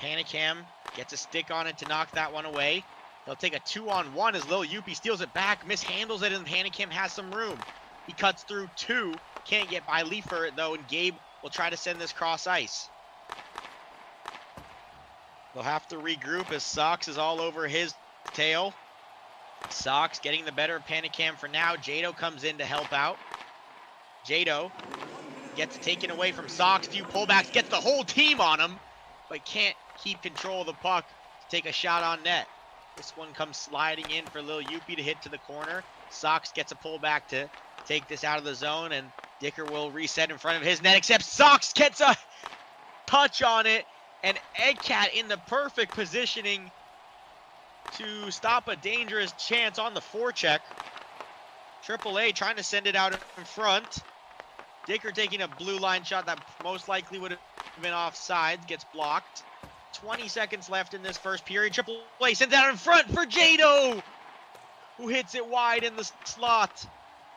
Panicam gets a stick on it to knock that one away. They'll take a 2-on-1 as Lil Youppi steals it back, mishandles it, and Panicam has some room. He cuts through 2. Can't get by Leaf Furret, though, and Gabe will try to send this cross ice. They'll have to regroup as Sox is all over his tail. Sox getting the better of Panicam for now. Jado comes in to help out. Jado gets taken away from Sox. Few pullbacks, gets the whole team on him, but can't keep control of the puck to take a shot on net. This one comes sliding in for Lil Youppi to hit to the corner. Sox gets a pullback to take this out of the zone, and Dicker will reset in front of his net, except Sox gets a touch on it, and Eggcat in the perfect positioning to stop a dangerous chance on the forecheck. AAA trying to send it out in front. Dicker taking a blue line shot that most likely would have been offsides, gets blocked. 20 seconds left in this first period. AAA sends it out in front for Jado, who hits it wide in the slot.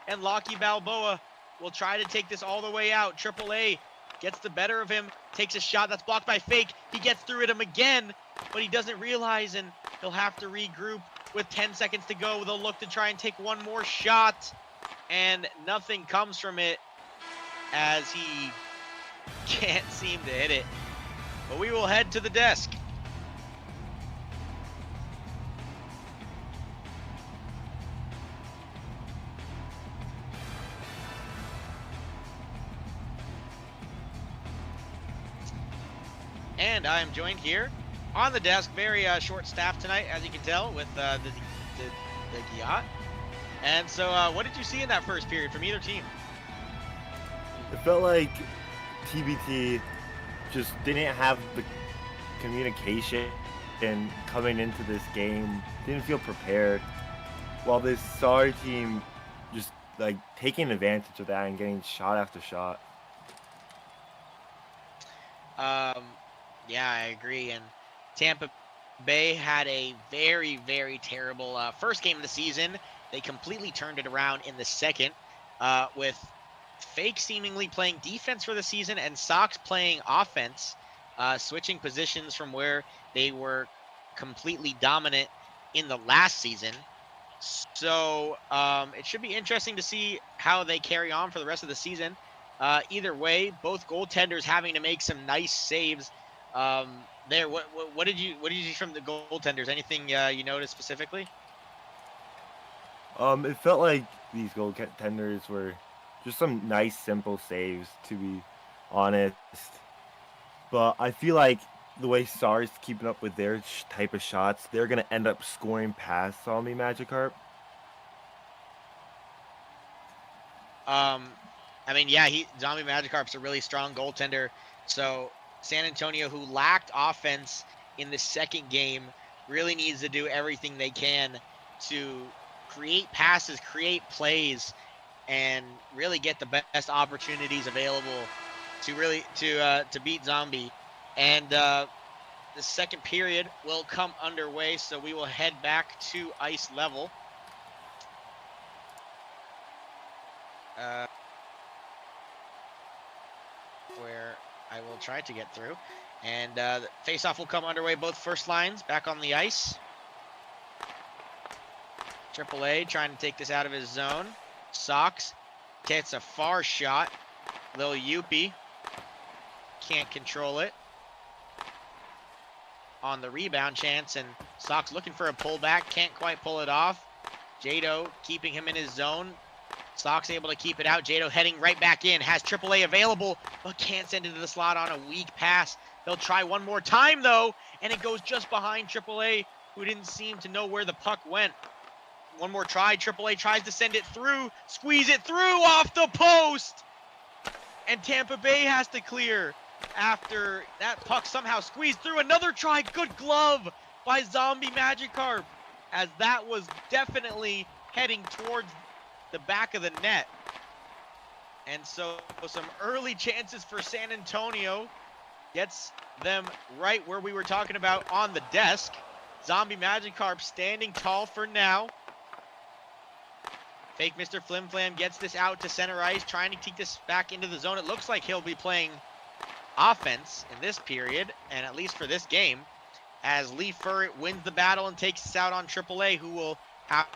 And Locky Balboa will try to take this all the way out. AAA gets the better of him, takes a shot that's blocked by Fake. He gets through at him again, but he doesn't realize, and he'll have to regroup with 10 seconds to go. They'll look to try and take one more shot, and nothing comes from it as he can't seem to hit it. But we will head to the desk. And I am joined here on the desk, very short staff tonight, as you can tell, with the yacht. And so, what did you see in that first period from either team? It felt like TBT just didn't have the communication and coming into this game, didn't feel prepared, while this SAR team just like taking advantage of that and getting shot after shot. Yeah, I agree. And Tampa Bay had a very, very terrible first game of the season. They completely turned it around in the second, with Fake seemingly playing defense for the season and Sox playing offense, switching positions from where they were completely dominant in the last season. So it should be interesting to see how they carry on for the rest of the season. Either way, both goaltenders having to make some nice saves. There, what did you see from the goaltenders? Anything you noticed specifically? It felt like these goaltenders were just some nice, simple saves, to be honest. But I feel like the way SAR's keeping up with their type of shots, they're going to end up scoring past Zombie Magikarp. I mean, yeah, Zombie Magikarp's a really strong goaltender. So San Antonio, who lacked offense in the second game, really needs to do everything they can to create passes, create plays, and really get the best opportunities available to beat Zombie. And the second period will come underway, so we will head back to ice level. Where I will try to get through. And the face-off will come underway. Both first lines back on the ice. AAA trying to take this out of his zone. Sox gets a far shot. Lil Youppi can't control it. On the rebound chance, and Sox looking for a pullback, can't quite pull it off. Jado keeping him in his zone. Sox able to keep it out. Jado heading right back in, has AAA available, but can't send it to the slot on a weak pass. They'll try one more time though, and it goes just behind AAA, who didn't seem to know where the puck went. One more try. AAA tries to send it through, squeeze it through off the post, and Tampa Bay has to clear after that puck somehow squeezed through. Another try. Good glove by Zombie Magikarp, as that was definitely heading towards the back of the net. And so some early chances for San Antonio gets them right where we were talking about on the desk. Zombie Magikarp standing tall for now. Fake Mr. Flim Flam gets this out to center ice, trying to keep this back into the zone. It looks like he'll be playing offense in this period, and at least for this game, as Lee Furret wins the battle and takes us out on AAA, who will have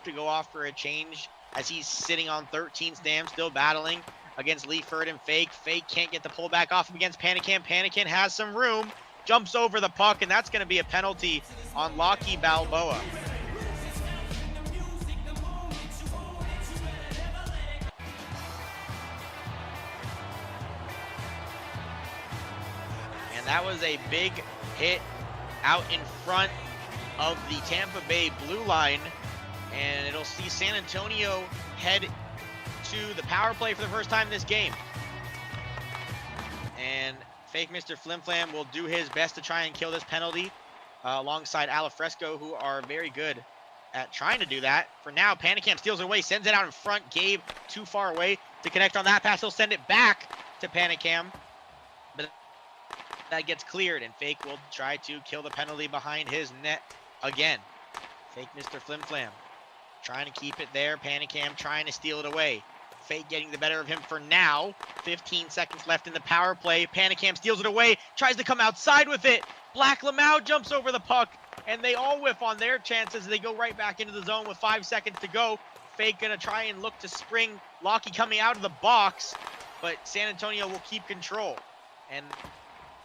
to go off for a change as he's sitting on 13 stamps, still battling against Lee Furret and Fake. Fake can't get the pullback off him against Panican. Panican has some room, jumps over the puck, and that's going to be a penalty on Blockey Balboa. And that was a big hit out in front of the Tampa Bay blue line, and it'll see San Antonio head to the power play for the first time this game. And Fake Mr. Flim Flam will do his best to try and kill this penalty alongside AllahFresco, who are very good at trying to do that. For now, Panicam steals it away, sends it out in front. Gabe too far away to connect on that pass. He'll send it back to Panicam, but that gets cleared, and Fake will try to kill the penalty behind his net again. Fake Mr. Flim Flam trying to keep it there. Panicam trying to steal it away. Fake getting the better of him for now. 15 seconds left in the power play. Panicam steals it away, tries to come outside with it. Black Lamau jumps over the puck, and they all whiff on their chances. They go right back into the zone with 5 seconds to go. Fake gonna try and look to spring Blockey coming out of the box, but San Antonio will keep control. And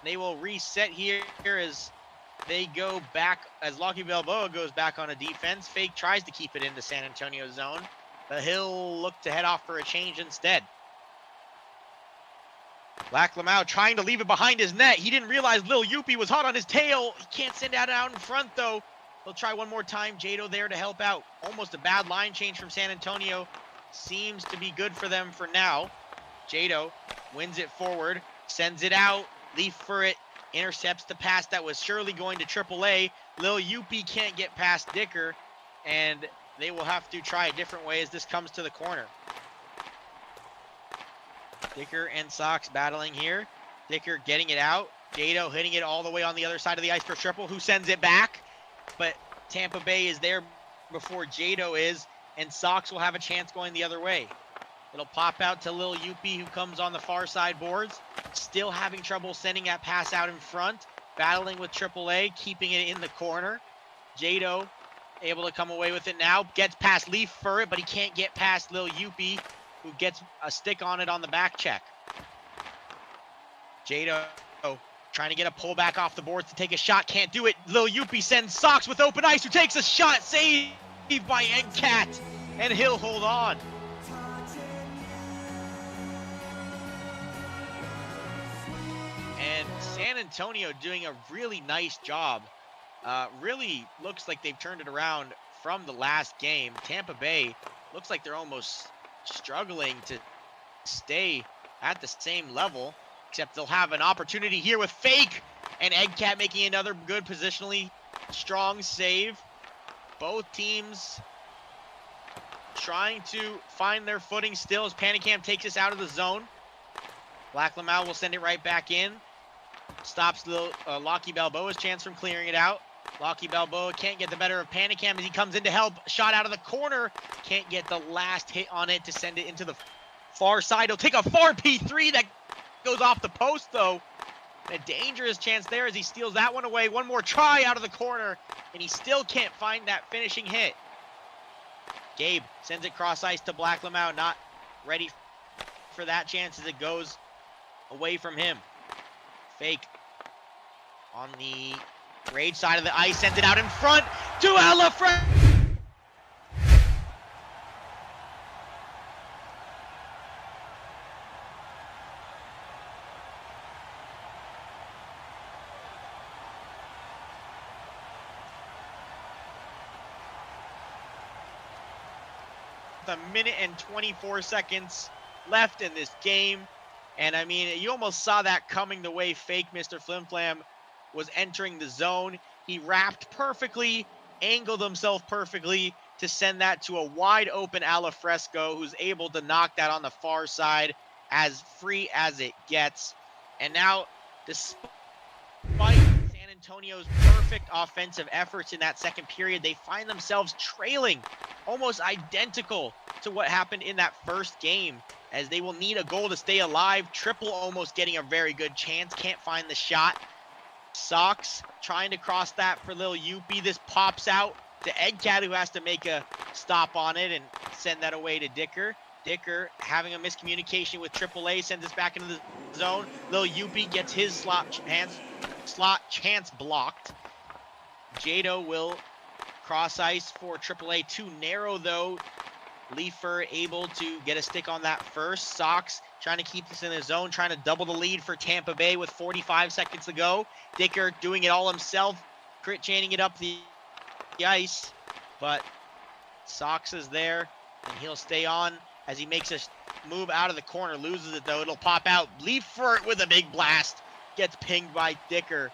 they will reset here as they go back, as Blockey Balboa goes back on a defense. Fake tries to keep it into San Antonio's zone, but he'll look to head off for a change instead. Black Lamau trying to leave it behind his net. He didn't realize Lil Youppi was hot on his tail. He can't send that out in front though. He'll try one more time. Jado there to help out. Almost a bad line change from San Antonio. Seems to be good for them for now. Jado wins it forward, sends it out. Leaf for it, intercepts the pass that was surely going to AAA. Lil Youppi can't get past Dicker, and they will have to try a different way as this comes to the corner. Dicker and Sox battling here. Dicker getting it out. Jado hitting it all the way on the other side of the ice for Triple, who sends it back. But Tampa Bay is there before Jado is, and Sox will have a chance going the other way. It'll pop out to Lil Youppi, who comes on the far side boards. Still having trouble sending that pass out in front. Battling with AAA, keeping it in the corner. Jado able to come away with it now. Gets past Leaf for it, but he can't get past Lil Youppi, who gets a stick on it on the back check. Jado trying to get a pullback off the boards to take a shot. Can't do it. Lil Youppi sends Sox with open ice, who takes a shot. Saved by Encat, and he'll hold on. And San Antonio doing a really nice job. Really looks like they've turned it around from the last game. Tampa Bay looks like they're almost struggling to stay at the same level. except they'll have an opportunity here with Fake, and Eggcat making another good positionally strong save. Both teams trying to find their footing still as Panicam takes us out of the zone. Black Lamau will send it right back in. Stops the Blockey Balboa's chance from clearing it out. Blockey Balboa can't get the better of Panicam as he comes in to help. Shot out of the corner. Can't get the last hit on it to send it into the far side. He'll take a 4P3 that goes off the post, though. A dangerous chance there as he steals that one away. One more try out of the corner, and he still can't find that finishing hit. Gabe sends it cross ice to Black Lamau. Not ready for that chance as it goes away from him. Fake on the Rage side of the ice, sends it out in front to AllahFresco. A minute and 24 seconds left in this game. And I mean, you almost saw that coming the way Fake Mr. Flimflam was entering the zone. He wrapped perfectly, angled himself perfectly to send that to a wide open AllahFresco, who's able to knock that on the far side as free as it gets. And now, despite San Antonio's perfect offensive efforts in that second period, they find themselves trailing almost identical to what happened in that first game, as they will need a goal to stay alive. Triple almost getting a very good chance, can't find the shot. Sox trying to cross that for little Youppi. This pops out to Eggcat, who has to make a stop on it and send that away to Dicker. Dicker having a miscommunication with AAA, sends us back into the zone. Little Youppi gets his slot chance blocked. Jado will cross ice for AAA. Too narrow though. Leifer able to get a stick on that first. Sox trying to keep this in the zone, trying to double the lead for Tampa Bay with 45 seconds to go. Dicker doing it all himself, crit chaining it up the ice, but Sox is there, and he'll stay on as he makes a move out of the corner, loses it though. It'll pop out. Leifer with a big blast, gets pinged by Dicker,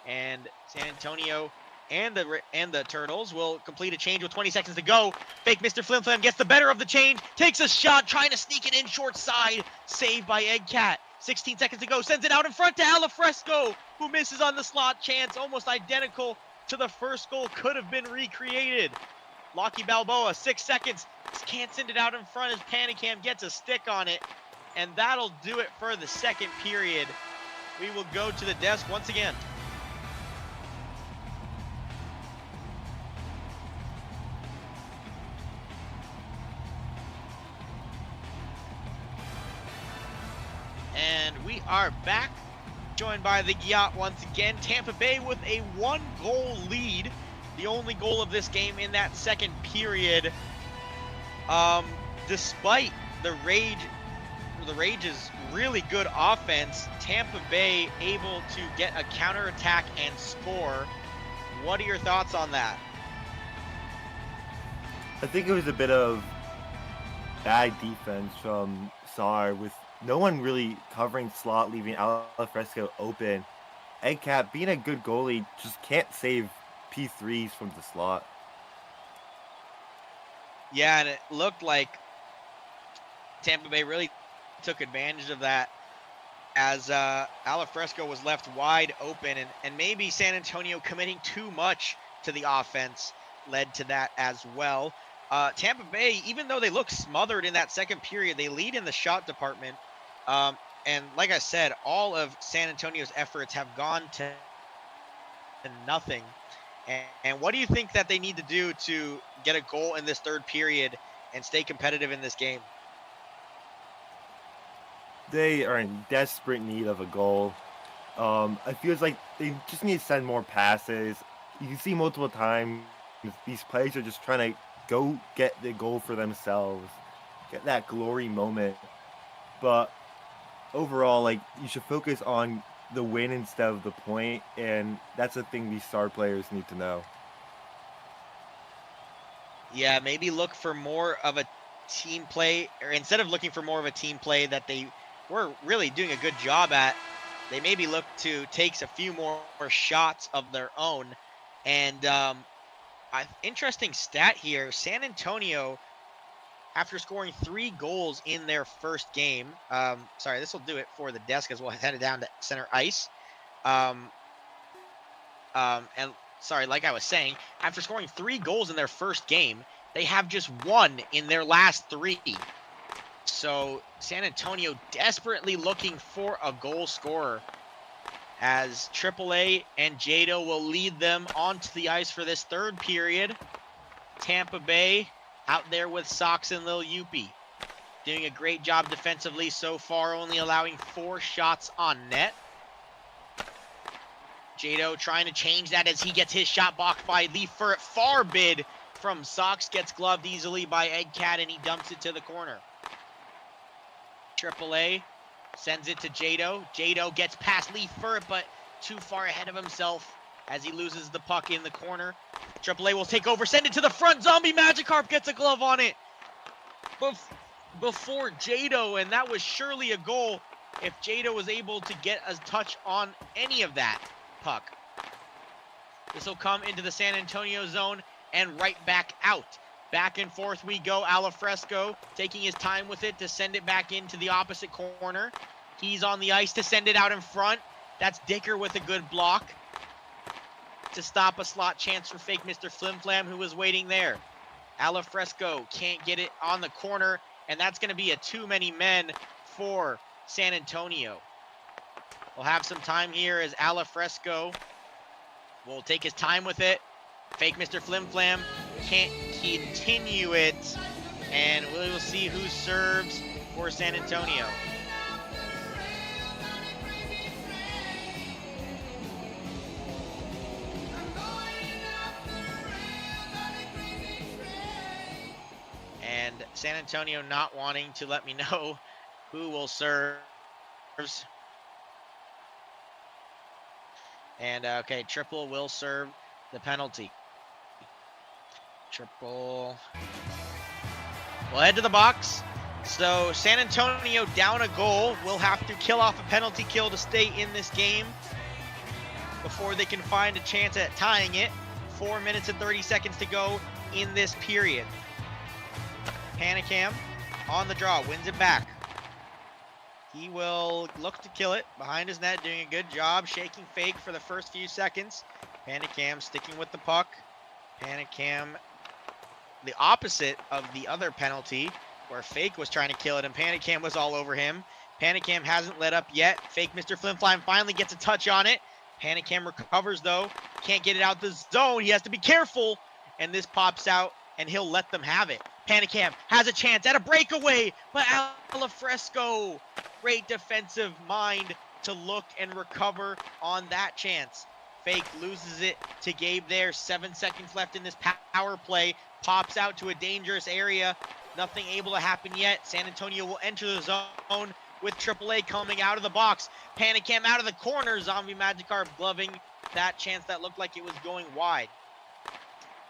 and San Antonio and the Turtles will complete a change with 20 seconds to go. Fake Mr. Flimflam gets the better of the change, takes a shot, trying to sneak it in short side, saved by Eggcat. 16 seconds to go, sends it out in front to AllahFresco, who misses on the slot chance, almost identical to the first goal, could have been recreated. Blockey Balboa, 6 seconds, can't send it out in front as Panicam gets a stick on it, and that'll do it for the second period. We will go to the desk once again. And we are back, joined by the Gyat once again. Tampa Bay with a 1-goal lead, the only goal of this game in that second period. Despite the Rage's really good offense, Tampa Bay able to get a counterattack and score. What are your thoughts on that? I think it was a bit of bad defense from SAR, with no one really covering slot, leaving AllahFresco open. Eggcat, being a good goalie, just can't save P3s from the slot. Yeah, and it looked like Tampa Bay really took advantage of that, as AllahFresco was left wide open, and maybe San Antonio committing too much to the offense led to that as well. Tampa Bay, even though they look smothered in that second period, they lead in the shot department. And like I said, all of San Antonio's efforts have gone to nothing. And what do you think that they need to do to get a goal in this third period and stay competitive in this game? They are in desperate need of a goal. I feel like they just need to send more passes. You can see multiple times these players are just trying to go get the goal for themselves, get that glory moment. But overall, like, you should focus on the win instead of the point, and that's the thing these star players need to know. Yeah, maybe look for more of a team play, or instead of looking for more of a team play, that they were really doing a good job at. They maybe look to take a few more shots of their own. And interesting stat here, San Antonio, after scoring 3 goals in their first game, sorry, this will do it for the desk as we'll head it down to center ice. And sorry, like I was saying, after scoring 3 goals in their first game, they have just 1 in their last 3. So San Antonio desperately looking for a goal scorer, as AAA and Jado will lead them onto the ice for this third period. Tampa Bay out there with Sox and Lil Youppi, doing a great job defensively so far, only allowing 4 shots on net. Jado trying to change that as he gets his shot blocked by Lee Furret. Far bid from Sox, gets gloved easily by Eggcat, and he dumps it to the corner. AAA sends it to Jado. Jado gets past Lee Furret, but too far ahead of himself as he loses the puck in the corner. AAA will take over, send it to the front. Zombie Magikarp gets a glove on it before Jado, and that was surely a goal if Jado was able to get a touch on any of that puck. This will come into the San Antonio zone and right back out. Back and forth we go. AllahFresco taking his time with it to send it back into the opposite corner. He's on the ice to send it out in front. That's Dicker with a good block to stop a slot chance for fake Mr. Flimflam, who was waiting there. AllahFresco can't get it on the corner, and that's going to be a too many men for San Antonio. We'll have some time here as AllahFresco will take his time with it. Fake Mr. Flimflam can't continue it, and we will see who serves for San Antonio. And San Antonio not wanting to let me know who will serve. And okay, Triple will serve the penalty. Triple will head to the box. So San Antonio down a goal will have to kill off a penalty kill to stay in this game before they can find a chance at tying it. 4 minutes and 30 seconds to go in this period. Panicam on the draw, wins it back. He will look to kill it behind his net, doing a good job, shaking fake for the first few seconds. Panicam sticking with the puck. Panicam, the opposite of the other penalty, where Fake was trying to kill it and Panicam was all over him. Panicam hasn't let up yet. Fake Mr. Flimflam finally gets a touch on it. Panicam recovers though, can't get it out the zone. He has to be careful, and this pops out, and he'll let them have it. Panicam has a chance at a breakaway, but AllahFresco, great defensive mind to look and recover on that chance. Fake loses it to Gabe there. 7 seconds left in this power play. Pops out to a dangerous area. Nothing able to happen yet. San Antonio will enter the zone with AAA coming out of the box. Panicam out of the corner. Zombie Magikarp gloving that chance that looked like it was going wide.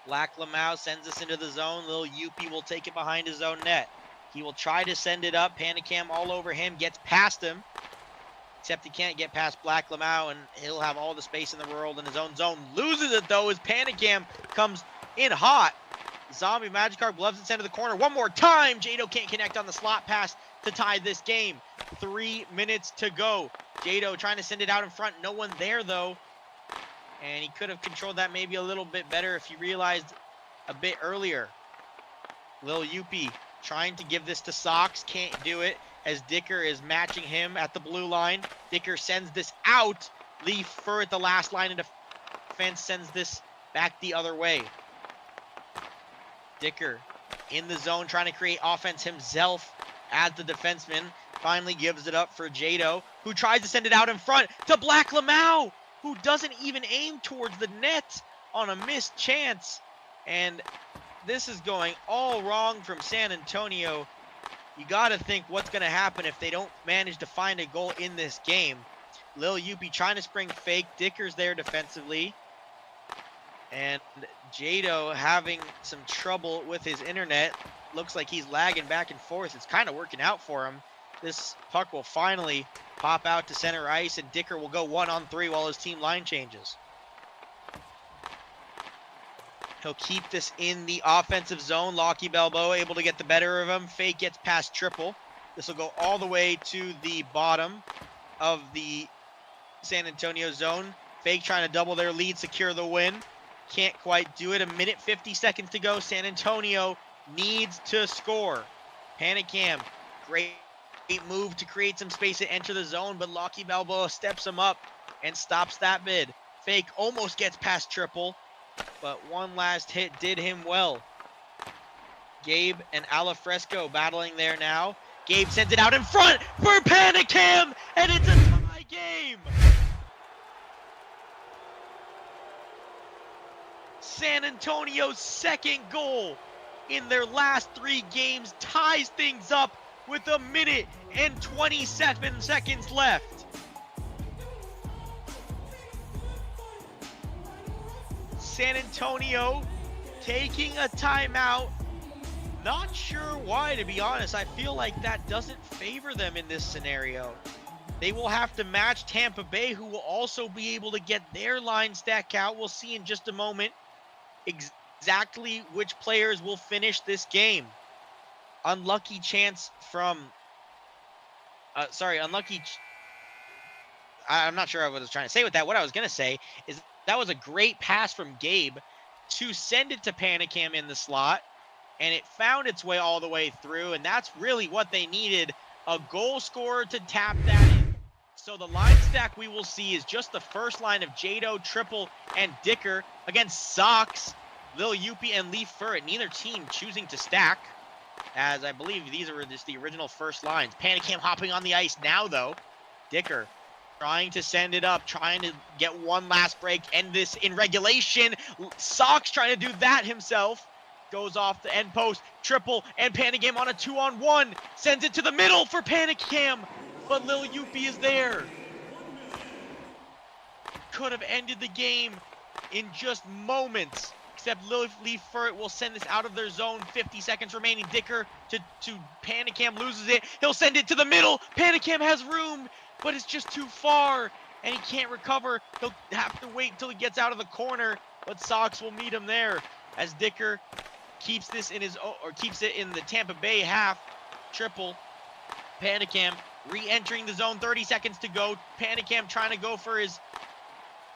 Black Lamau sends us into the zone. Lil Youppi will take it behind his own net. He will try to send it up. Panicam all over him. Gets past him. Except he can't get past Black Lamau, and he'll have all the space in the world in his own zone. Loses it, though, as Panicam comes in hot. Zombie Magikarp gloves it into the corner. One more time. Jado can't connect on the slot pass to tie this game. 3 minutes to go. Jado trying to send it out in front. No one there, though. And he could have controlled that maybe a little bit better if he realized a bit earlier. Lil Youppi trying to give this to Sox. Can't do it as Dicker is matching him at the blue line. Dicker sends this out. Lee Fur at the last line of defense sends this back the other way. Dicker in the zone trying to create offense himself as the defenseman. Finally gives it up for Jado, who tries to send it out in front to Black Lamau, who doesn't even aim towards the net on a missed chance. And this is going all wrong from San Antonio. You got to think what's going to happen if they don't manage to find a goal in this game. Lil Youppi trying to spring fake. Dicker's there defensively. And Jado having some trouble with his internet. Looks like he's lagging back and forth. It's kind of working out for him. this puck will finally pop out to center ice, and Dicker will go 1-on-3 while his team line changes. He'll keep this in the offensive zone. Blockey Balboa able to get the better of him. Fake gets past Triple. This will go all the way to the bottom of the San Antonio zone. Fake trying to double their lead, secure the win. Can't quite do it. 1:50 to go. San Antonio needs to score. Panic Cam, great move to create some space to enter the zone, but Blockey Balboa steps him up and stops that bid. Fake almost gets past Triple, but one last hit did him well. Gabe and AllahFresco battling there now. Gabe sends it out in front for Panic Cam, and it's a tie game. San Antonio's second goal in their last 3 games ties things up with 1:27 seconds left. San Antonio taking a timeout. Not sure why, to be honest. I feel like that doesn't favor them in this scenario. They will have to match Tampa Bay, who will also be able to get their line stack out. We'll see in just a moment exactly which players will finish this game. Unlucky chance from... I'm not sure what I was trying to say with that. What I was going to say is that was a great pass from Gabe to send it to Panic Cam in the slot, and it found its way all the way through, and that's really what they needed, a goal scorer to tap that in. So the line stack we will see is just the first line of Jado, Triple, and Dicker against Sox, Lil Youppi, and Leaf Furret. Neither team choosing to stack, as I believe these are just the original first lines. Panic Cam hopping on the ice now, though. Dicker trying to send it up, trying to get one last break, end this in regulation. Sox trying to do that himself. Goes off the end post. Triple and Panic Cam on a 2-on-1. Sends it to the middle for Panic Cam, but Lil Youppi is there. Could have ended the game in just moments, except Leaf Furret will send this out of their zone. 50 seconds remaining. Dicker to Panic Cam, loses it. He'll send it to the middle. Panic Cam has room, but it's just too far, and he can't recover. He'll have to wait until he gets out of the corner, but Sox will meet him there as Dicker keeps this in keeps it in the Tampa Bay half. Triple. Panic Cam re-entering the zone. 30 seconds to go. Panic Cam trying to go for his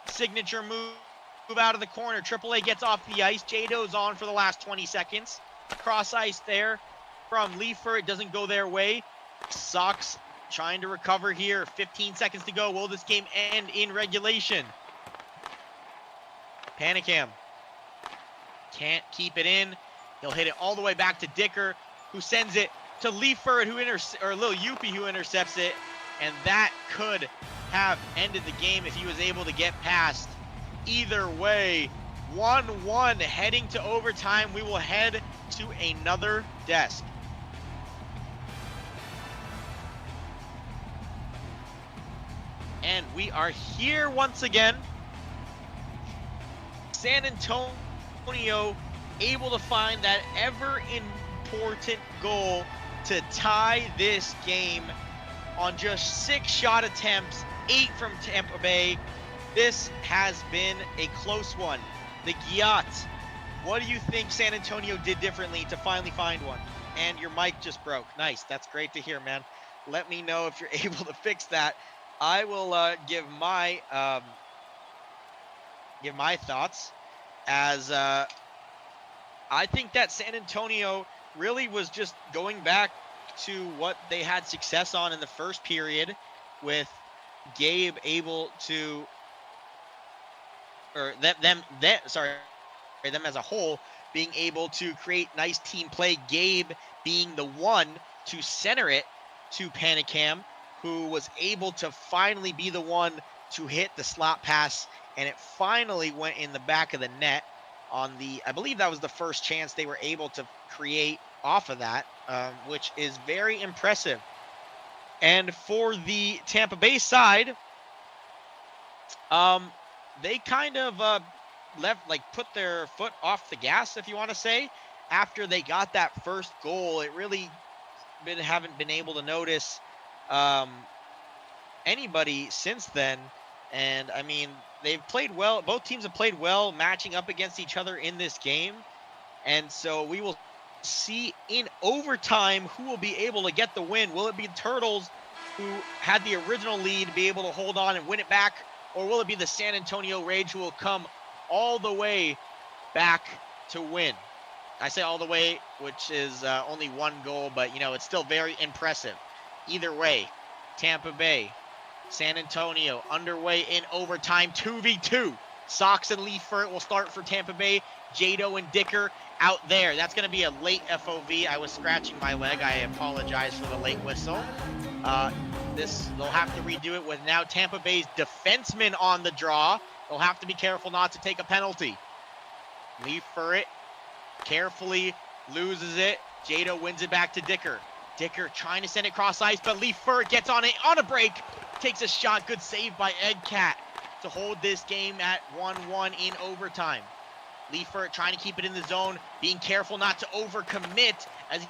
signature move out of the corner. Triple A gets off the ice. Jado's on for the last 20 seconds. Cross ice there from Leafer. It doesn't go their way. Sox trying to recover here. 15 seconds to go. Will this game end in regulation? Panic Cam can't keep it in. He'll hit it all the way back to Dicker, who sends it to Leafer, or Lil Youppi, who intercepts it. And that could have ended the game if he was able to get past. Either way, 1-1 heading to overtime. We will head to another desk. And we are here once again. San Antonio able to find that ever important goal to tie this game on just 6 shot attempts, 8 from Tampa Bay. This has been a close one. The Giat, what do you think San Antonio did differently to finally find one? And your mic just broke. Nice. That's great to hear, man. Let me know if you're able to fix that. I will give my thoughts, as I think that San Antonio really was just going back to what they had success on in the first period, with Gabe able to, or them as a whole being able to create nice team play. Gabe being the one to center it to Panic Cam, who was able to finally be the one to hit the slot pass, and it finally went in the back of the net on the, I believe that was the first chance they were able to create off of that, which is very impressive. And for the Tampa Bay side, they kind of put their foot off the gas, if you want to say, after they got that first goal. It really haven't been able to notice anybody since then. And I mean, they've played well. Both teams have played well, matching up against each other in this game. And so we will see in overtime who will be able to get the win. Will it be Turtles, who had the original lead, be able to hold on and win it back? Or will it be the San Antonio Rage, who will come all the way back to win? I say all the way, which is only one goal, but, you know, it's still very impressive. Either way, Tampa Bay, San Antonio underway in overtime, 2v2. Sox and Leifert will start for Tampa Bay. Jado and Dicker out there. That's going to be a late FOV. I was scratching my leg. I apologize for the late whistle. They'll have to redo it with now Tampa Bay's defenseman on the draw. They'll have to be careful not to take a penalty. Leifert carefully loses it. Jado wins it back to Dicker. Dicker trying to send it cross ice, but Leifert gets on a break. Takes a shot. Good save by Edcat to hold this game at 1-1 in overtime. Leifert trying to keep it in the zone, being careful not to overcommit, as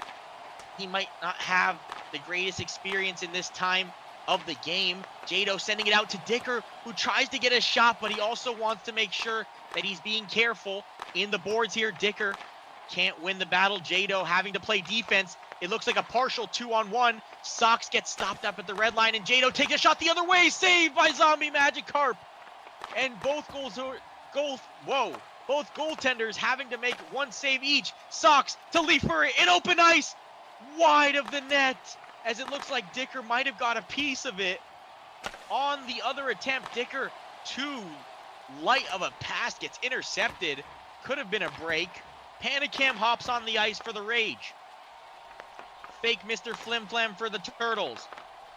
he might not have the greatest experience in this time of the game. Jado sending it out to Dicker, who tries to get a shot, but he also wants to make sure that he's being careful in the boards here. Dicker can't win the battle. Jado having to play defense. It looks like a partial 2-on-1. Sox gets stopped up at the red line, and Jado takes a shot the other way. Saved by Zombie Magikarp. And both goaltenders having to make one save each. Sox to Leifert in open ice, wide of the net, as it looks like Dicker might have got a piece of it. On the other attempt, Dicker, too light of a pass, gets intercepted. Could have been a break. Panicam hops on the ice for the Rage. Fake Mr. Flim Flam for the Turtles.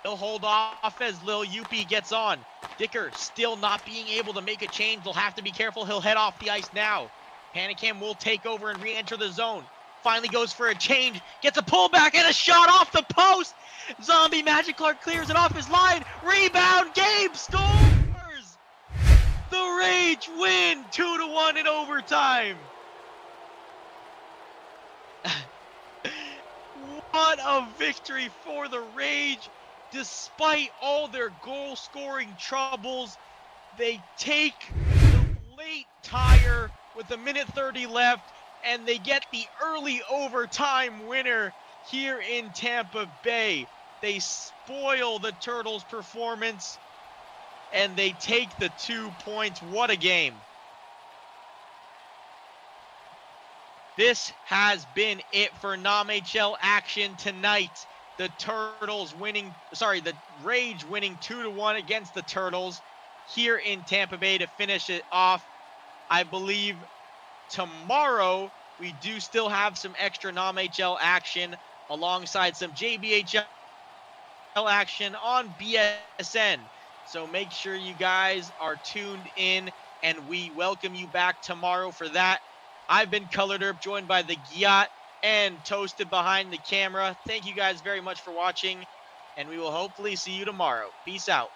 He'll hold off as Lil Youppi gets on. Dicker still not being able to make a change. They'll have to be careful. He'll head off the ice now. Panicam will take over and re-enter the zone. Finally goes for a change. Gets a pullback and a shot off the post. Zombie Magikarp clears it off his line. Rebound. Gabe scores. The Rage win 2-1 in overtime. What a victory for the Rage. Despite all their goal-scoring troubles, they take the late tire with a minute 30 left, and they get the early overtime winner here in Tampa Bay. They spoil the Turtles' performance, and they take the 2 points. What a game. This has been it for NAMHL action tonight. The Rage winning 2-1 against the Turtles here in Tampa Bay to finish it off. I believe tomorrow we do still have some extra NAMHL action alongside some JBHL action on BSN. So make sure you guys are tuned in, and we welcome you back tomorrow for that. I've been ColorDerp, joined by the Gyat and Toasted behind the camera. Thank you guys very much for watching, and we will hopefully see you tomorrow. Peace out.